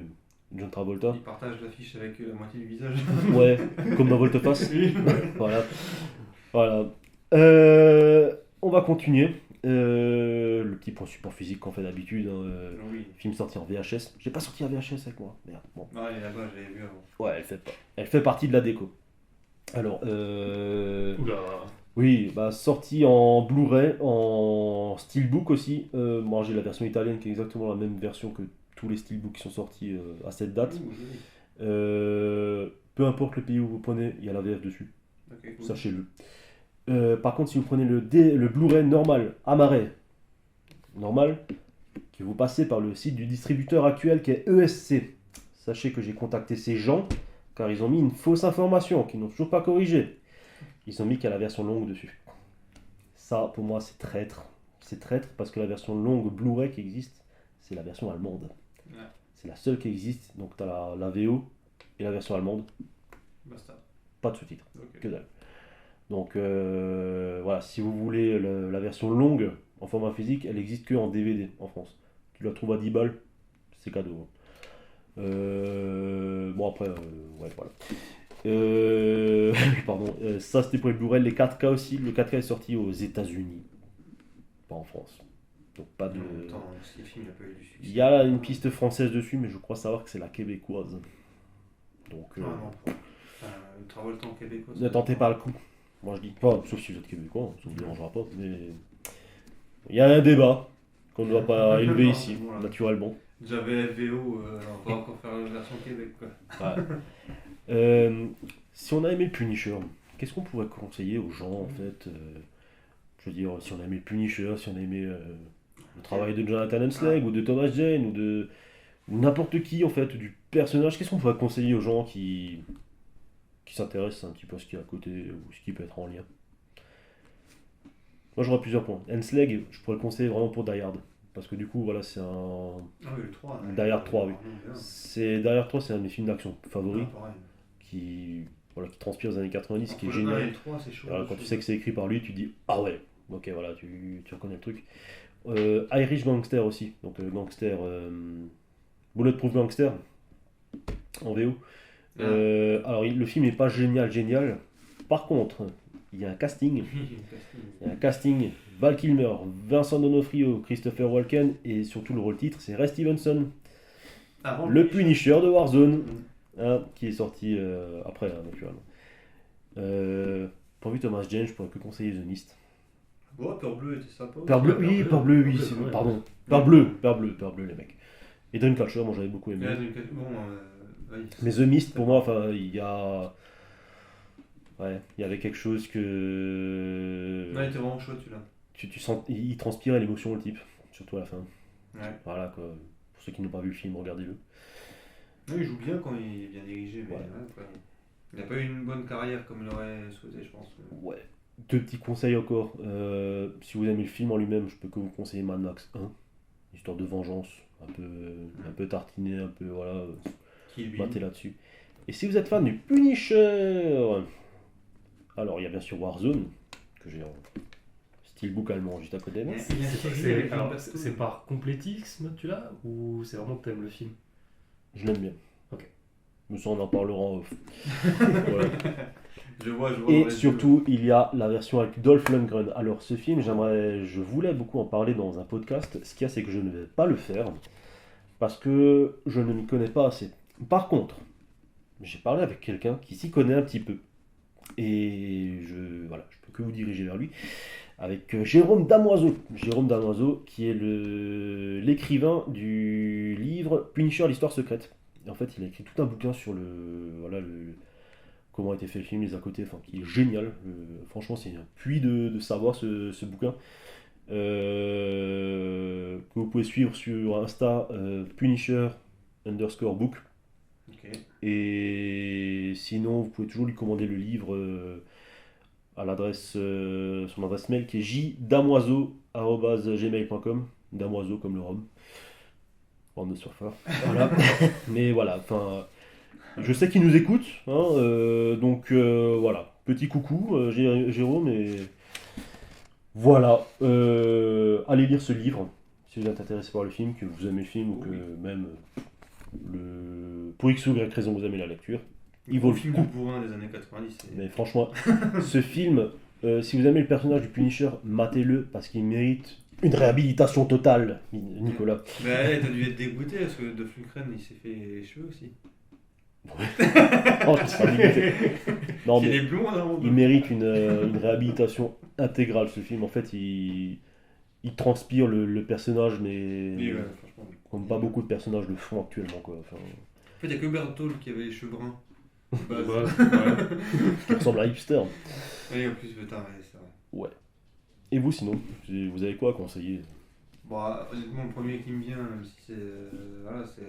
John Travolta. Il partage l'affiche avec la moitié du visage. Ouais, comme dans Volteface. Oui. Voilà. On va continuer. Le petit point support physique qu'on fait d'habitude. Oui. Film sorti en VHS. J'ai pas sorti en VHS avec moi. Merde. Bon. Non, elle est là-bas, j'avais vu avant. Ouais, elle fait partie de la déco. Alors, Oula. oui, bah sorti en Blu-ray, en Steelbook aussi. Moi, j'ai la version italienne qui est exactement la même version que tous les Steelbooks qui sont sortis à cette date. Peu importe le pays où vous prenez, il y a la VF dessus. Okay, cool. Sachez-le. Par contre, si vous prenez le Blu-ray normal, Amaray, normal, que vous passez par le site du distributeur actuel qui est ESC, sachez que j'ai contacté ces gens car ils ont mis une fausse information qu'ils n'ont toujours pas corrigée. Ils ont mis qu'il y a la version longue dessus. Ça, pour moi, c'est traître. C'est traître parce que la version longue Blu-ray qui existe, c'est la version allemande. Ouais. C'est la seule qui existe. Donc, tu as la VO et la version allemande. Basta. Pas de sous-titres. Okay. Que dalle. Donc, voilà, si vous voulez la version longue en format physique, elle existe que en DVD en France. Tu la trouves à 10 balles, c'est cadeau. Bon, après, ouais, voilà. Pardon, ça c'était pour les Blu-ray, les 4K aussi. Le 4K est sorti aux États-Unis, pas en France. Donc pas de. En même temps, si le film n'a pas eu du succès. Il y a une piste française dessus, mais je crois savoir que c'est la québécoise. Donc. Ah non, le Travolta en québécois. Ne tentez pas le coup. Moi je dis pas, sauf si vous êtes québécois, ça ne vous dérangera pas. Mais il y a un débat qu'on ne doit pas élever ici, voilà. naturellement. J'avais FVO, on va encore faire la version Québec quoi. Ouais. Si on a aimé le Punisher, qu'est-ce qu'on pourrait conseiller aux gens en fait je veux dire, si on a aimé le Punisher, si on a aimé le travail de Jonathan Hensleigh ou de Thomas Jane ou n'importe qui en fait, du personnage, qu'est-ce qu'on pourrait conseiller aux gens qui s'intéressent un petit peu à ce qui est à côté ou ce qui peut être en lien? Moi j'aurais plusieurs points. Hensleigh, je pourrais le conseiller vraiment pour Die Hard. Parce que du coup, voilà, c'est un. Ah oui, le 3. Die Hard 3, oui. Die Hard 3, c'est un de mes films d'action favoris. Qui transpire aux années 90, qui est génial. Et le 3, c'est chaud, voilà, quand tu sais que c'est écrit par lui, tu dis ah ouais, ok, voilà, tu reconnais le truc. Irish Gangster aussi, donc Gangster. Bulletproof Gangster en VO. Alors, le film n'est pas génial. Par contre, il y a un casting. Il y a un casting. Val Kilmer, Vincent D'Onofrio, Christopher Walken et surtout le rôle titre, c'est Ray Stevenson. Le Punisher de Warzone. Qui est sorti après, naturellement. Pour vu Thomas Jane, je pourrais que conseiller The Mist. Ouais, Peur Bleu était sympa. Peur Bleu, oui, Peur Bleu, oui, pardon. Peur Bleu, les mecs. Et Dreamcatcher, moi j'avais beaucoup aimé. Mais The Mist, pour moi, enfin, il y avait quelque chose que. Non, il était vraiment chouette celui-là. Tu sens, il transpirait l'émotion, le type, surtout à la fin. Ouais. Voilà, quoi. Pour ceux qui n'ont pas vu le film, regardez-le. Non, il joue bien quand il est bien dirigé, mais il n'a pas eu une bonne carrière comme il aurait souhaité, je pense. Ouais. 2 petits conseils encore. Si vous aimez le film en lui-même, je peux que vous conseiller Mad Max 1. Histoire de vengeance, un peu tartiné, un peu, voilà. Battez là-dessus. Et si vous êtes fan du Punisher, alors il y a bien sûr Warzone, que j'ai en steelbook allemand juste à côté de moi. C'est par complétisme, tu l'as, ou c'est vraiment que t'aimes le film? Je l'aime bien. Ok. Mais ça, on en parlera en off. Voilà. Je vois. Et surtout, il y a la version avec Dolph Lundgren. Alors, ce film, je voulais beaucoup en parler dans un podcast. Ce qu'il y a, c'est que je ne vais pas le faire parce que je ne m'y connais pas assez. Par contre, j'ai parlé avec quelqu'un qui s'y connaît un petit peu. Et je peux que vous diriger vers lui. Avec Jérôme Damoiseau. Jérôme Damoiseau, qui est l'écrivain du livre Punisher, l'histoire secrète. Et en fait, il a écrit tout un bouquin sur comment a été fait le film, les à côté, enfin, qui est génial. Franchement, c'est un puits de savoir ce bouquin. Que vous pouvez suivre sur Insta, Punisher_book. Ok. Et sinon, vous pouvez toujours lui commander le livre à l'adresse, son adresse mail qui est jdamoiseau@gmail.com. Damoiseau comme le rhum. Bande de surfeurs. Voilà. Mais voilà, enfin, je sais qu'il nous écoute, hein, donc voilà. Petit coucou, Jérôme, et voilà. Allez lire ce livre si vous êtes intéressé par le film, que vous aimez le film ou que même pour X ou Y raison vous aimez la lecture. Il vaut le film coup. de bourrin des années 90. Mais franchement, ce film, si vous aimez le personnage du Punisher, matez-le parce qu'il mérite une réhabilitation totale, Nicolas. Bah ouais, t'as dû être dégoûté parce que Dolph Lundgren il s'est fait les cheveux aussi. Oh, je serais dégoûté. Non, Il mais est blond, hein, il mérite une réhabilitation intégrale, ce film. En fait, il transpire le personnage, mais Oui, ouais, franchement, oui. comme pas beaucoup de personnages le font actuellement, quoi. Enfin, En fait, il n'y a que Berthold qui avait les cheveux bruns. Ouais, ouais. qui ressemble à hipster. Oui, en plus, putain, ouais, c'est vrai. Ouais. Et vous, sinon, vous avez quoi à conseiller? Bon, honnêtement, le premier qui me vient, même si c'est. Voilà, ça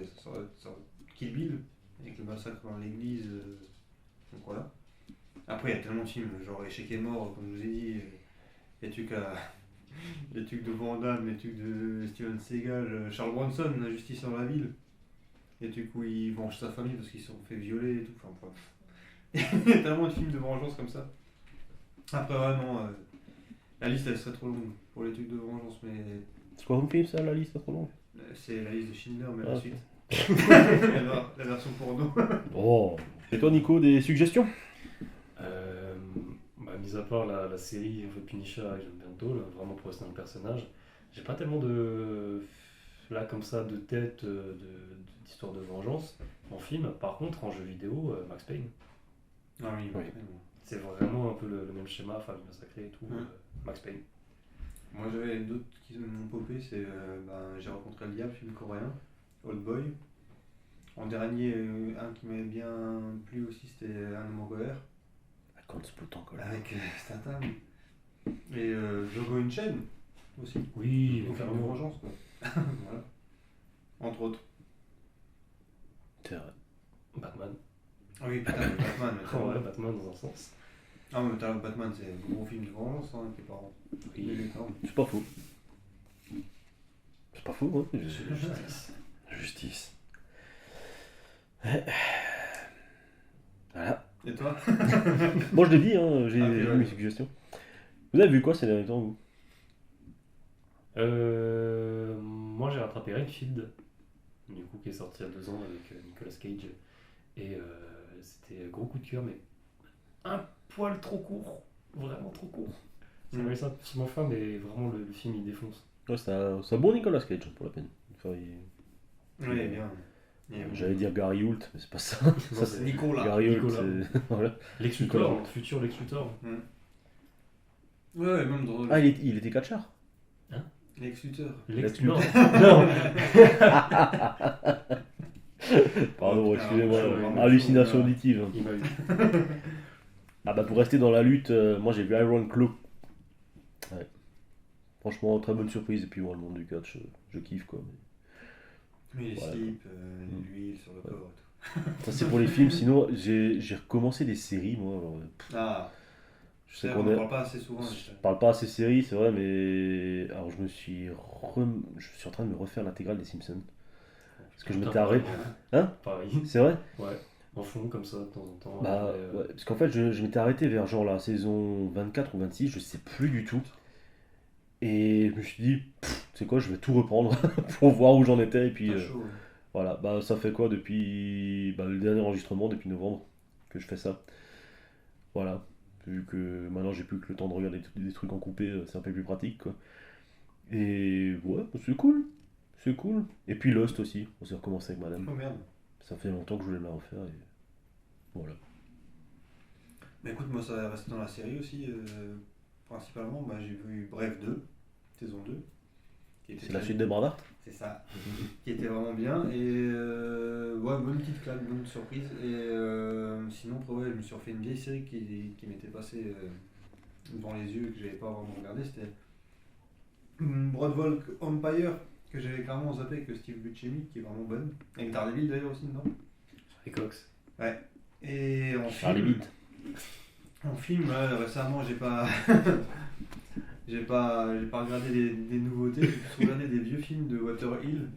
sort Kill Bill, avec le massacre dans l'église. Donc voilà. Après, il y a tellement de films, genre Échec est mort, comme je vous ai dit. Les trucs les trucs de Van Damme, les trucs de Steven Seagal, Charles Bronson, La justice dans la ville. Les trucs où il venge sa famille parce qu'ils se sont fait violer et tout. Enfin, bref. Il y a tellement de films de vengeance comme ça. Après, vraiment, la liste elle serait trop longue pour les trucs de vengeance, mais. C'est quoi comme film, ça, la liste, trop longue? C'est la liste de Schindler, mais Ah, la suite. La version porno. Oh. Et toi, Nico, des suggestions? Mis à part la série Punisher avec John Bernthal, vraiment pour rester dans le personnage, j'ai pas tellement de comme ça de tête d'histoire de vengeance en film. Par contre, en jeu vidéo, Max Payne. Ah oui, oui. C'est vraiment un peu le même schéma, famille massacrée et tout. Max Payne. Moi j'avais d'autres qui m'ont popé, c'est J'ai rencontré le diable, film coréen, Old Boy. En dernier, un qui m'avait bien plu aussi, c'était Un homme en colère. Avec Statham. Et Django Unchained aussi. Oui, donc film de vengeance quoi. Voilà. Entre autres. Batman. Ah oui, putain, Batman. Ouais, Batman dans un sens. Ah mais Batman c'est un gros film de vengeance hein, qui est pas. Oui. C'est pas faux. C'est pas faux, hein. Justice. Voilà. Et toi? Moi je l'ai dit, hein, j'ai ouais. mes suggestions. Vous avez vu quoi ces derniers temps, vous? Moi j'ai rattrapé Renfield, du coup qui est sorti il y a 2 ans avec Nicolas Cage. Et c'était gros coup de cœur, mais un poil trop court. Vraiment trop court. Ça m'avait absolument faim, mais vraiment le film il défonce. Ouais, c'est un bon Nicolas Cage pour la peine. Enfin, Oui, bien. J'allais dire Gary Holt, mais c'est pas ça. Non, Ça c'est Nicolas. Gary Holt, Nicolas. c'est. Voilà. Lex Nicolas. Luthor, futur Lex Luthor. Ouais, même drôle. Ah, il était catcheur. Lex Luthor. Lex Luthor. Non. Pardon, excusez-moi, putain, hallucination auditive. Il m'a eu. Ah bah pour rester dans la lutte, moi j'ai vu Iron Claw. Ouais. Franchement, très bonne surprise. Et puis moi, le monde du catch, je kiffe quoi. Mais les Voilà. slips, l'huile sur le corps et tout. Ça c'est pour les films. Sinon, j'ai recommencé des séries moi. Alors, Ah, je sais on qu'on en est. parle pas assez souvent. Je parle pas assez séries, c'est vrai, mais alors je suis en train de me refaire l'intégrale des Simpsons. Parce que je m'étais arrêté. Hein? Pareil. C'est vrai? Ouais. En fond comme ça de temps en temps. Bah ouais, parce qu'en fait je m'étais arrêté vers genre la saison 24 ou 26, je sais plus du tout. Et je me suis dit, tu sais quoi, je vais tout reprendre pour voir où j'en étais. Et puis Chaud, ouais. voilà, bah ça fait quoi depuis le dernier enregistrement, depuis novembre, que je fais ça. Voilà, vu que maintenant j'ai plus que le temps de regarder des trucs en coupé, c'est un peu plus pratique quoi. Et ouais, c'est cool, c'est cool. Et puis Lost aussi, on s'est recommencé avec madame. Oh merde. Ça fait longtemps que je voulais me la refaire et voilà. Mais écoute, moi ça va rester dans la série aussi. Principalement, j'ai vu Bref 2, saison 2, C'est la suite de Braveheart. C'est ça, qui était vraiment bien. Et ouais, bonne petite claque, bonne surprise. Et sinon, après, ouais, je me suis refait une vieille série qui m'était passée devant les yeux, que j'avais pas vraiment regardé. C'était Broadwalk Empire, que j'avais clairement zappé avec Steve Buscemi, qui est vraiment bonne. Avec Daredevil d'ailleurs aussi dedans. Et Cox. Ouais. Et en Charlie film, Beat. en film récemment, j'ai pas regardé des nouveautés, j'ai plus regardé des vieux films de Walter Hill,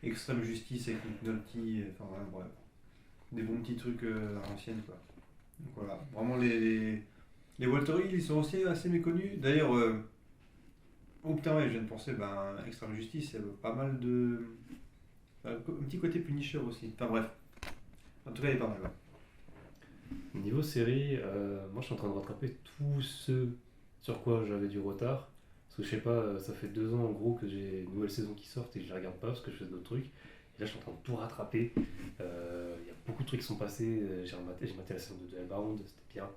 Extrême Justice avec Nick Nolte, enfin voilà, bref. Des bons petits trucs à l'ancienne, quoi. Donc voilà, vraiment les Walter Hill, ils sont aussi assez méconnus. D'ailleurs, oh putain, ouais, je viens de penser, Extrême Justice, il y a pas mal de. Un petit côté Punisher aussi. Enfin bref. En tout cas, il est pas mal. Ouais. Niveau série, moi je suis en train de rattraper tous ceux sur quoi j'avais du retard. Parce que je sais pas, ça fait 2 ans en gros que j'ai une nouvelle saison qui sortent et je les regarde pas parce que je fais d'autres trucs. Et là je suis en train de tout rattraper. Il y a beaucoup de trucs qui sont passés. J'ai maté la saison de Hellbound, c'était bien.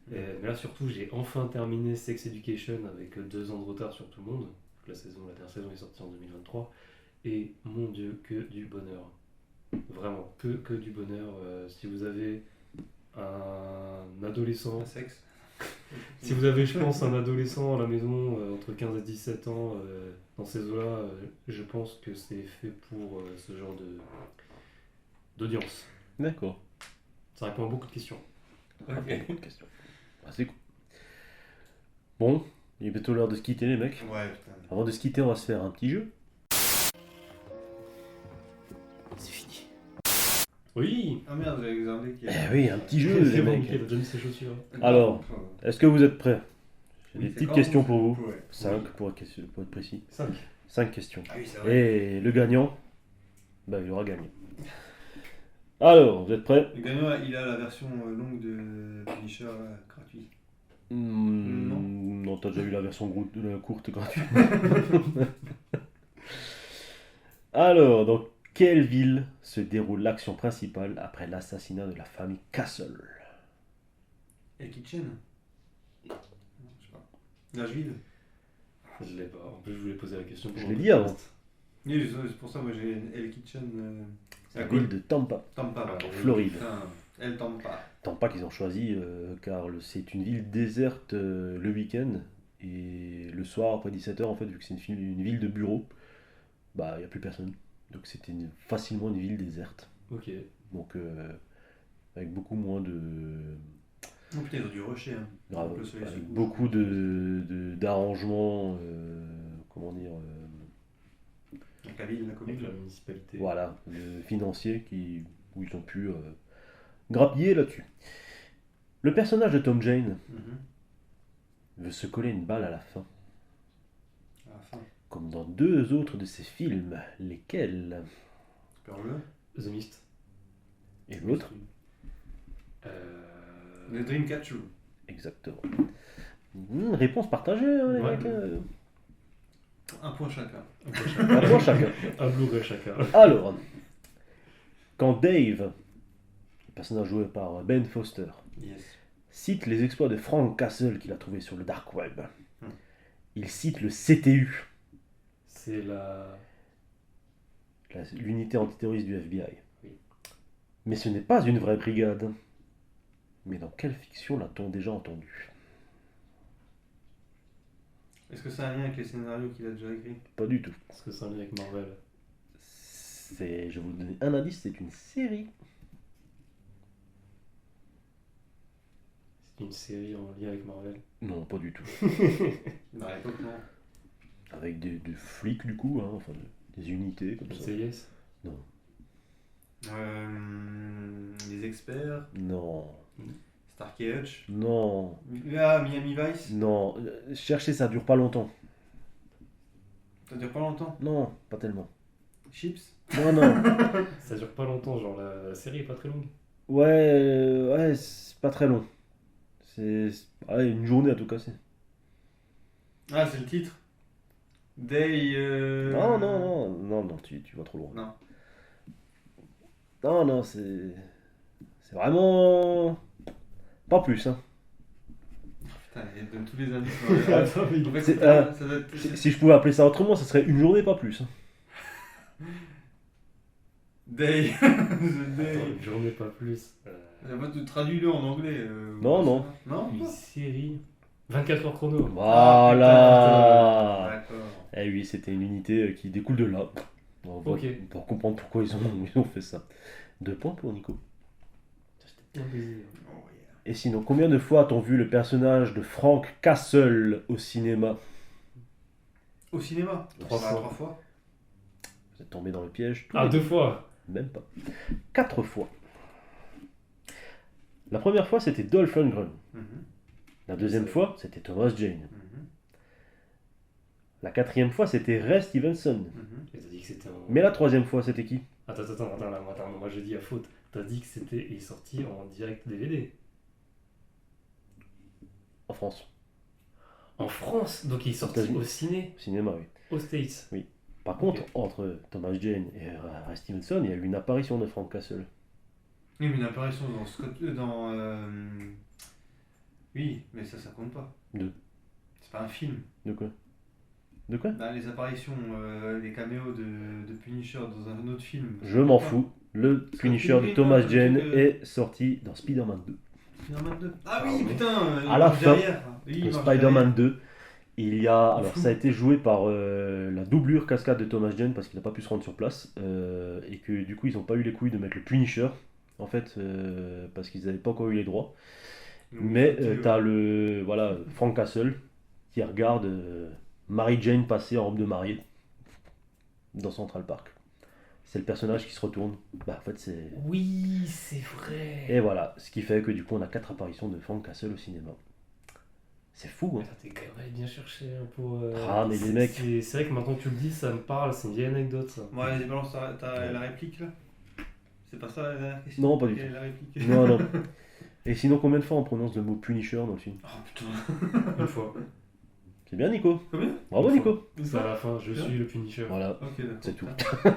Mais là surtout j'ai enfin terminé Sex Education avec 2 ans de retard sur tout le monde. La dernière saison est sortie en 2023. Et mon dieu, que du bonheur. Vraiment, que du bonheur. Si vous avez un adolescent. Un sexe. Si vous avez, je pense, un adolescent à la maison entre 15 et 17 ans, dans ces eaux-là, je pense que c'est fait pour ce genre d'audience. D'accord. Ça répond à beaucoup de questions. Ok. Beaucoup de questions. Ah, c'est cool. Bon, il est bientôt l'heure de se quitter, les mecs. Ouais, putain. Avant de se quitter, on va se faire un petit jeu. C'est fini. Oui. Ah merde, j'avais examiné qui Eh oui, un petit jeu, les C'est bon, mecs. il a déjà mis ses chaussures. Alors, est-ce que vous êtes prêts? J'ai Oui, des c'est petites quand questions vous- pour vous. Ouais. 5 pour être précis. 5. 5 questions. Ah oui, c'est vrai. Et le gagnant, il aura gagné. Alors, vous êtes prêts? Le gagnant, il a la version longue de Punisher gratuit. Non, t'as déjà eu la version courte gratuite. Alors, dans quelle ville se déroule l'action principale après l'assassinat de la famille Castle? El Kitchen. Non, je sais pas. Nashville. Je l'ai pas. En plus, je voulais poser la question. Je l'ai dit avant. Oui, c'est pour ça moi j'ai El Kitchen. La ville de Tampa, Tampa, voilà. Floride. Putain, El Tampa. Tampa qu'ils ont choisi car c'est une ville déserte le week-end et le soir après 17h en fait vu que c'est une ville de bureau, il n'y a plus personne. Donc c'était facilement une ville déserte. Ok. Donc avec beaucoup moins de... Oh putain, ils ont dû rusher. Hein. Grave, Le soleil se avec couche. beaucoup d'arrangements, comment dire... Donc la ville, la commune. Avec la municipalité. Voilà, financiers où ils ont pu grappiller là-dessus. Le personnage de Tom Jane veut se coller une balle à la fin. À la fin. Comme dans 2 autres de ses films, lesquels? Super-le. The Mist. Et l'autre? Le Dreamcatcher. Exactement. Réponse partagée, hein, les Ouais. mecs. Un point chacun. Un point chacun. Un Blu-ray chacun. Alors, quand Dave, le personnage joué par Ben Foster, Yes. cite les exploits de Frank Castle qu'il a trouvé sur le Dark Web, il cite le CTU. C'est l'unité antiterroriste du FBI. Oui. Mais ce n'est pas une vraie brigade. Mais dans quelle fiction l'a-t-on déjà entendu? Est-ce que ça a un lien avec les scénarios qu'il a déjà écrits? Pas du tout. Est-ce que c'est un lien avec Marvel? Je vais vous donner un indice, c'est une série. C'est une série en lien avec Marvel? Non, pas du tout. Bah, à l'époque, non. Avec des flics du coup, hein, enfin des unités comme ça. C'est Yes? Non. Les experts. Non. Starkey Hutch. Non. Ah, Miami Vice. Non. Cherchez, ça dure pas longtemps. Ça dure pas longtemps. Non, pas tellement. Chips. Non. Ça dure pas longtemps, genre la série est pas très longue. Ouais, c'est pas très long. C'est une journée à tout casser. Ah, c'est le titre. Day. Non, tu vas trop loin. Non. Non, c'est vraiment pas plus, hein. Putain, il donne tous les indices. Attends, mais En fait, C'est, ça doit être- Si je pouvais appeler ça autrement, ça serait une journée, pas plus. Day. The Attends, Day. une journée, pas plus. Traduis-le en anglais. Non, non. Non Une série. 24 heures chrono. Voilà. D'accord. Eh oui, c'était une unité qui découle de là. On va- Ok. Pour comprendre pourquoi ils ont fait ça. 2 points pour Nico. Bien baisé. Oh, yeah. Et sinon, combien de fois a-t-on vu le personnage de Frank Castle au cinéma? Au cinéma 3 fois. 3 fois. Vous êtes tombé dans le piège. tous Ah, les 2 deux. fois. Même pas. 4 fois. La première fois, c'était Dolph Lundgren. Mhm. La deuxième fois, c'était Thomas Jane. Mhm. La quatrième fois, c'était Ray Stevenson. Mhm. Et t'as dit que c'était en. Mais la troisième fois, c'était qui? Attends, moi j'ai dit à faute. T'as dit que c'était il est sorti en direct DVD. En France. En France, donc il est sorti États-Unis. au ciné, Au cinéma, oui. aux States. Par contre, entre Thomas Jane et Ray Stevenson, il y a eu une apparition de Frank Castle. Oui, mais une apparition dans Scott. Oui, mais ça compte pas. De C'est pas un film. De quoi? De quoi? Bah, les apparitions, les caméos de Punisher dans un autre film. Je m'en fous. Le Punisher de Thomas Jane est sorti dans Spider-Man 2. Spider-Man 2. Ah oui, putain À la fin, derrière. Oui, il Le marche Spider-Man derrière. 2, il y a. Alors, Fou. ça a été joué par la doublure cascade de Thomas Jane parce qu'il n'a pas pu se rendre sur place. Et que du coup, ils n'ont pas eu les couilles de mettre le Punisher. En fait, parce qu'ils n'avaient pas encore eu les droits. Donc, Mais il faut que- t'as le. Voilà, Frank Castle qui regarde Mary Jane passer en robe de mariée dans Central Park. C'est le personnage qui se retourne. Bah, en fait, c'est. Oui, c'est vrai. Et voilà, ce qui fait que du coup, on a 4 apparitions de Frank Castle au cinéma. C'est fou, hein. Ça t'es quand même allé bien cherché hein, pour. Ah, mais les mecs. C'est vrai que maintenant que tu le dis, ça me parle, c'est une vieille anecdote ça. Bon, allez, balance t'as la réplique là. C'est pas ça la dernière question? Non, pas du Quelle tout. est la réplique? Non, non. Et sinon, combien de fois on prononce le mot Punisher dans le film? Oh putain. Une fois. C'est bien, Nico. Combien? Bravo, Une fois. Nico. C'est à la fin, je suis le Punisher. Voilà, Ok, d'accord. c'est tout.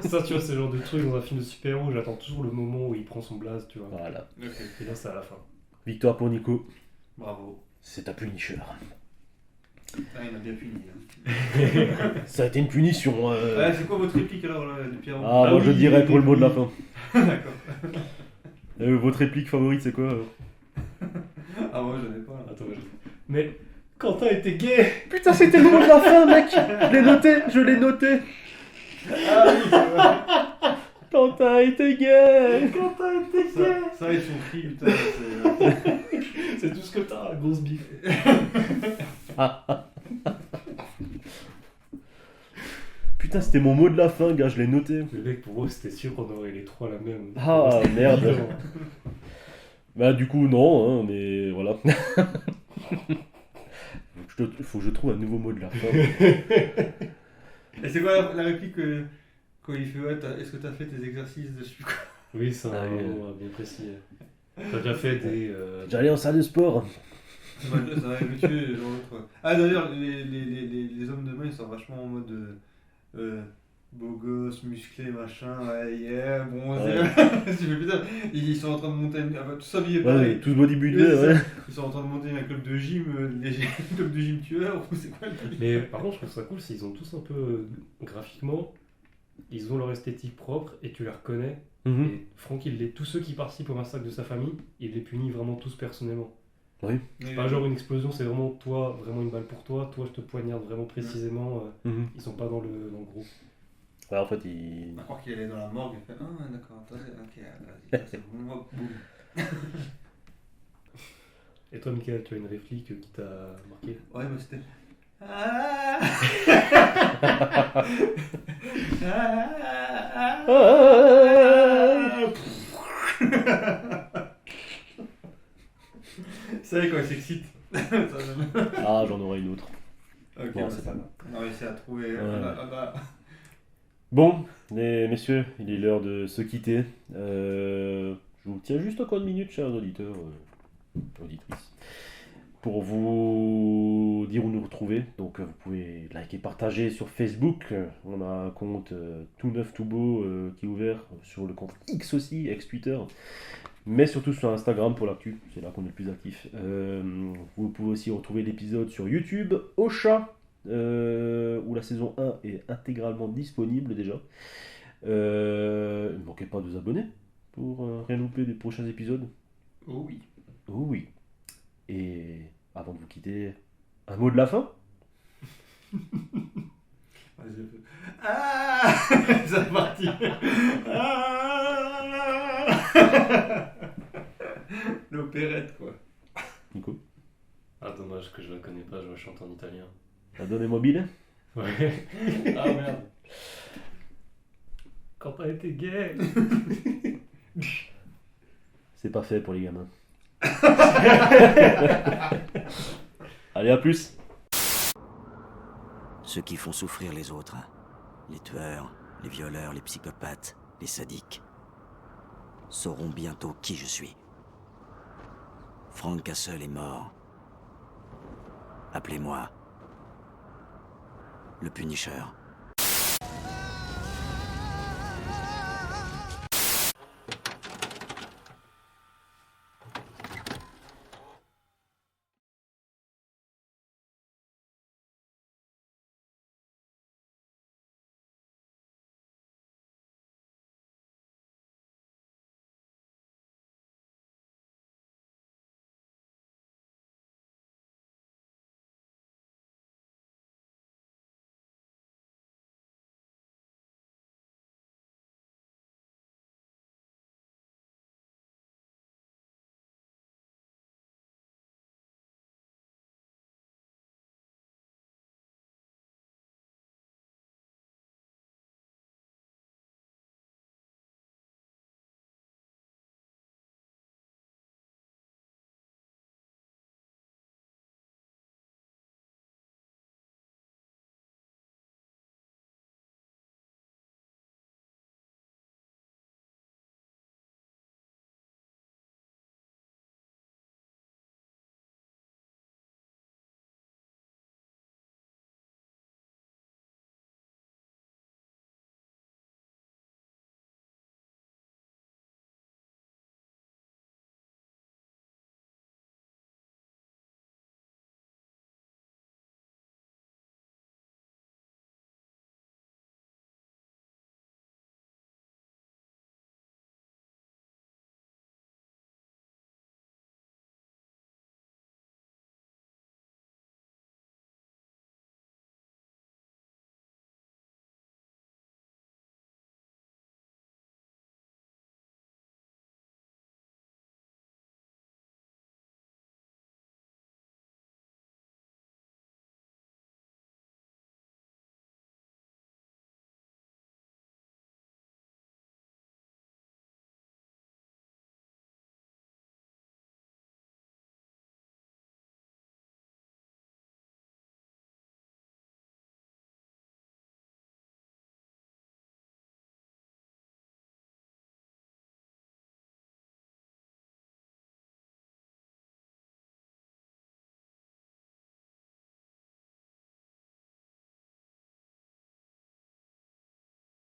Ça, tu vois, c'est le genre de truc dans un film de super-héros, j'attends toujours le moment où il prend son blaze, tu vois. Voilà. Ok, Et là, c'est à la fin. Victoire pour Nico. bravo. C'est un Punisher. Ah, il m'a bien puni. Là. Ça a été une punition. Ouais, c'est quoi votre réplique alors de Pierrot? Ah, moi je oui, dirais oui, pour le mot de la oui. fin. D'accord. Votre réplique favorite, c'est quoi? Ah, moi j'en ai pas là. Attends, mais Quentin était gay. Putain, c'était le mot de la fin, mec. Je l'ai noté. Ah oui, c'est vrai. Quentin était gay. Quentin était gay. Ça et son cri, putain, c'est. C'est tout ce que t'as, grosse bif. Putain, c'était mon mot de la fin, gars, je l'ai noté. Le mec, pour eux, c'était sûr qu'on aurait les trois la même. Ah, C'était merde. évident. Bah, du coup, non, hein, mais voilà. Faut que je trouve un nouveau mot de la fin. Et c'est quoi la réplique quand il fait ouais, est-ce que t'as fait tes exercices de sucre? Oui, c'est Ah, un oui. mot bien précis. T'as déjà fait des. J'allais en salle de sport. Ça va me tuer, genre l'autre. Ah d'ailleurs, les hommes de main ils sont vachement en mode beau gosse, musclé, machin, ouais, yeah, bon, Ouais. tu fais putain, ils sont en train de monter, tous habillés Ouais, pareil. tous bodybuildés, Oui, c'est ouais. ça. Ils sont en train de monter un club de gym, les clubs de gym tueurs, ou c'est quoi le truc? Mais par contre, je trouve ça cool, c'est qu'ils ont tous un peu graphiquement, ils ont leur esthétique propre et tu les reconnais. Mhm. Et Franck, tous ceux qui participent au massacre de sa famille, il les punit vraiment tous personnellement. Oui. C'est pas genre une explosion, c'est vraiment toi, vraiment une balle pour toi, toi je te poignarde vraiment précisément. Mhm. Ils sont pas dans le groupe. Ouais, en fait, il. À croire qu'il allait dans la morgue et fait ah d'accord, ok, vas-y, c'est bon, hop, boum. Et toi, Michael, tu as une réplique qui t'a marqué? Ouais, moi c'était. Ah Ça y est, quand il s'excite. Ah, j'en aurai une autre. Ok, Bon, bah, c'est ça pas va. On a réussi à trouver. Ouais. Bon, les messieurs, il est l'heure de se quitter. Je vous tiens juste encore une minute, chers auditeurs, auditrices, pour vous dire où nous retrouver. Donc, vous pouvez liker, partager sur Facebook. On a un compte tout neuf, tout beau qui est ouvert sur le compte X aussi, ex-Twitter. mais surtout sur Instagram pour l'actu, c'est là qu'on est le plus actif. Vous pouvez aussi retrouver l'épisode sur YouTube, Ocha, où la saison 1 est intégralement disponible déjà. Ne manquez pas de vous abonner pour rien louper des prochains épisodes. Oh oui. Oh oui. Et avant de vous quitter, un mot de la fin. Ah c'est parti. L'opérette quoi. Nico. Ah dommage que je la connais pas, je la chante en italien. La donne est mobile. Ouais. Ah merde. Quand t'as été gay. C'est pas fait pour les gamins. Allez, à plus. Ceux qui font souffrir les autres. Les tueurs, les violeurs, les psychopathes, les sadiques. Sauront bientôt qui je suis. Frank Castle est mort. Appelez-moi le Punisher.